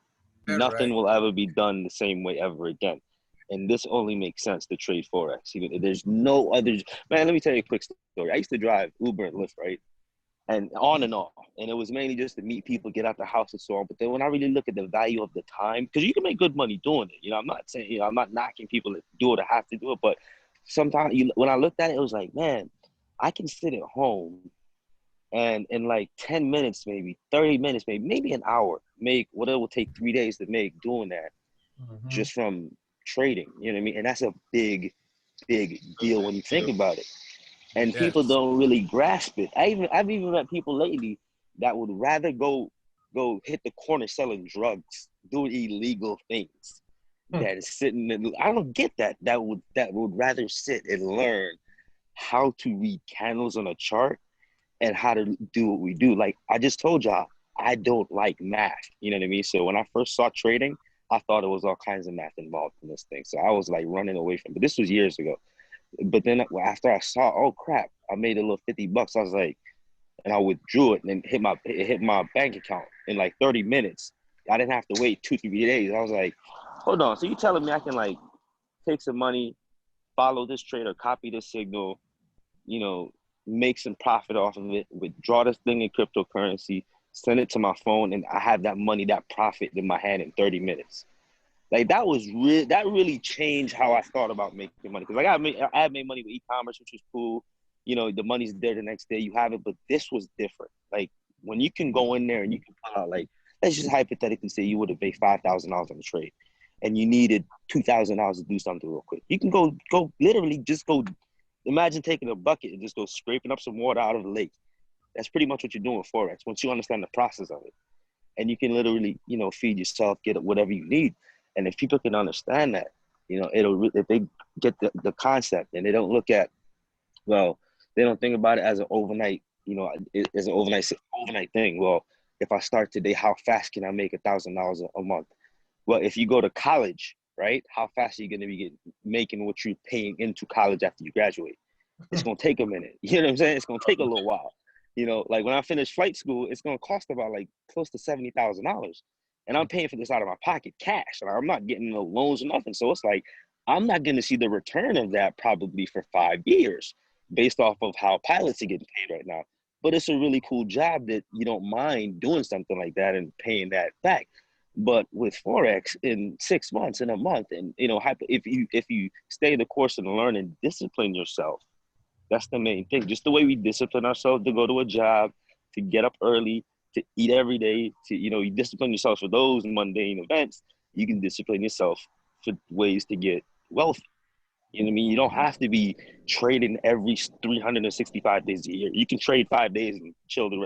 nothing will ever be done the same way ever again. And this only makes sense to trade Forex. There's no other, man, let me tell you a quick story. I used to drive Uber and Lyft, right? And on and off. And it was mainly just to meet people, get out the house and so on. But then when I really look at the value of the time, because you can make good money doing it. You know, I'm not saying, you know, I'm not knocking people that do it or have to do it. But sometimes when I looked at it, it was like, man, I can sit at home and in like 10 minutes, maybe 30 minutes, maybe an hour, make what it will take 3 days to make doing that just from trading. You know what I mean? And that's a big deal when you think about it. And people don't really grasp it. I've even met people lately that would rather go hit the corner selling drugs, doing illegal things, than sitting in, I don't get that. That would rather sit and learn how to read candles on a chart and how to do what we do. Like I just told y'all, I don't like math. You know what I mean? So when I first saw trading, I thought it was all kinds of math involved in this thing. So I was like running away from it. But this was years ago. But then after I saw, oh crap, I made a little $50. I was like, and I withdrew it and then hit my bank account in like 30 minutes. I didn't have to wait 2-3 days. I was like, hold on. So you telling me I can like take some money, follow this trader, copy this signal, you know, make some profit off of it, withdraw this thing in cryptocurrency, send it to my phone, and I have that money, that profit in my hand in 30 minutes. Like that really changed how I thought about making money. Because I had made money with e-commerce, which was cool. You know, the money's there the next day, you have it, but this was different. Like when you can go in there and you can pull out, like, let's just hypothetically say you would have made $5,000 on the trade and you needed $2,000 to do something real quick. You can go literally just go, imagine taking a bucket and just go scraping up some water out of the lake. That's pretty much what you're doing with Forex once you understand the process of it. And you can literally, you know, feed yourself, get whatever you need. And if people can understand that, you know, if they get the concept and they don't look at, well, they don't think about it as an overnight, you know, as an overnight thing. Well, if I start today, how fast can I make $1,000 a month? Well, if you go to college, right, how fast are you going to be making what you're paying into college after you graduate? It's going to take a minute. You know what I'm saying? It's going to take a little while. You know, like when I finish flight school, it's going to cost about like close to $70,000. And I'm paying for this out of my pocket, cash. And I'm not getting no loans or nothing. So it's like, I'm not going to see the return of that probably for 5 years based off of how pilots are getting paid right now. But it's a really cool job that you don't mind doing something like that and paying that back. But with Forex, in 6 months, in a month, and, you know, if you stay the course and learn and discipline yourself, that's the main thing. Just the way we discipline ourselves to go to a job, to get up early, to eat every day, to, you know, you discipline yourself for those mundane events, you can discipline yourself for ways to get wealthy. You know what I mean? You don't have to be trading every 365 days a year. You can trade 5 days and chill the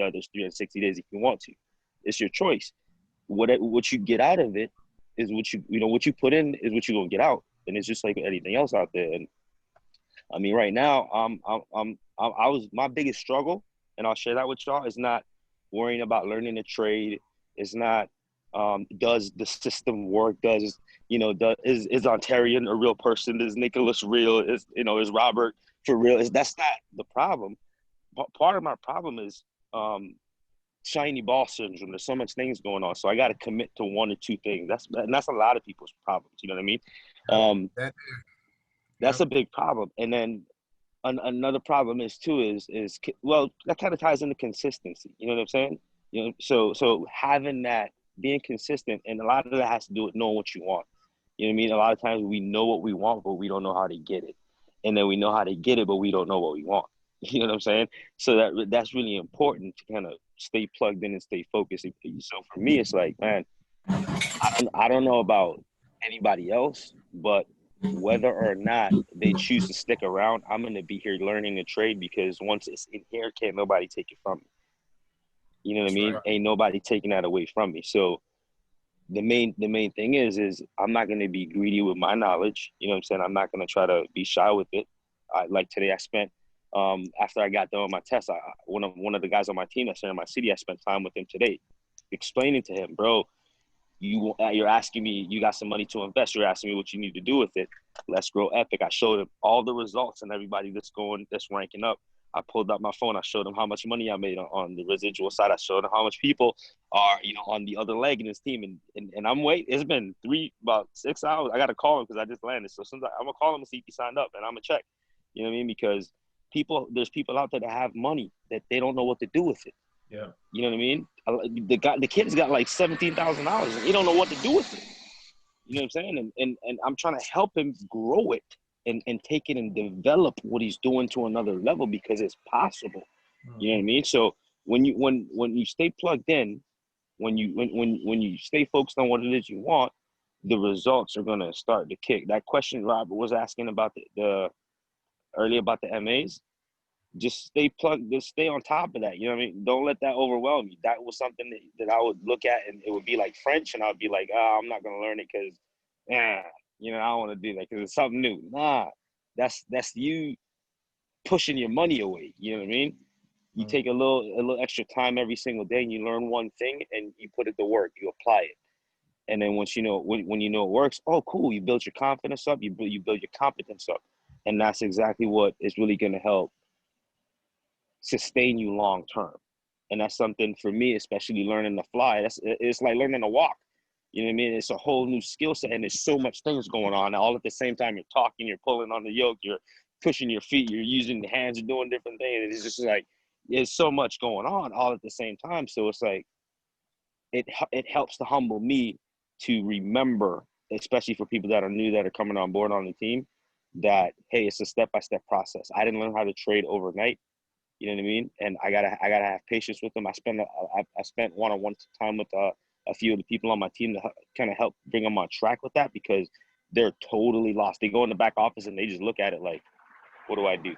other 360 days if you want to. It's your choice. What you get out of it is what you put in is what you're gonna get out. And it's just like anything else out there. And I mean, right now, my biggest struggle, and I'll share that with y'all, is not worrying about learning to trade. It's not, does the system work? Is Ontarian a real person? Is Nicholas real? Is Robert for real? That's not the problem. Part of my problem is shiny ball syndrome. There's so much things going on, so I got to commit to one or two things. That's a lot of people's problems. You know what I mean? That's a big problem. And then another problem is that kind of ties into consistency. You know what I'm saying? You know, so having that, being consistent, and a lot of that has to do with knowing what you want. You know what I mean? A lot of times we know what we want, but we don't know how to get it. And then we know how to get it, but we don't know what we want. You know what I'm saying? So that's really important to kind of stay plugged in and stay focused. So for me, it's like, man, I don't know about anybody else, but whether or not they choose to stick around, I'm going to be here learning to trade, because once it's in here, can't nobody take it from me. You know what I mean? Right. Ain't nobody taking that away from me. So the main thing is I'm not going to be greedy with my knowledge. You know what I'm saying? I'm not going to try to be shy with it. Like today I spent, after I got done with my test, one of the guys on my team that's in my city, I spent time with him today, explaining to him, bro, you're asking me, you got some money to invest. You're asking me what you need to do with it. Let's grow Epic. I showed him all the results and everybody that's ranking up. I pulled out my phone. I showed him how much money I made on the residual side. I showed him how much people are, on the other leg in his team. And I'm waiting. It's been about 6 hours. I got to call him because I just landed. So I'm going to call him and see if he signed up, and I'm going to check. You know what I mean? Because there's people out there that have money that they don't know what to do with it. Yeah. You know what I mean? The kid's got like $17,000 and he don't know what to do with it. You know what I'm saying? And I'm trying to help him grow it and take it and develop what he's doing to another level, because it's possible. You know what I mean? So when you stay plugged in, when you stay focused on what it is you want, the results are gonna start to kick. That question Robert was asking about the earlier about the MAs, just stay plugged, just stay on top of that. You know what I mean? Don't let that overwhelm you. That was something that I would look at, and it would be like French, and I would be like, I'm not gonna learn it because, I don't want to do that because it's something new. Nah, that's you pushing your money away. You know what I mean? You take a little extra time every single day, and you learn one thing, and you put it to work. You apply it, and then once you know when you know it works, oh cool, you build your confidence up, you build your competence up, and that's exactly what is really gonna help sustain you long term. And that's something for me, especially learning to fly. It's like learning to walk. You know what I mean? It's a whole new skill set, and there's so much things going on all at the same time. You're talking, you're pulling on the yoke, you're pushing your feet, you're using the hands, you're doing different things. It's just like there's so much going on all at the same time. So it's like, it helps to humble me to remember, especially for people that are new, that are coming on board on the team, that, hey, it's a step-by-step process. I didn't learn how to trade overnight. You know what I mean? And I gotta have patience with them. I spent one-on-one time with a few of the people on my team to kind of help bring them on track with that, because they're totally lost. They go in the back office and they just look at it like, what do I do?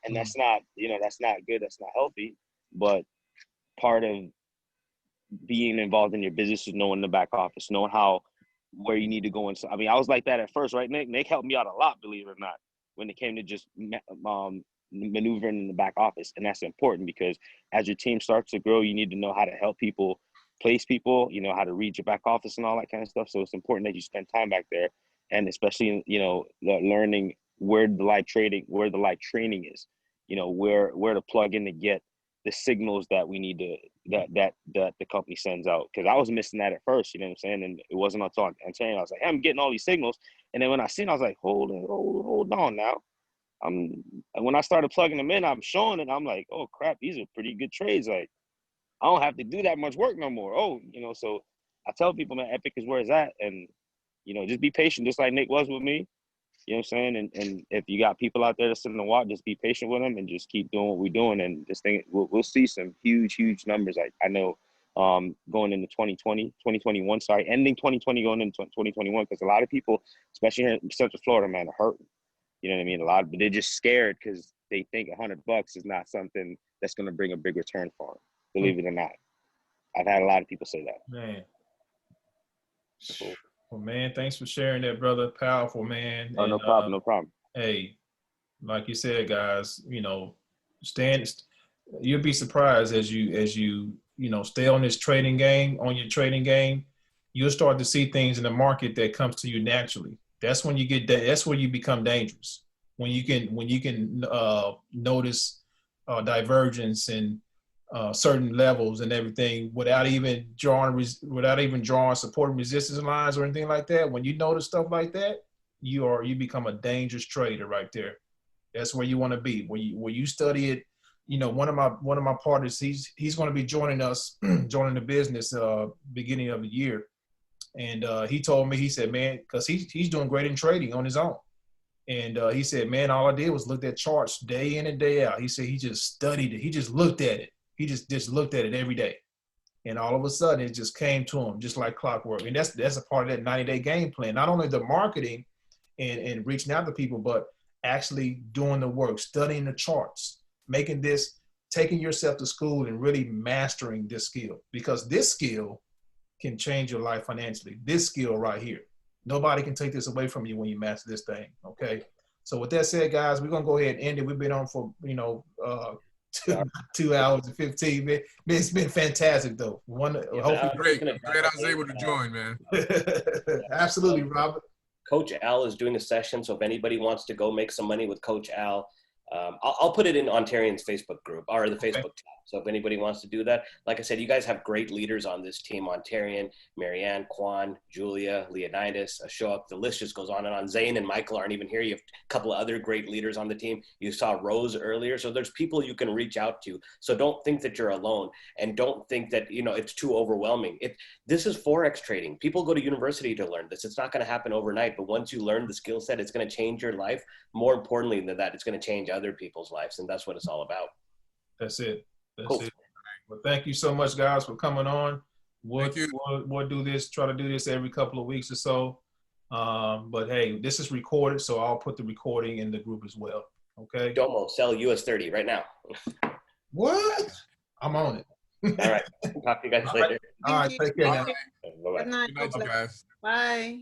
And that's not, that's not good. That's not healthy. But part of being involved in your business is knowing the back office, knowing where you need to go. I mean, I was like that at first, right, Nick? Nick helped me out a lot, believe it or not, when it came to just maneuvering in the back office. And that's important, because as your team starts to grow, you need to know how to help people, place people, how to read your back office and all that kind of stuff. So it's important that you spend time back there, and especially, learning where the live training is, where to plug in to get the signals that we need to, that the company sends out. Because I was missing that at first, you know what I'm saying? And it wasn't until Ontarian I was like, hey, I'm getting all these signals. And then when I seen, I was like, hold on now. And when I started plugging them in, I'm showing it. I'm like, oh crap, these are pretty good trades. Like, I don't have to do that much work no more. So I tell people, man, Epic is where it's at. And, just be patient, just like Nick was with me. You know what I'm saying? And if you got people out there that's sitting and watch, just be patient with them and just keep doing what we're doing. And this thing, we'll see some huge numbers. I know going into 2021, ending 2020, going into 2021, because a lot of people, especially here in Central Florida, man, are hurting. You know what I mean? They're just scared because they think $100 is not something that's going to bring a big return for them. Believe it or not. I've had a lot of people say that. Man. Well, man, thanks for sharing that, brother. Powerful, man. Oh, no problem, no problem. Hey, like you said, guys, you'll be surprised as you stay on this trading game, you'll start to see things in the market that comes to you naturally. That's when that's where you become dangerous. When you can notice divergence and certain levels and everything without even drawing support and resistance lines or anything like that. When you notice stuff like that, you become a dangerous trader right there. That's where you want to be. When you study it, one of my partners, he's going to be joining us, joining the business beginning of the year. And he told me, he said, man, because he's doing great in trading on his own. And he said, man, all I did was look at charts day in and day out. He said he just studied it. He just looked at it. He just looked at it every day. And all of a sudden, it just came to him just like clockwork. And that's a part of that 90-day game plan. Not only the marketing and reaching out to people, but actually doing the work, studying the charts, taking yourself to school and really mastering this skill. Because this skill can change your life financially. This skill right here. Nobody can take this away from you when you master this thing, okay? So with that said, guys, we're going to go ahead and end it. We've been on for, 2 hours and 15 minutes. It's been fantastic, though. Hopefully great. Glad I was able to join, man. Absolutely, Robert. Coach Al is doing a session, so if anybody wants to go make some money with Coach Al, I'll put it in Ontarian's Facebook group or the Facebook tab. So if anybody wants to do that, like I said, you guys have great leaders on this team: Ontarian, Marianne, Kwan, Julia, Leonidas, Ashok. The list just goes on and on. Zane and Michael aren't even here. You have a couple of other great leaders on the team. You saw Rose earlier. So there's people you can reach out to. So don't think that you're alone, and don't think that, it's too overwhelming. This is Forex trading. People go to university to learn this. It's not going to happen overnight, but once you learn the skill set, it's going to change your life. More importantly than that, it's going to change other people's lives, and that's what it's all about. That's it. Cool. Well, thank you so much, guys, for coming on. We'll try to do this every couple of weeks or so. But hey, this is recorded, so I'll put the recording in the group as well. Okay. Domo, sell US30 right now. What? I'm on it. All right. Talk to you guys later. All right. Take care now. Bye-bye. Good night, guys. Bye.